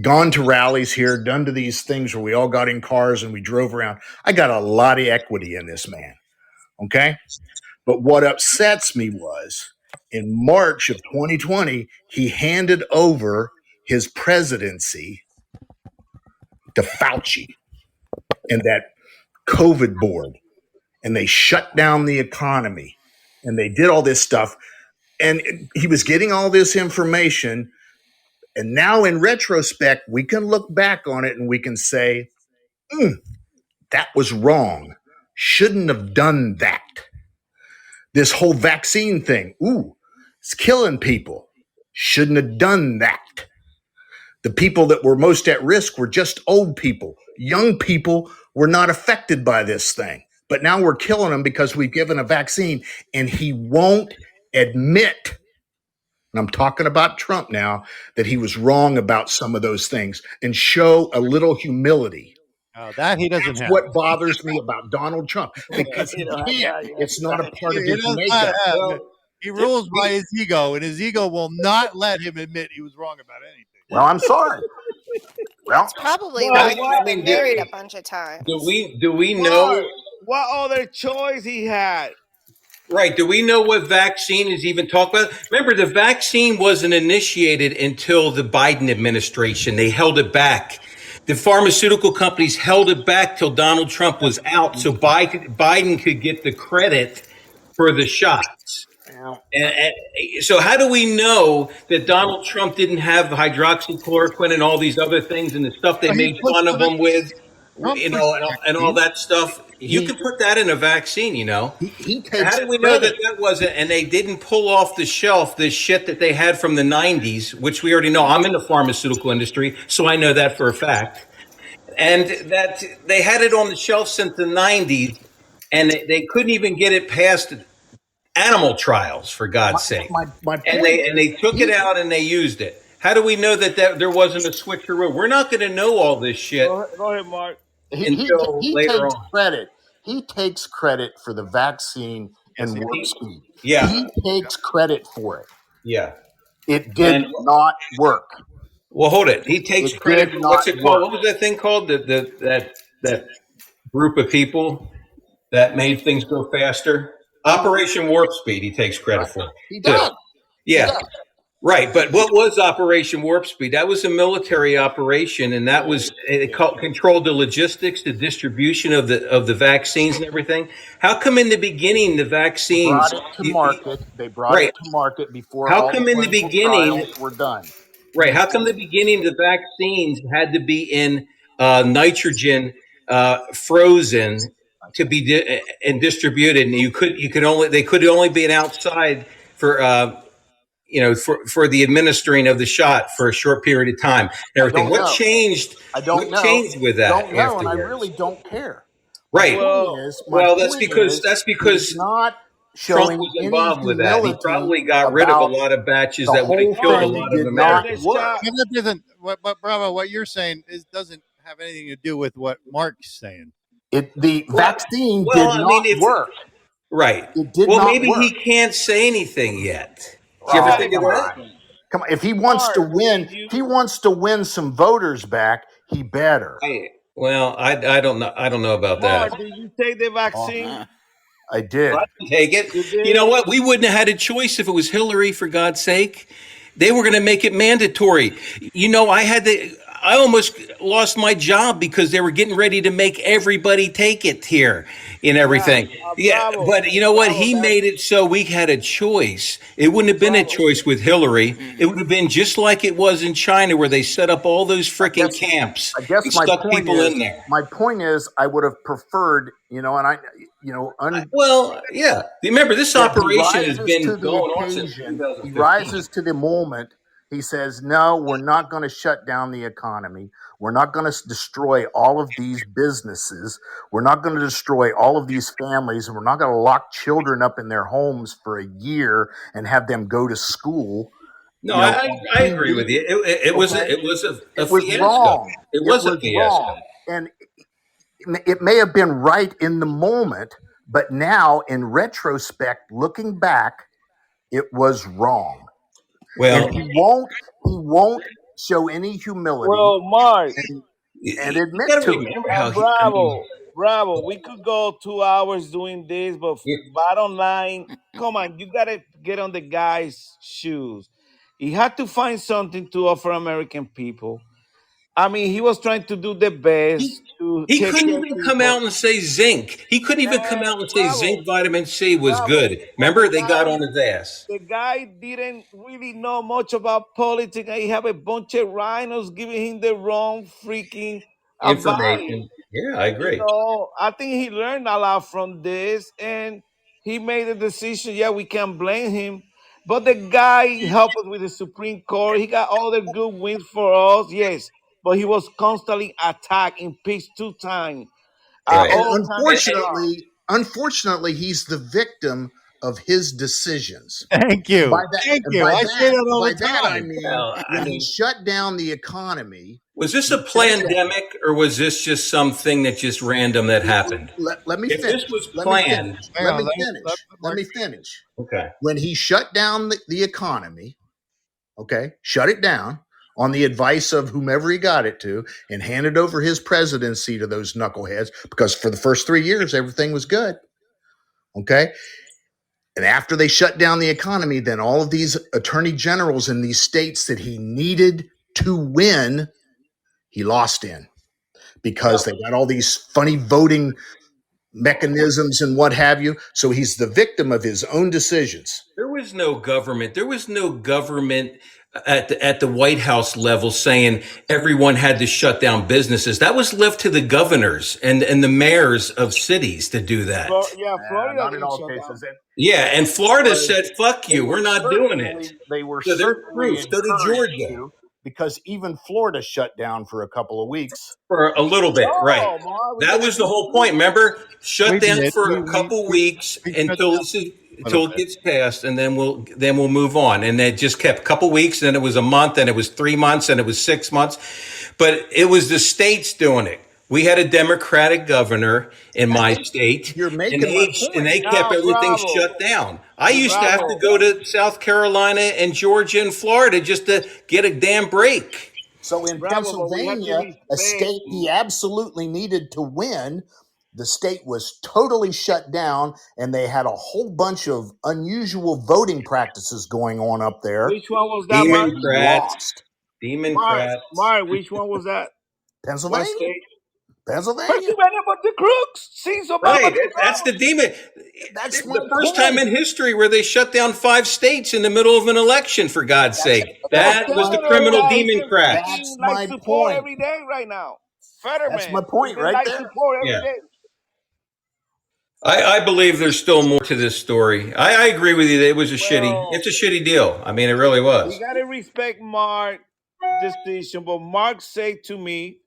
S5: Gone to rallies here, done to these things where we all got in cars and we drove around. I got a lot of equity in this man. Okay, but what upsets me was in March of 2020, he handed over his presidency to Fauci and that COVID board. And they shut down the economy and they did all this stuff. And he was getting all this information. And now in retrospect, we can look back on it and we can say, that was wrong. Shouldn't have done that. This whole vaccine thing, it's killing people. Shouldn't have done that. The people that were most at risk were just old people. Young people were not affected by this thing. But now we're killing them because we've given a vaccine, and he won't admit, and I'm talking about Trump now, that he was wrong about some of those things and show a little humility.
S8: That he doesn't
S5: That's
S8: have.
S5: what bothers me about Donald Trump because he can't. It's not a part of his makeup.
S8: He rules by his ego, and his ego will not let him admit he was wrong about anything.
S5: Well, I'm sorry. Well,
S7: it's probably why he's been married a bunch of times.
S9: Do we know
S4: what other choice he had?
S9: Right. Do we know what vaccine is even talked about? Remember, the vaccine wasn't initiated until the Biden administration. They held it back. The pharmaceutical companies held it back till Donald Trump was out so Biden could get the credit for the shots. And so how do we know that Donald Trump didn't have hydroxychloroquine and all these other things and the stuff they made fun of him with, and all that stuff? You can put that in a vaccine, you know. How do we know that wasn't, and they didn't pull off the shelf this shit that they had from the 90s, which we already know. I'm in the pharmaceutical industry, so I know that for a fact. And that they had it on the shelf since the 90s, and they couldn't even get it past animal trials, for God's sake. And they took it out and they used it. How do we know that there wasn't a switcheroo? We're not going to know all this shit.
S4: Go ahead, Mark.
S5: Until later on. He takes credit for the vaccine and warp speed.
S9: Yeah.
S5: He takes credit for it.
S9: Yeah.
S5: It did not work.
S9: Well, hold it. He takes credit for what's it called? What was that thing called? That group of people that made things go faster? Operation Warp Speed. He takes credit for.
S5: He does.
S9: Yeah. He does. Right, but what was Operation Warp Speed? That was a military operation, and that was it controlled the logistics, the distribution of the vaccines and everything. How come in the beginning the vaccines
S5: they brought it to market before
S9: how come in the beginning
S5: were done?
S9: Right, how come the beginning the vaccines had to be in nitrogen frozen to be and distributed, and they could only be outside for for the administering of the shot for a short period of time. And everything. What changed? What changed with that?
S5: Don't know, and I really don't care.
S9: Right.
S5: That's because not
S9: Trump was involved with that. He probably got rid of a lot of batches that would have killed a lot of Americans.
S8: But Bravo, what you're saying doesn't have anything to do with what Mark's saying.
S5: The vaccine did not work.
S9: Right.
S5: It did
S9: well,
S5: not
S9: maybe
S5: work.
S9: he can't say anything yet. Do you ever think of that?
S5: Come on, if he wants to win, some voters back, he better.
S9: I don't know. I don't know about that.
S11: Did you take the vaccine?
S5: I did.
S9: Take it. You know what? We wouldn't have had a choice if it was Hillary, for God's sake. They were going to make it mandatory. I almost lost my job because they were getting ready to make everybody take it here and everything. But you know what? He made it so we had a choice. It wouldn't have been a choice with Hillary. It would have been just like it was in China, where they set up all those freaking camps.
S5: I guess
S9: my point in there.
S5: My point is, I would have preferred, Remember,
S9: this operation has been going on since 2015.
S5: He rises to the moment. He says, no, we're not going to shut down the economy. We're not going to destroy all of these businesses. We're not going to destroy all of these families. And we're not going to lock children up in their homes for a year and have them go to school.
S9: No, I agree with you. It was a fiasco.
S5: Wrong.
S9: It was a fiasco.
S5: Wrong. And it may have been right in the moment, but now in retrospect, looking back, it was wrong.
S9: Well,
S5: and he won't show any humility.
S11: Well, Mark,
S5: and admit to it.
S11: Bravo. We could go 2 hours doing this, but bottom line, come on, you gotta get on the guy's shoes. He had to find something to offer American people. I mean, he was trying to do the best.
S9: He couldn't even come out and say zinc. He couldn't even come out and say zinc vitamin C was good. Remember, they got on his ass.
S11: The guy didn't really know much about politics. He had a bunch of rhinos giving him the wrong freaking
S9: information.
S11: advice.
S9: Yeah, I agree.
S11: I think he learned a lot from this, and he made a decision. Yeah, we can't blame him. But the guy helped us with the Supreme Court. He got all the good wins for us, yes. But he was constantly attacked, impeached 2 times.
S5: Right. Unfortunately, he's the victim of his decisions.
S8: Thank you.
S5: Thank
S8: you. I say that all the time.
S5: I mean, he shut down the economy.
S9: Was this a pandemic, or was this just something that just random that happened?
S5: Let me finish.
S9: If this was planned,
S5: let me finish.
S9: Okay.
S5: When he shut down the economy, shut it down on the advice of whomever he got it to, and handed over his presidency to those knuckleheads, because for the first 3 years, everything was good. Okay. And after they shut down the economy, then all of these attorney generals in these states that he needed to win, he lost in, because they got all these funny voting mechanisms and what have you. So he's the victim of his own decisions.
S9: There was no government. There was no government at the White House level saying everyone had to shut down businesses. That was left to the governors and the mayors of cities to do that.
S11: Florida
S5: not in all cases.
S9: Yeah, and Florida said, "Fuck you, we're not doing it."
S5: They were
S9: so they're proof. So did Georgia.
S5: Because even Florida shut down for a couple of weeks.
S9: For a little bit, right. That was the whole point. Remember? Shut down for a couple weeks until it gets passed, and then we'll move on. And it just kept a couple weeks, and then it was a month, and it was 3 months, and it was 6 months. But it was the states doing it. We had a Democratic governor in my state, and they kept everything shut down. I used to have to go to South Carolina and Georgia and Florida just to get a damn break.
S5: So in Pennsylvania, a state he absolutely needed to win, the state was totally shut down, and they had a whole bunch of unusual voting practices going on up there.
S11: Which one was that?
S9: Democrats.
S11: Mark, which one was that?
S5: Pennsylvania.
S11: Pennsylvania, but the crooks.
S9: Right, that's the demon. That's the first time in history where they shut down 5 states in the middle of an election. For God's sake, that was the criminal Democrats.
S5: That's my point.
S11: Every day, right now. Fetterman.
S5: That's my point
S11: They
S5: right
S11: like
S5: there.
S11: support every
S9: Yeah.
S11: day.
S9: I believe there's still more to this story. I agree with you that it was it's a shitty deal. I mean, it really was.
S11: We gotta respect Mark's decision, but Mark said to me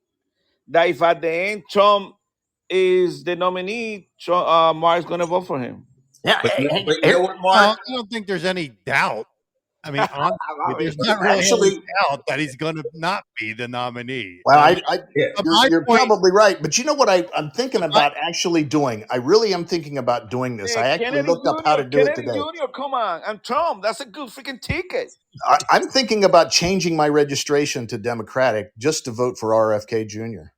S11: that if at the end Trump is the nominee, Mark's gonna vote for him.
S5: Yeah,
S9: But you know what, Mark?
S8: Well, I don't think there's any doubt. I mean, honestly, there's not really any doubt that he's going to not be the nominee.
S5: Well,
S8: My
S5: you're
S8: point-
S5: probably right, but you know what I'm thinking about actually doing? I really am thinking about doing this. I actually
S11: Kennedy
S5: looked up how to do it today.
S11: Jr., come on, and Trump, that's a good freaking ticket.
S5: I'm thinking about changing my registration to Democratic just to vote for RFK Jr.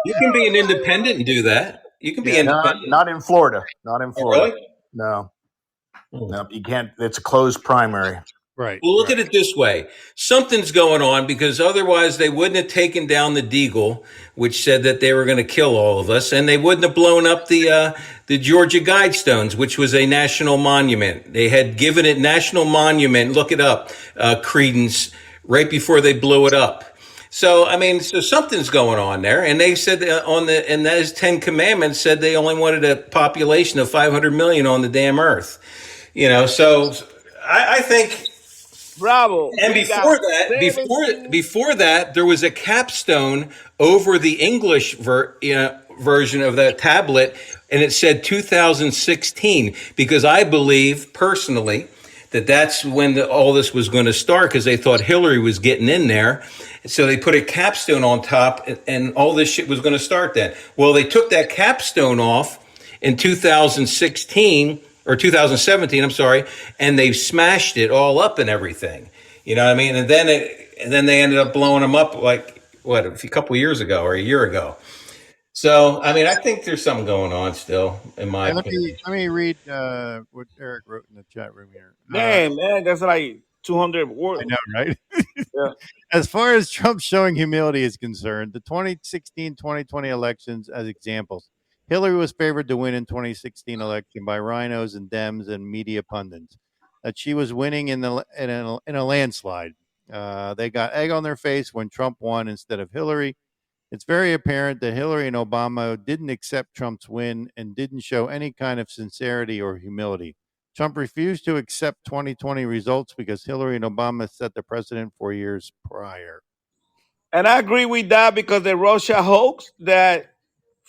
S9: You can be an independent and do that. You can be independent.
S5: Not in Florida. Not in Florida.
S9: Really?
S5: No. No, you can't. It's a closed primary.
S8: Right.
S9: Well, look at it this way. Something's going on because otherwise they wouldn't have taken down the Deagle, which said that they were going to kill all of us, and they wouldn't have blown up the Georgia Guidestones, which was a national monument. They had given it national monument, look it up, credence right before they blew it up. So, I mean, so something's going on there. And they said and those 10 commandments said they only wanted a population of 500 million on the damn earth. You know, so I think.
S11: Bravo.
S9: And before that, there was a capstone over the English version of that tablet, and it said 2016, because I believe personally that that's when all this was going to start, because they thought Hillary was getting in there. So they put a capstone on top, and all this shit was going to start then. Well, they took that capstone off in 2016 or 2017, I'm sorry, and they smashed it all up and everything. You know what I mean? And then they ended up blowing them up like a couple of years ago or a year ago. So, I mean, I think there's something going on still, in my opinion.
S8: Let me read what Eric wrote in the chat room here.
S11: Man, that's like 200 words.
S8: I know, right?
S11: Yeah.
S8: As far as Trump showing humility is concerned, the 2016-2020 elections as examples. Hillary was favored to win in 2016 election by rhinos and Dems and media pundits. That she was winning in a landslide. They got egg on their face when Trump won instead of Hillary. It's very apparent that Hillary and Obama didn't accept Trump's win and didn't show any kind of sincerity or humility. Trump refused to accept 2020 results because Hillary and Obama set the precedent 4 years prior.
S11: And I agree with that, because the Russia hoax that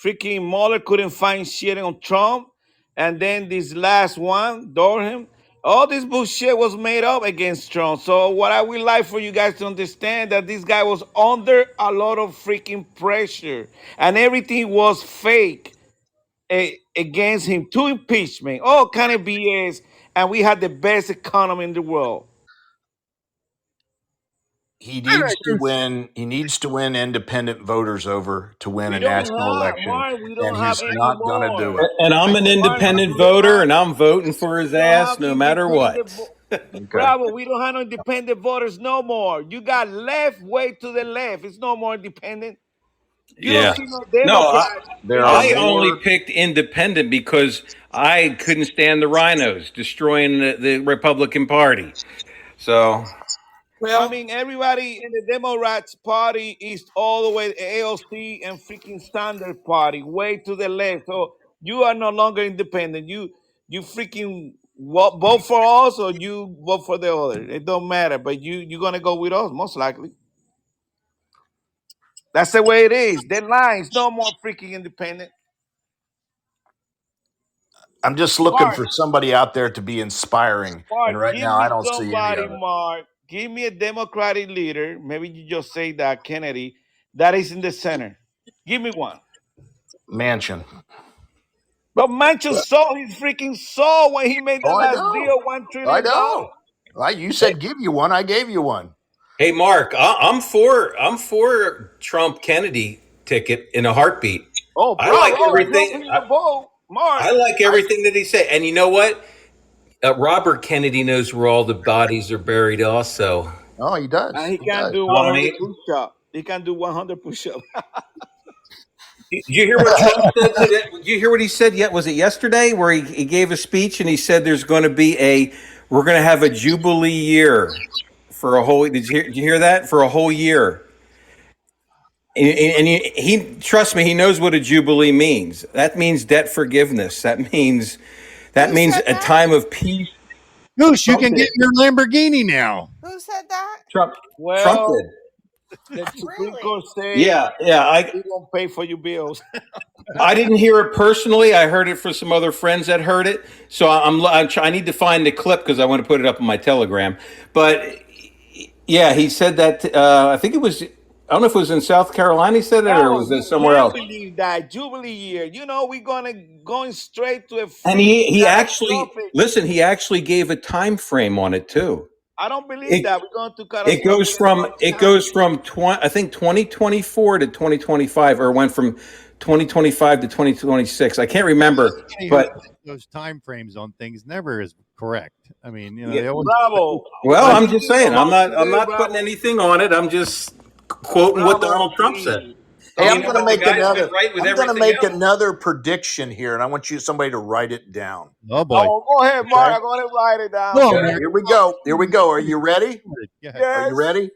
S11: freaking Mueller couldn't find shit on Trump, and then this last one, Durham, all this bullshit was made up against Trump. So what I would like for you guys to understand that this guy was under a lot of freaking pressure, and everything was fake against him. 2 impeachment, all kind of BS, and we had the best economy in the world.
S5: He needs to win. He needs to win independent voters over to win a national election, and he's not going to do it.
S9: And I'm an independent voter, and I'm voting for his ass no matter what.
S11: Bravo, we don't have no independent voters no more. You got left, way to the left. It's no more independent. You don't see no Democrats.
S9: I only picked independent because I couldn't stand the rhinos destroying the Republican Party. So...
S11: Well, I mean, everybody in the Democrats Party is all the way AOC and freaking Standard Party, way to the left. So you are no longer independent. You freaking vote for us or you vote for the other. It don't matter, but you're gonna go with us most likely. That's the way it is. That line is no more freaking independent.
S5: I'm just looking for somebody out there to be inspiring, and right now I don't see any of it.
S11: Mark, give me a Democratic leader. Maybe you just say that, Kennedy, that is in the center. Give me one.
S5: Manchin.
S11: But Manchin saw his freaking soul when he made the last deal, $1 trillion.
S5: I know. You said give you one. I gave you one.
S9: Hey, Mark, I'm for Trump Kennedy ticket in a heartbeat.
S11: Oh, bro,
S9: I like everything.
S11: Mark.
S9: I like everything that he said. And you know what? Robert Kennedy knows where all the bodies are buried also.
S5: Oh, he does.
S11: And he can do 100 push-ups. He can do 100 push-ups.
S9: Did you hear what Trump said today? Did you hear what he said yet? Was it yesterday where he gave a speech and he said we're going to have a Jubilee year for a whole, did you hear that? For a whole year. And he trust me, he knows what a jubilee means. That means debt forgiveness. That means a time of peace.
S8: Goose, you can get your Lamborghini now.
S7: Who said that?
S9: Trump
S11: Well,
S9: did.
S11: the Supreme
S7: Really?
S11: Court say
S9: Yeah.
S11: we won't pay for your bills.
S9: I didn't hear it personally. I heard it from some other friends that heard it. So I need to find the clip because I want to put it up on my Telegram. But yeah, he said that. I think it was. I don't know if it was in South Carolina. He said it, or was it somewhere else?
S11: I believe that Jubilee year. You know, we're going straight to a.
S9: And he actually listen. He actually gave a time frame on it too.
S11: I don't believe that we're going to cut.
S9: It goes from I think 2024 to 2025, or went from 2025 to 2026. I can't remember, but
S8: those time frames on things never is correct. I mean, you know,
S9: Yeah.
S8: they always,
S11: Bravo.
S9: well, I'm just saying. I'm not putting anything on it. I'm just quoting what Donald Trump said.
S5: Hey, I'm going to make
S9: another
S5: prediction here, and I want somebody to write it down.
S8: oh boy.
S11: Oh, go ahead, Mark. I'm going to write it down.
S8: No,
S5: Okay, here we go. Here we go. Are you ready?
S8: Yeah.
S5: Are you ready?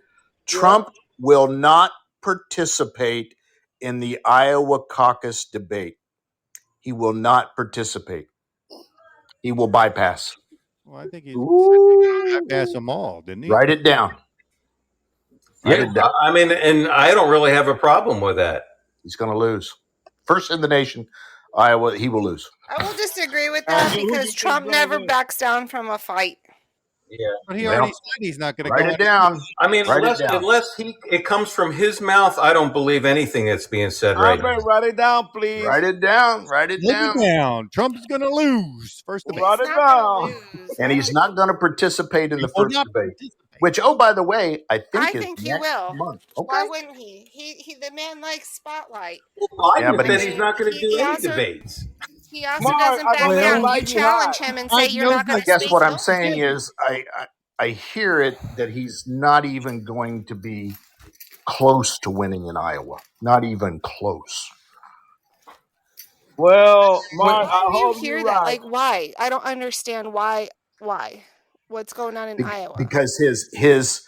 S5: Trump will not participate in the Iowa caucus debate. He will not participate. He will bypass.
S8: Well, I think he bypassed them all, didn't he?
S5: Write it down.
S9: Yeah, I mean, and I don't really have a problem with that.
S5: He's going to lose. First in the nation, Iowa, he will lose.
S7: I will disagree with that because Trump never backs down from a fight.
S9: Yeah,
S8: but he already said he's not going to
S5: write it down.
S9: I mean, unless it comes from his mouth, I don't believe anything that's being said right now.
S11: Write it down, please.
S5: Write it down. Write it down.
S8: Trump's going to lose first debate.
S11: Write it down.
S5: And he's not going to participate in the first debate. Which, oh, by the way, I think
S7: he will.
S5: month. Okay.
S7: Why wouldn't he? He the man likes spotlight.
S9: Biden but he's not going to do any debates.
S7: He also doesn't back down. You challenge him and say you're not going to.
S5: I guess what I'm saying is I hear it that he's not even going to be close to winning in Iowa. Not even close.
S11: Well, Mark,
S7: I hope you hear that. Like, why? I don't understand why. Why? What's going on in Iowa?
S5: Because his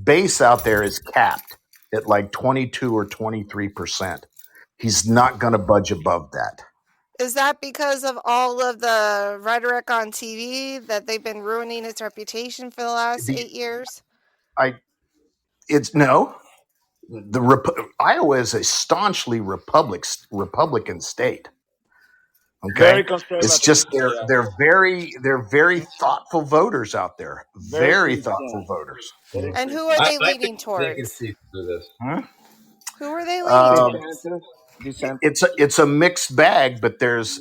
S5: base out there is capped at like 22 or 23%. He's not going to budge above that.
S7: Is that because of all of the rhetoric on TV that they've been ruining his reputation for the last 8 years?
S5: Iowa is a staunchly Republican state. Okay, it's just they're very thoughtful voters out there. Very thoughtful voters.
S7: And who are they leaning towards? Who are they leaning towards?
S5: It's a mixed bag, but there's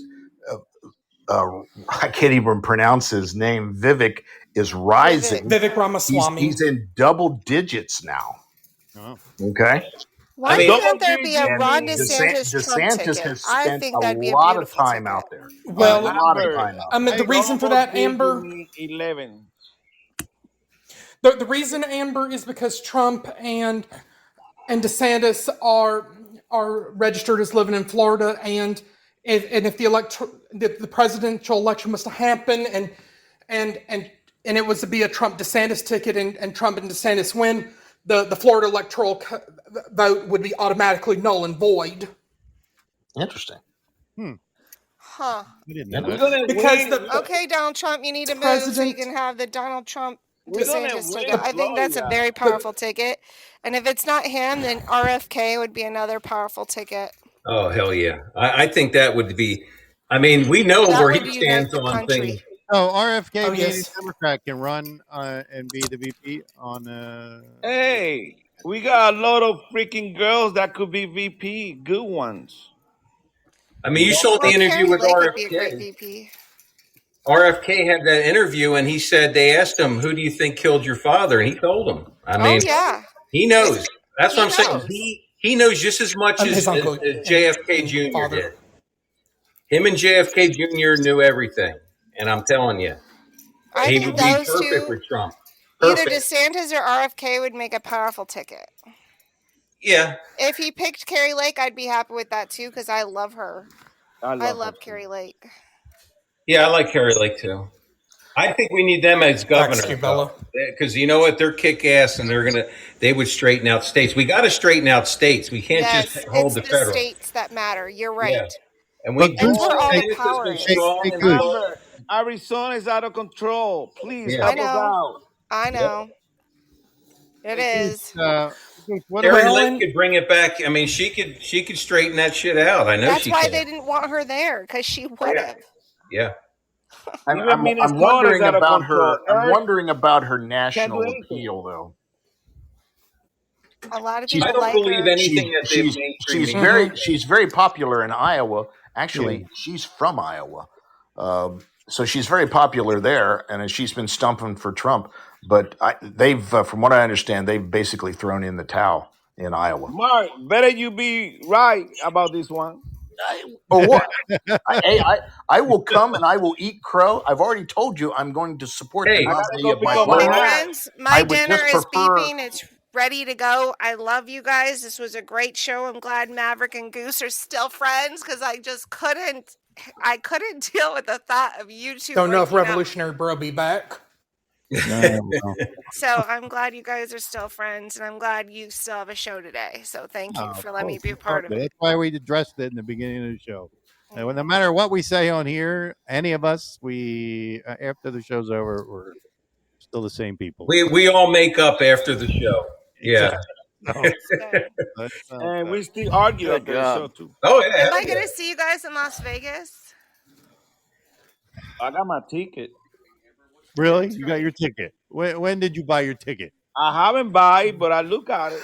S5: I can't even pronounce his name. Vivek is rising.
S10: Vivek Ramaswamy.
S5: He's in double digits now.
S8: Oh.
S5: Okay.
S7: Why can't there be a Ron DeSantis Trump ticket?
S5: Has
S7: I
S5: spent
S7: think that'd be
S5: a lot of time
S7: ticket.
S5: out there.
S10: Well,
S5: a lot of time out
S10: I mean, the reason for that, Amber.
S11: 11.
S10: The reason, Amber, is because Trump and DeSantis are registered as living in Florida, and if the presidential election was to happen, and it was to be a Trump DeSantis ticket, and Trump and DeSantis win, the Florida electoral vote would be automatically null and void.
S5: Interesting.
S7: Huh.
S10: Because
S7: okay, Donald Trump, you need to move so you can have the Donald Trump DeSantis ticket. I think that's a very powerful ticket. And if it's not him, then RFK would be another powerful ticket.
S9: Oh, hell yeah. I think that would be, I mean, we know where he stands on things.
S8: Oh, RFK being a Democrat can run and be the VP on.
S11: Hey, we got a lot of freaking girls that could be VP, good ones.
S9: I mean, you saw the interview with RFK. RFK had that interview, and he said they asked him, "Who do you think killed your father?" And he told them. I mean, he knows. That's what I'm saying. He knows just as much as JFK Jr. did. Him and JFK Jr. knew everything, and I'm telling you, he would be perfect for Trump.
S7: Either DeSantis or RFK would make a powerful ticket.
S9: Yeah.
S7: If he picked Carrie Lake, I'd be happy with that too because I love her. I love Carrie Lake.
S9: Yeah, I like Carrie Lake too. I think we need them as governor.
S10: Thanks, Bella.
S9: Because you know what? They're kick ass and they would straighten out states. We got to straighten out states. We can't just hold the federal.
S7: States that matter. You're right.
S9: Yeah. And we
S7: That's where all the power is.
S11: Amber, Arizona is out of control. Please help us out.
S7: I know. It is.
S9: Terry Lynn could bring it back. I mean, she could straighten that shit out. I know
S7: that's
S9: she
S7: why
S9: can.
S7: they didn't want her there, because she would have.
S9: Yeah.
S5: I'm wondering about her. I'm wondering about her national appeal, though.
S7: A lot of people
S9: I don't
S7: like
S9: believe
S7: her.
S9: anything that
S5: She's very popular in Iowa. Actually, she's from Iowa, so she's very popular there, and she's been stumping for Trump. But they've, from what I understand, they've basically thrown in the towel in Iowa.
S11: Mark, better you be right about this one.
S5: Or what? I will come and I will eat crow. I've already told you I'm going to support the nominee of my
S7: My
S5: party.
S7: friends, my dinner is beeping. It's ready to go. I love you guys. This was a great show. I'm glad Maverick and Goose are still friends, because I just couldn't deal with the thought of you two.
S10: Don't know if Revolutionary Bro be back.
S7: So I'm glad you guys are still friends, and I'm glad you still have a show today. So thank you for letting me be a part of it.
S8: That's why we addressed it in the beginning of the show. And no matter what we say on here, any of us, we after the show's over, we're still the same people.
S9: We all make up after the show. Yeah.
S11: And we still argue after the show too.
S9: Oh yeah.
S7: Am I going to see you guys in Las Vegas?
S11: I got my ticket.
S8: Really? You got your ticket? When did you buy your ticket?
S11: I haven't bought it, but I look at it.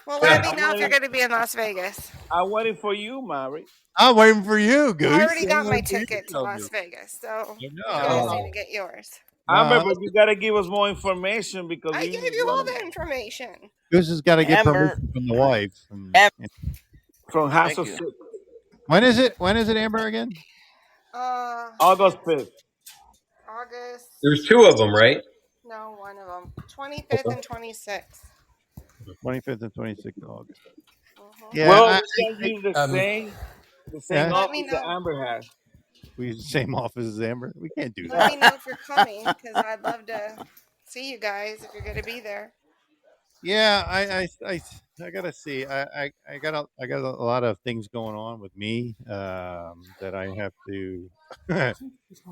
S7: Well, let me know if you're going to be in Las Vegas.
S11: I'm waiting for you, Mary.
S8: I'm waiting for you, Goose.
S7: I already got my ticket to Las Vegas, so you guys need to get yours.
S11: Amber, but you got to give us more information, because
S7: I gave you all the information.
S8: Goose has got to get permission from the wife.
S11: From House of Six.
S8: When is it? When is it, Amber, again?
S11: August 5th.
S7: August.
S9: There's two of them, right?
S7: No, one of them. 25th and 26th.
S8: 25th and 26th of August.
S11: Yeah, well, we can use the same office that Amber has.
S8: We use the same office as Amber. We can't do that.
S7: Let me know if you're coming, because I'd love to see you guys if you're going to be there.
S8: Yeah, I gotta see. I got a lot of things going on with me that I have to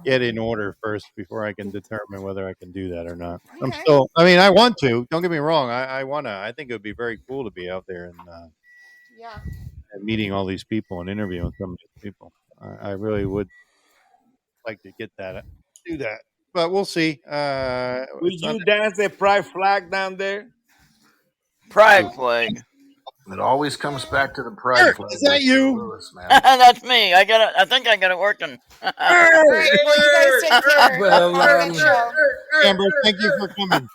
S8: get in order first before I can determine whether I can do that or not. Okay. I want to. Don't get me wrong. I want to. I think it would be very cool to be out there and meeting all these people and interviewing some of these people. I really would like to do that, but we'll see.
S11: Would you dance the pride flag down there?
S12: Pride flag.
S5: It always comes back to the pride flag.
S8: Is that you?
S5: Lewis, man.
S12: That's me. I think I got it working.
S7: All right, well, you guys take care.
S8: Amber, thank you for coming.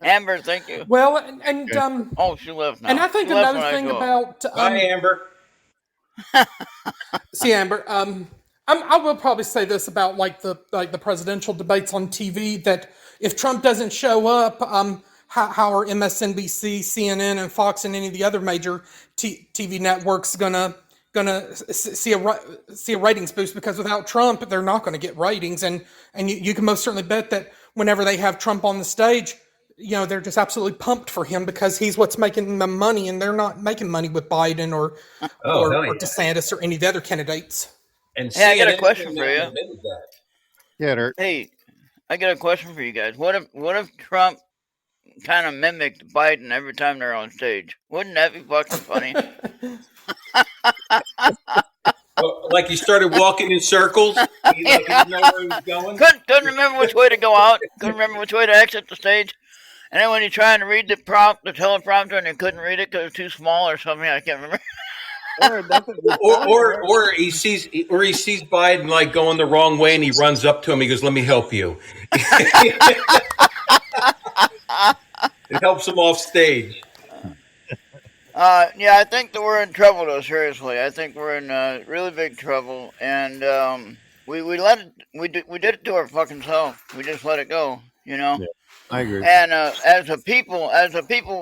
S12: Amber, thank you.
S10: Well, and
S12: oh, she left now.
S10: And I think another thing about
S9: bye, Amber.
S10: See, Amber, I will probably say this about like the presidential debates on TV, that if Trump doesn't show up, how are MSNBC, CNN, and Fox and any of the other major TV networks gonna see a ratings boost? Because without Trump, they're not going to get ratings, and you can most certainly bet that whenever they have Trump on the stage, they're just absolutely pumped for him, because he's what's making them money, and they're not making money with Biden or DeSantis or any of the other candidates.
S12: And hey, I got a question for you.
S8: Yeah, Dirt.
S12: Hey, I got a question for you guys. What if Trump kind of mimicked Biden every time they're on stage? Wouldn't that be fucking funny?
S9: Like he started walking in circles. He didn't know where he was going.
S12: Couldn't remember which way to go out. Couldn't remember which way to exit the stage. And then when you're trying to read the teleprompter, and you couldn't read it because it was too small or something, I can't remember.
S9: or he sees Biden like going the wrong way, and he runs up to him. He goes, "Let me help you." It helps him off stage.
S12: Yeah, I think that we're in trouble, though. Seriously, I think we're in really big trouble, and we did it to our fucking self. We just let it go, Yeah,
S8: I agree.
S12: And as a people,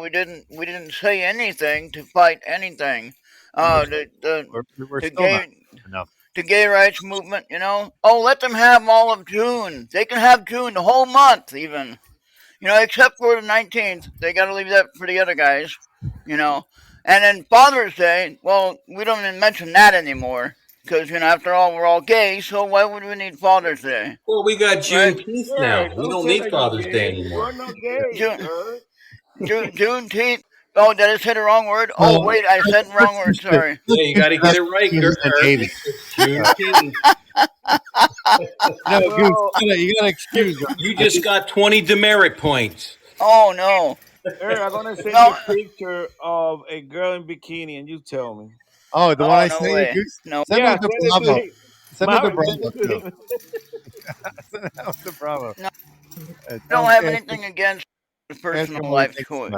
S12: we didn't say anything to fight anything.
S8: We're still not enough.
S12: the gay rights movement, oh, let them have all of June. They can have June the whole month, even. Except for the 19th. They got to leave that for the other guys, And then Father's Day, well, we don't even mention that anymore. Because, after all, we're all gay, so why would we need Father's Day?
S9: Well, we got Juneteenth now.
S11: Hey,
S9: We don't
S11: say
S9: need
S11: that
S9: Father's
S11: you're
S9: Day
S11: gay.
S9: anymore.
S11: You're not gay.
S12: Juneteenth. Oh, did I say the wrong word? Oh, wait, I said the wrong word. Sorry.
S9: Yeah, you got to get it right, Juneteenth.
S8: No, Goose, you got to excuse her.
S9: You just got 20 demerit points.
S12: Oh, no.
S11: Eric, I'm going to send you a picture of a girl in bikini, and you tell me.
S8: Oh, the one I
S12: no
S8: sent
S12: way.
S8: you, Goose?
S12: No.
S8: Send
S11: Yeah,
S8: it to Bravo. Send it to Bravo.
S11: Send it to him.
S8: Send it to Bravo.
S12: No. I don't have anything against personal life choice.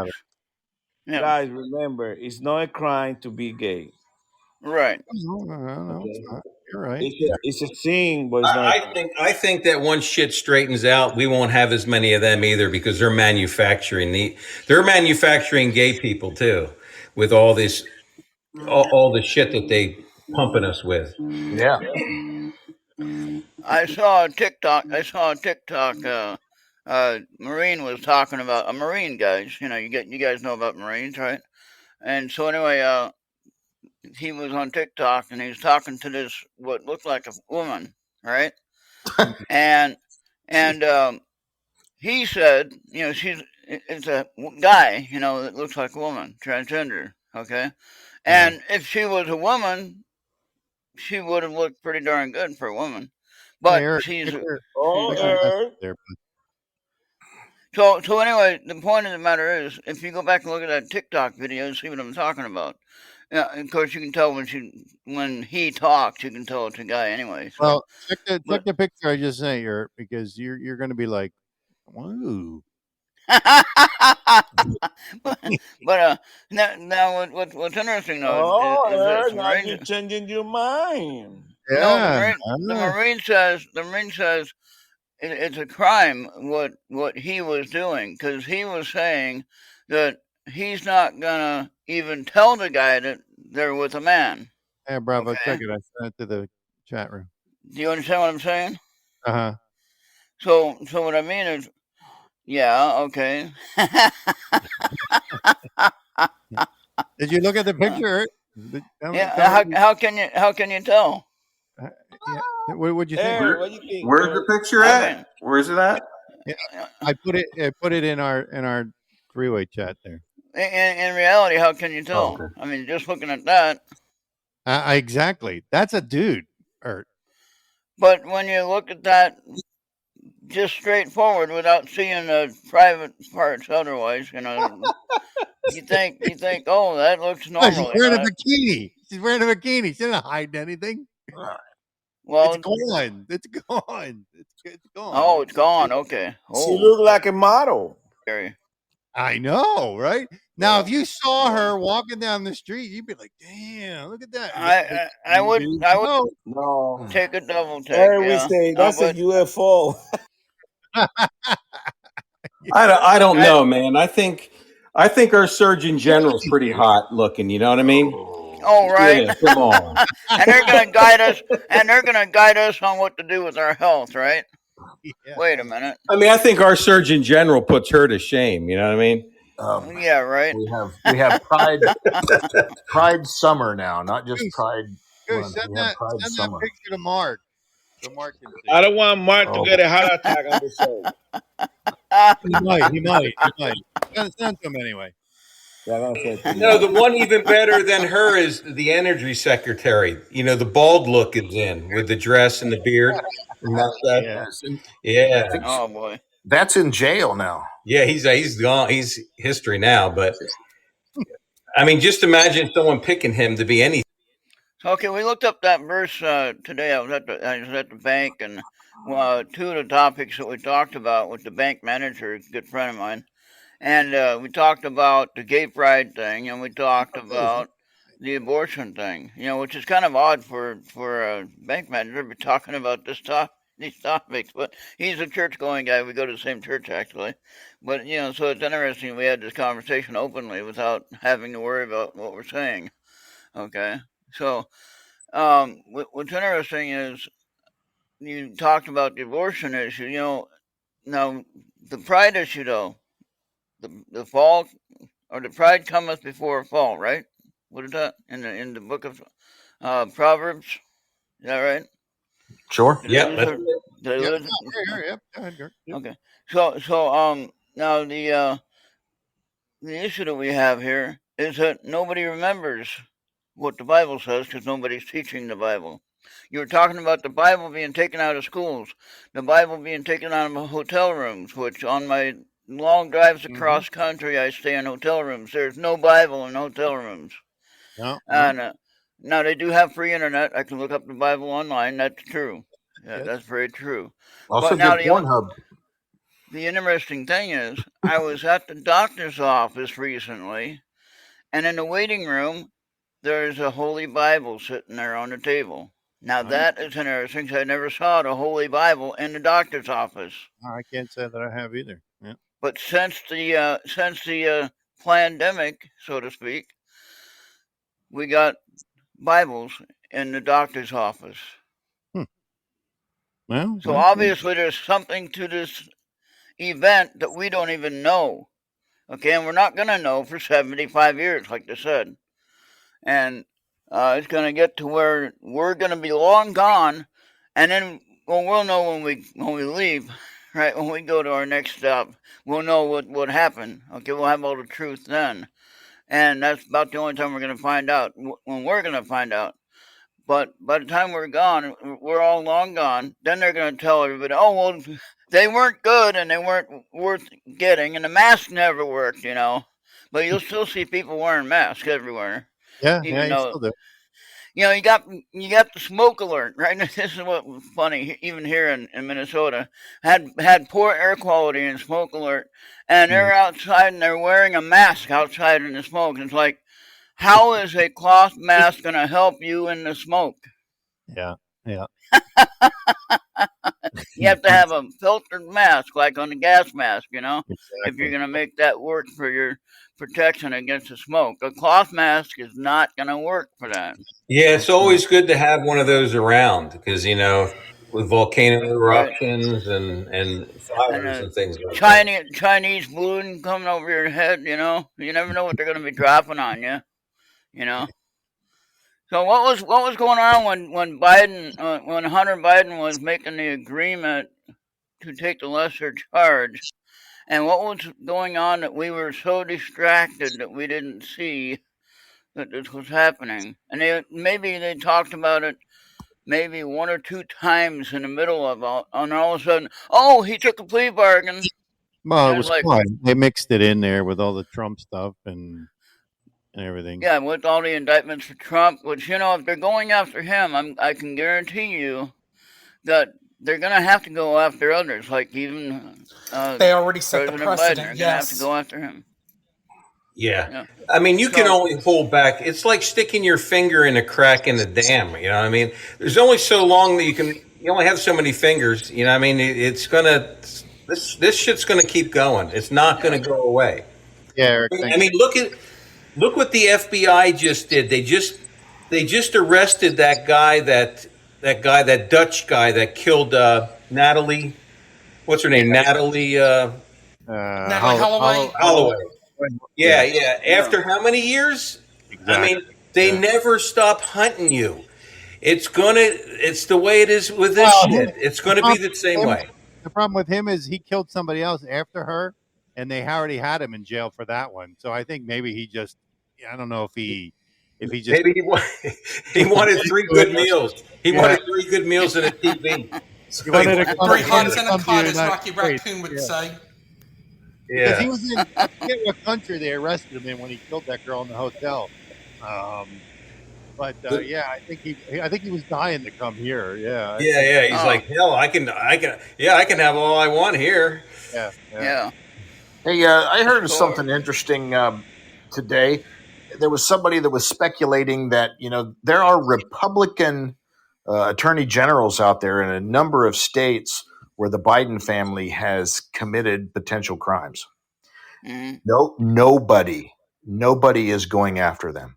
S11: Yeah. Guys, remember, it's not a crime to be gay.
S12: Right.
S8: No, it's not. You're right.
S11: It's a sin, but it's not.
S9: I think that once shit straightens out, we won't have as many of them either because they're manufacturing gay people too, with all this, all the shit that they pumping us with.
S5: Yeah.
S12: I saw a TikTok. Marine was talking about Marine guys. You guys know about Marines, right? And so anyway, he was on TikTok and he was talking to this what looked like a woman, right? and he said, it's a guy, that looks like a woman, transgender, okay? And if she was a woman, she would have looked pretty darn good for a woman. But she's So anyway, the point of the matter is, if you go back and look at that TikTok video and see what I'm talking about, of course you can tell when he talks, you can tell it's a guy anyway. So.
S8: Well, check the picture I just sent you, because you're going to be like, whoa.
S12: but now what's interesting though is
S11: now you're changing your mind.
S8: Yeah,
S12: the Marine says it's a crime what he was doing, because he was saying that he's not gonna even tell the guy that they're with a man.
S8: Yeah, Bravo, check it. I sent it to the chat room.
S12: Do you understand what I'm saying?
S8: Uh-huh.
S12: So what I mean is, yeah, okay.
S8: Did you look at the picture?
S12: How can you tell?
S8: Yeah. What would you think?
S11: What do you think?
S13: Where's the picture at? Where's it at?
S8: Yeah, I put it in our three-way chat there.
S12: In reality, how can you tell?
S13: Oh, okay.
S12: I mean, just looking at that.
S8: Exactly. That's a dude.
S12: But when you look at that just straightforward without seeing the private parts otherwise, you think, oh, that looks normal.
S8: She's wearing a bikini. She's wearing a bikini. She's not hiding anything.
S12: Well,
S8: it's gone. It's gone. It's gone.
S12: Oh, it's gone. Okay.
S11: She looked like a model.
S8: I know, right? Now, if you saw her walking down the street, you'd be like, "Damn, look at that!"
S12: I would
S11: no
S12: take a double take.
S11: There we say that's a UFO.
S9: I don't know, man. I think our Surgeon General's pretty hot looking. You know what I mean?
S12: Oh, right.
S9: Yeah, come on.
S12: And they're gonna guide us. And they're gonna guide us on what to do with our health, right? Yeah. Wait a minute.
S9: I mean, I think our Surgeon General puts her to shame. You know what I mean?
S12: Yeah, right.
S5: We have Pride Summer now, not just Pride.
S8: Send that picture to Mark. So Mark can see.
S11: I don't want Mark to get a heart attack on the show.
S8: He might. Send to him anyway.
S9: No, the one even better than her is the Energy Secretary. The bald look is in with the dress and the beard. Yeah.
S12: Oh boy.
S5: That's in jail now.
S9: Yeah, he's gone. He's history now. But I mean, just imagine someone picking him to be anything.
S12: Okay, we looked up that verse today. I was at the bank, and two of the topics that we talked about with the bank manager, a good friend of mine, and we talked about the gay pride thing, and we talked about the abortion thing. Which is kind of odd for a bank manager to be talking about these topics, but he's a church-going guy. We go to the same church, actually. But, so it's interesting we had this conversation openly without having to worry about what we're saying. Okay? So, what's interesting is you talked about the abortion issue. Now the pride issue, though, the fall or the pride cometh before a fall, right? What is that in the book of Proverbs? Is that right?
S5: Sure.
S9: Yeah.
S12: Okay. So now the issue that we have here is that nobody remembers what the Bible says because nobody's teaching the Bible. You were talking about the Bible being taken out of schools, the Bible being taken out of hotel rooms, which on my long drives across country, I stay in hotel rooms. There's no Bible in hotel rooms.
S8: No.
S12: And now they do have free internet. I can look up the Bible online. That's true. Yeah,
S8: Yes.
S12: that's very true.
S5: Also,
S12: But now
S5: good Pornhub.
S12: the interesting thing is, I was at the doctor's office recently, and in the waiting room, there's a Holy Bible sitting there on the table. Now that is interesting because I never saw the Holy Bible in the doctor's office.
S8: I can't say that I have either. Yeah.
S12: But since the pandemic, so to speak, we got Bibles in the doctor's office.
S8: Well,
S12: so obviously there's something to this event that we don't even know. Okay, and we're not going to know for 75 years, like they said. And it's going to get to where we're going to be long gone, and then we'll know when we leave, right? When we go to our next stop, we'll know what happened. Okay, we'll have all the truth then, and that's about the only time we're going to find out. When we're going to find out, but by the time we're gone, we're all long gone. Then they're going to tell everybody, oh well, they weren't good and they weren't worth getting, and the mask never worked, But you'll still see people wearing masks everywhere.
S8: Yeah, you still do.
S12: You got the smoke alert, right? This is what was funny, even here in Minnesota. Had poor air quality and smoke alert, and they're outside and they're wearing a mask outside in the smoke. And it's like, how is a cloth mask going to help you in the smoke?
S8: Yeah.
S12: You have to have a filtered mask, like on the gas mask,
S8: Exactly.
S12: if you're going to make that work for your protection against the smoke. A cloth mask is not going to work for that.
S9: Yeah, it's always good to have one of those around because, with volcano eruptions and fires and things like that.
S12: Chinese balloon coming over your head, you never know what they're going to be dropping on you, So what was going on when Biden, when Hunter Biden was making the agreement to take the lesser charge, and what was going on that we were so distracted that we didn't see that this was happening? And maybe they talked about it maybe one or two times in the middle of all, and all of a sudden, oh, he took a plea bargain.
S8: Well, it was fun. They mixed it in there with all the Trump stuff and everything.
S12: Yeah, with all the indictments for Trump, which, if they're going after him, I can guarantee you that they're going to have to go after others, like even
S10: they already set
S12: President
S10: the precedent.
S12: Biden. They're going to have to go after him.
S9: Yeah. I mean, you can only hold back. It's like sticking your finger in a crack in the dam. You know what I mean? There's only so long that you only have so many fingers. You know what I mean? It's going to, this shit's going to keep going. It's not going to go away.
S8: Yeah, Eric,
S9: I mean, look what the FBI just did. They just arrested that guy, that Dutch guy that killed Natalie. What's her name? Natalie Holloway. Yeah. After how many years? Exactly. I mean, they never stop hunting you. It's the way it is with this shit. It's gonna be the same way.
S8: The problem with him is he killed somebody else after her, and they already had him in jail for that one. So I think maybe I don't know if he just
S9: maybe he wanted 3 good meals. He wanted 3 good meals and a TV.
S10: So 3 hots and a cot, as Rocky Raccoon would say.
S8: Yeah, because he was in, I forget what country they arrested him in when he killed that girl in the hotel. But I think he was dying to come here. Yeah.
S9: Yeah. He's like, hell, I can have all I want here.
S12: Yeah.
S5: Hey, I heard something interesting today. There was somebody that was speculating that there are Republican attorney generals out there in a number of states where the Biden family has committed potential crimes. Mm-hmm. Nobody is going after them.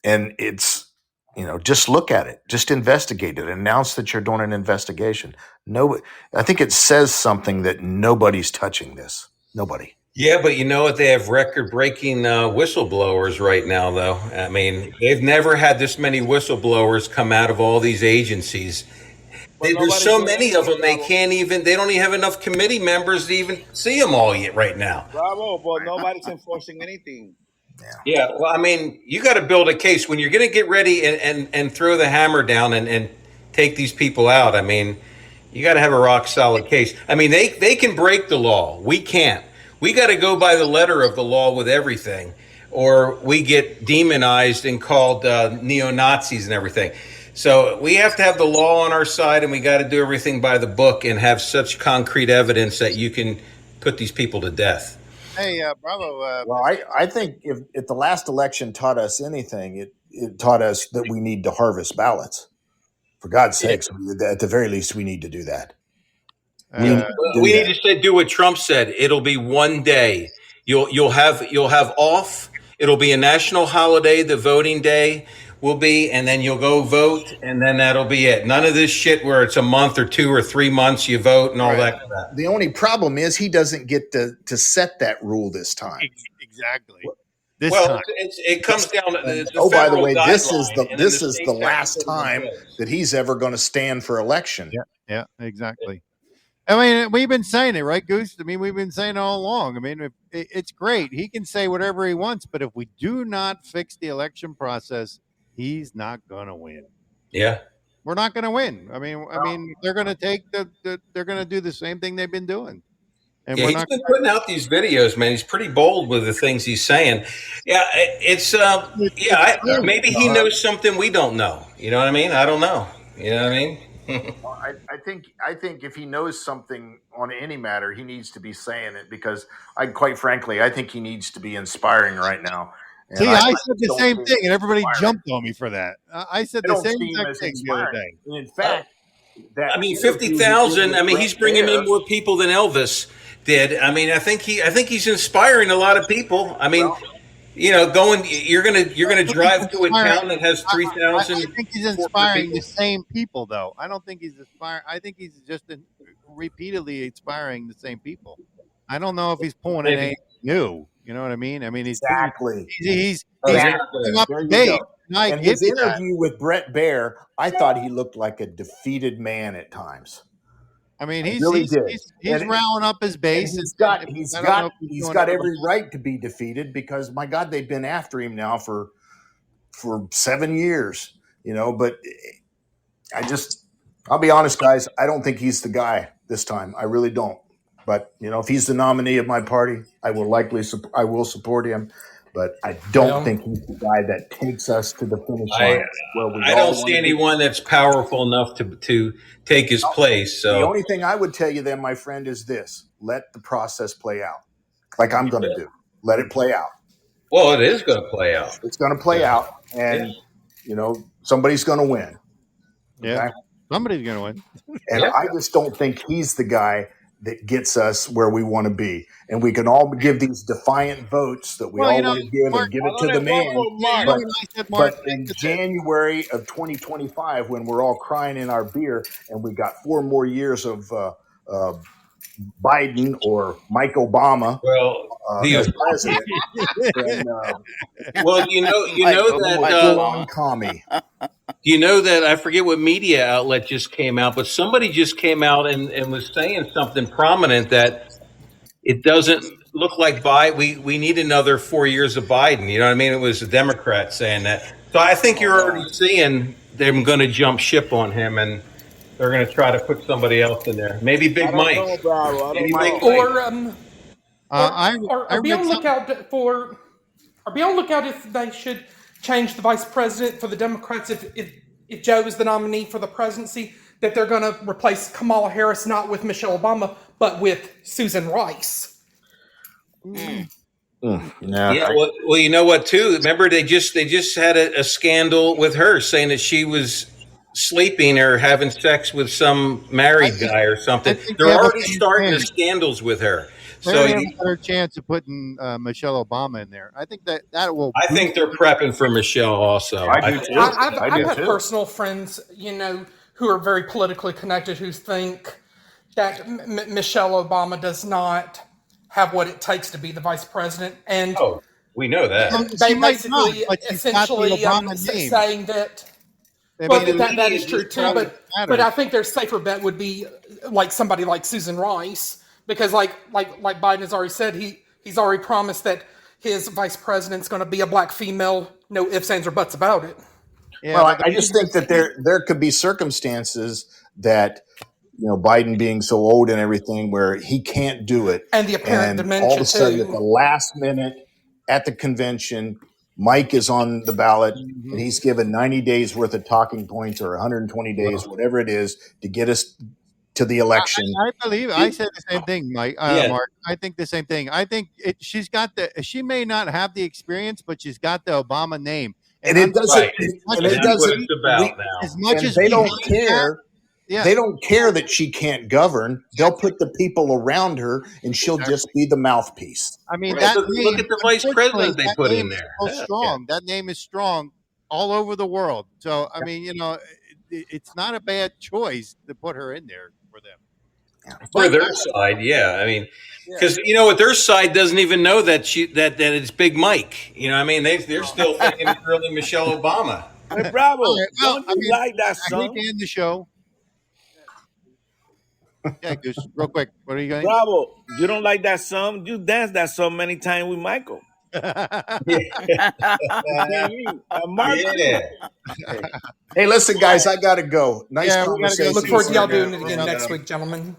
S5: And it's just look at it, just investigate it, announce that you're doing an investigation. No, I think it says something that nobody's touching this. Nobody.
S9: Yeah, but you know what? They have record-breaking whistleblowers right now, though. I mean, they've never had this many whistleblowers come out of all these agencies. There's so many of them, they don't even have enough committee members to even see them all yet right now.
S11: Bravo, but nobody's enforcing anything.
S9: Yeah, well, I mean, you got to build a case. When you're going to get ready and throw the hammer down and take these people out, I mean, you got to have a rock-solid case. I mean, they can break the law. We can't. We got to go by the letter of the law with everything, or we get demonized and called neo-Nazis and everything. So we have to have the law on our side, and we got to do everything by the book and have such concrete evidence that you can put these people to death.
S8: Hey, Bravo.
S5: Well, I think if the last election taught us anything, it taught us that we need to harvest ballots. For God's sakes, at the very least, we need to do that.
S9: We need to do what Trump said. It'll be one day. You'll have off. It'll be a national holiday. The voting day will be, and then you'll go vote, and then that'll be it. None of this shit where it's a month or 2 or 3 months you vote and all that crap.
S5: The only problem is he doesn't get to set that rule this time.
S8: Exactly.
S9: It comes down to
S5: by the way, this is the last time that he's ever going to stand for election.
S8: Yeah, exactly. I mean, we've been saying it, right, Goose? I mean, we've been saying it all along. I mean, it's great. He can say whatever he wants, but if we do not fix the election process, he's not going to win.
S9: Yeah.
S8: We're not going to win. I mean, they're going to they're going to do the same thing they've been doing. And
S9: he's been putting out these videos, man. He's pretty bold with the things he's saying. Yeah, maybe he knows something we don't know. You know what I mean? I don't know. You know what I mean?
S5: Well, I think if he knows something on any matter, he needs to be saying it, because quite frankly, I think he needs to be inspiring right now. And
S8: see, I said the same thing, and everybody jumped on me for that. I said the same exact thing the other day.
S5: And in fact,
S9: 50,000. I mean, he's bringing in more people than Elvis did. I mean, I think he's inspiring a lot of people. I mean, you're gonna drive to a town that has 3,000.
S8: I think he's inspiring the same people, though. I don't think he's inspiring. I think he's just repeatedly inspiring the same people. I don't know if he's pulling anything new. You know what I mean? I mean, he's up to date.
S5: And his interview with Brett Baer, I thought he looked like a defeated man at times.
S8: I mean, he's rounding up his base.
S5: He's got every right to be defeated, because my God, they've been after him now for 7 years. But I'll be honest, guys. I don't think he's the guy this time. I really don't. But if he's the nominee of my party, I will support him. But I don't think he's the guy that takes us to the finish line.
S9: I don't see anyone that's powerful enough to take his place. So
S5: the only thing I would tell you then, my friend, is this: let the process play out, like I'm going to do. Let it play out.
S9: Well, it is going to play out.
S5: It's going to play out, and somebody's going to win.
S8: Yeah, somebody's going to win.
S5: And I just don't think he's the guy that gets us where we want to be. And we can all give these defiant votes that we all want to give, and give it to the man. But in January of 2025, when we're all crying in our beer and we got 4 more years of Biden or Mike Obama as president,
S9: you know that I forget what media outlet just came out, but somebody just came out and was saying something prominent that it doesn't look like we need another 4 years of Biden. You know what I mean? It was a Democrat saying that. So I think you're already seeing them going to jump ship on him, and they're going to try to put somebody else in there. Maybe Big Mike.
S10: Are be on lookout if they should change the vice president for the Democrats if Joe is the nominee for the presidency, that they're going to replace Kamala Harris not with Michelle Obama but with Susan Rice.
S9: Yeah, well, you know what? Too. Remember, they just had a scandal with her saying that she was sleeping or having sex with some married guy or something. They're already starting the scandals with her.
S8: So you have a better chance of putting Michelle Obama in there. I think that will.
S9: I think they're prepping for Michelle also.
S10: I've had personal friends, who are very politically connected who think that Michelle Obama does not have what it takes to be the vice president. And
S9: we know that.
S10: They basically, essentially saying that. That is true too, but I think their safer bet would be like somebody like Susan Rice, because like Biden has already said, he's already promised that his vice president's going to be a black female, no ifs, ands, or buts about it.
S5: Yeah, well, I just think that there could be circumstances that Biden being so old and everything where he can't do it,
S10: and the apparent dementia
S5: all of a sudden at the last minute at the convention, Mike is on the ballot, and he's given 90 days worth of talking points or 120 days, whatever it is, to get us to the election.
S8: I believe I said the same thing, Mike. Mark, I think the same thing. I think she's got she may not have the experience, but she's got the Obama name,
S5: and it doesn't.
S9: Right. And it doesn't.
S8: As much as
S5: they don't care. They don't care that she can't govern. They'll put the people around her, and she'll just be the mouthpiece.
S8: I mean,
S9: look at the vice president they put in there.
S8: So strong. That name is strong all over the world. So I mean, it's not a bad choice to put her in there for them.
S9: For their side, yeah. I mean, because what their side doesn't even know that that it's Big Mike. I mean, they're still thinking it's really Michelle Obama.
S11: Hey, Bravo! Don't you like that song?
S8: I hate to end the show. Yeah, Goose, real quick. What are you going?
S11: Bravo! You don't like that song? You danced that song many times with Michael.
S5: Mark. Hey, listen, guys, I gotta go. Nice conversation.
S10: Look forward to y'all doing it again next week, gentlemen.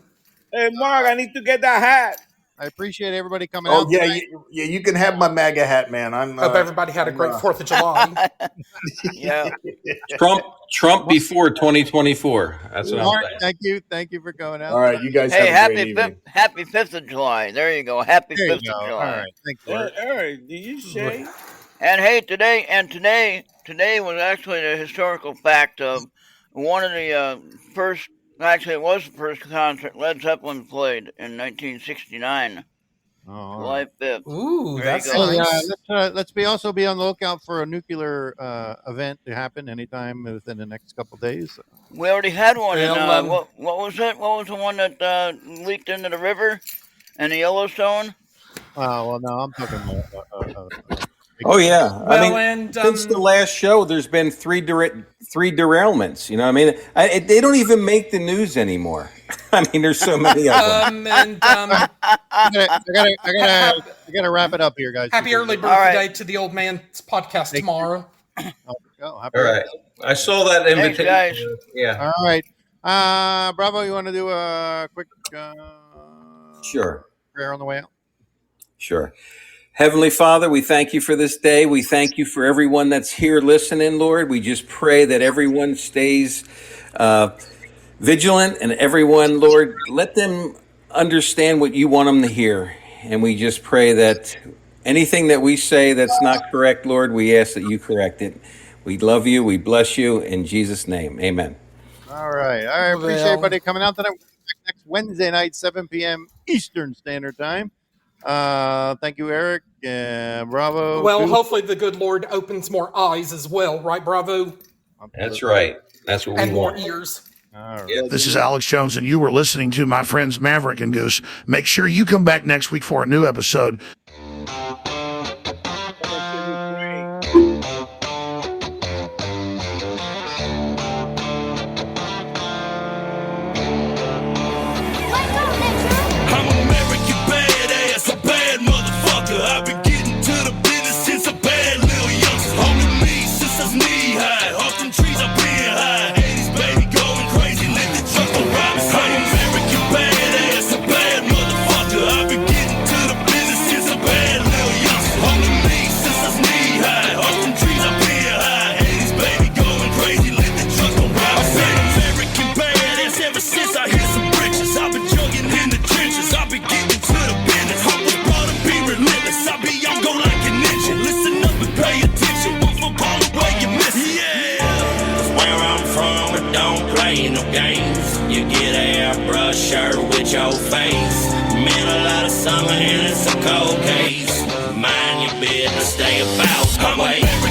S11: Hey, Mark, I need to get that hat.
S8: I appreciate everybody coming out.
S5: Oh yeah, you can have my MAGA hat, man.
S10: Hope everybody had a great 4th of July.
S12: Yeah.
S9: Trump before 2024. That's what I'm saying.
S8: Thank you for coming out.
S5: All right, you guys. Have a great evening.
S12: Happy 5th of July. There you go. Happy 5th of July.
S8: All right, thank you.
S11: Eric, did you say?
S12: And hey, today was actually the historical fact of one of the first. Actually, it was the first concert Led Zeppelin played in 1969. July 5th.
S10: Ooh, that's
S8: nice. Let's also be on the lookout for a nuclear event to happen anytime within the next couple of days.
S12: We already had one. What was it? What was the one that leaked into the river and the Yellowstone?
S8: Well, no, I'm talking about.
S9: Oh yeah, since the last show, there's been three derailments. They don't even make the news anymore. I mean, there's so many of them.
S8: I gotta wrap it up here, guys.
S10: Happy early birthday to the old man's podcast tomorrow.
S9: All right, I saw that invitation.
S12: Guys.
S9: Yeah.
S8: All right, Bravo, you want to do a quick
S9: sure
S8: prayer on the way out?
S9: Sure. Heavenly Father, we thank you for this day. We thank you for everyone that's here listening, Lord. We just pray that everyone stays vigilant, and everyone, Lord, let them understand what you want them to hear. And we just pray that anything that we say that's not correct, Lord, we ask that you correct it. We love you. We bless you. In Jesus' name, amen.
S8: All right. I appreciate everybody coming out tonight. Next Wednesday night, 7 p.m. Eastern Standard Time. Thank you, Eric. Bravo.
S10: Well, hopefully the good Lord opens more eyes as well, right, Bravo?
S9: That's right. That's what we want.
S10: And more ears.
S8: All right.
S14: This is Alex Jones, and you were listening to my friends Maverick and Goose. Make sure you come back next week for a new episode.
S3: I've been getting to the business since a bad little youngster. Only me since I was knee high. Off them trees I've been high. 80s baby going crazy, let the truck go rob me. I'm American badass, a bad motherfucker. I've been getting to the business since a bad little youngster. Only me since I was knee high. Off them trees I've been high. 80s baby going crazy, let the truck go rob me. I've been American badass ever since I hit some britches. I've been jugging in the trenches. I've been getting to the business. I was brought to be relentless. I'm go like a ninja. Listen up and pay attention. One for call away, you miss it. Yeah. That's where I'm from, but don't play no games. You get an airbrush shirt with your face. Man, a lot of summer better stay about my way.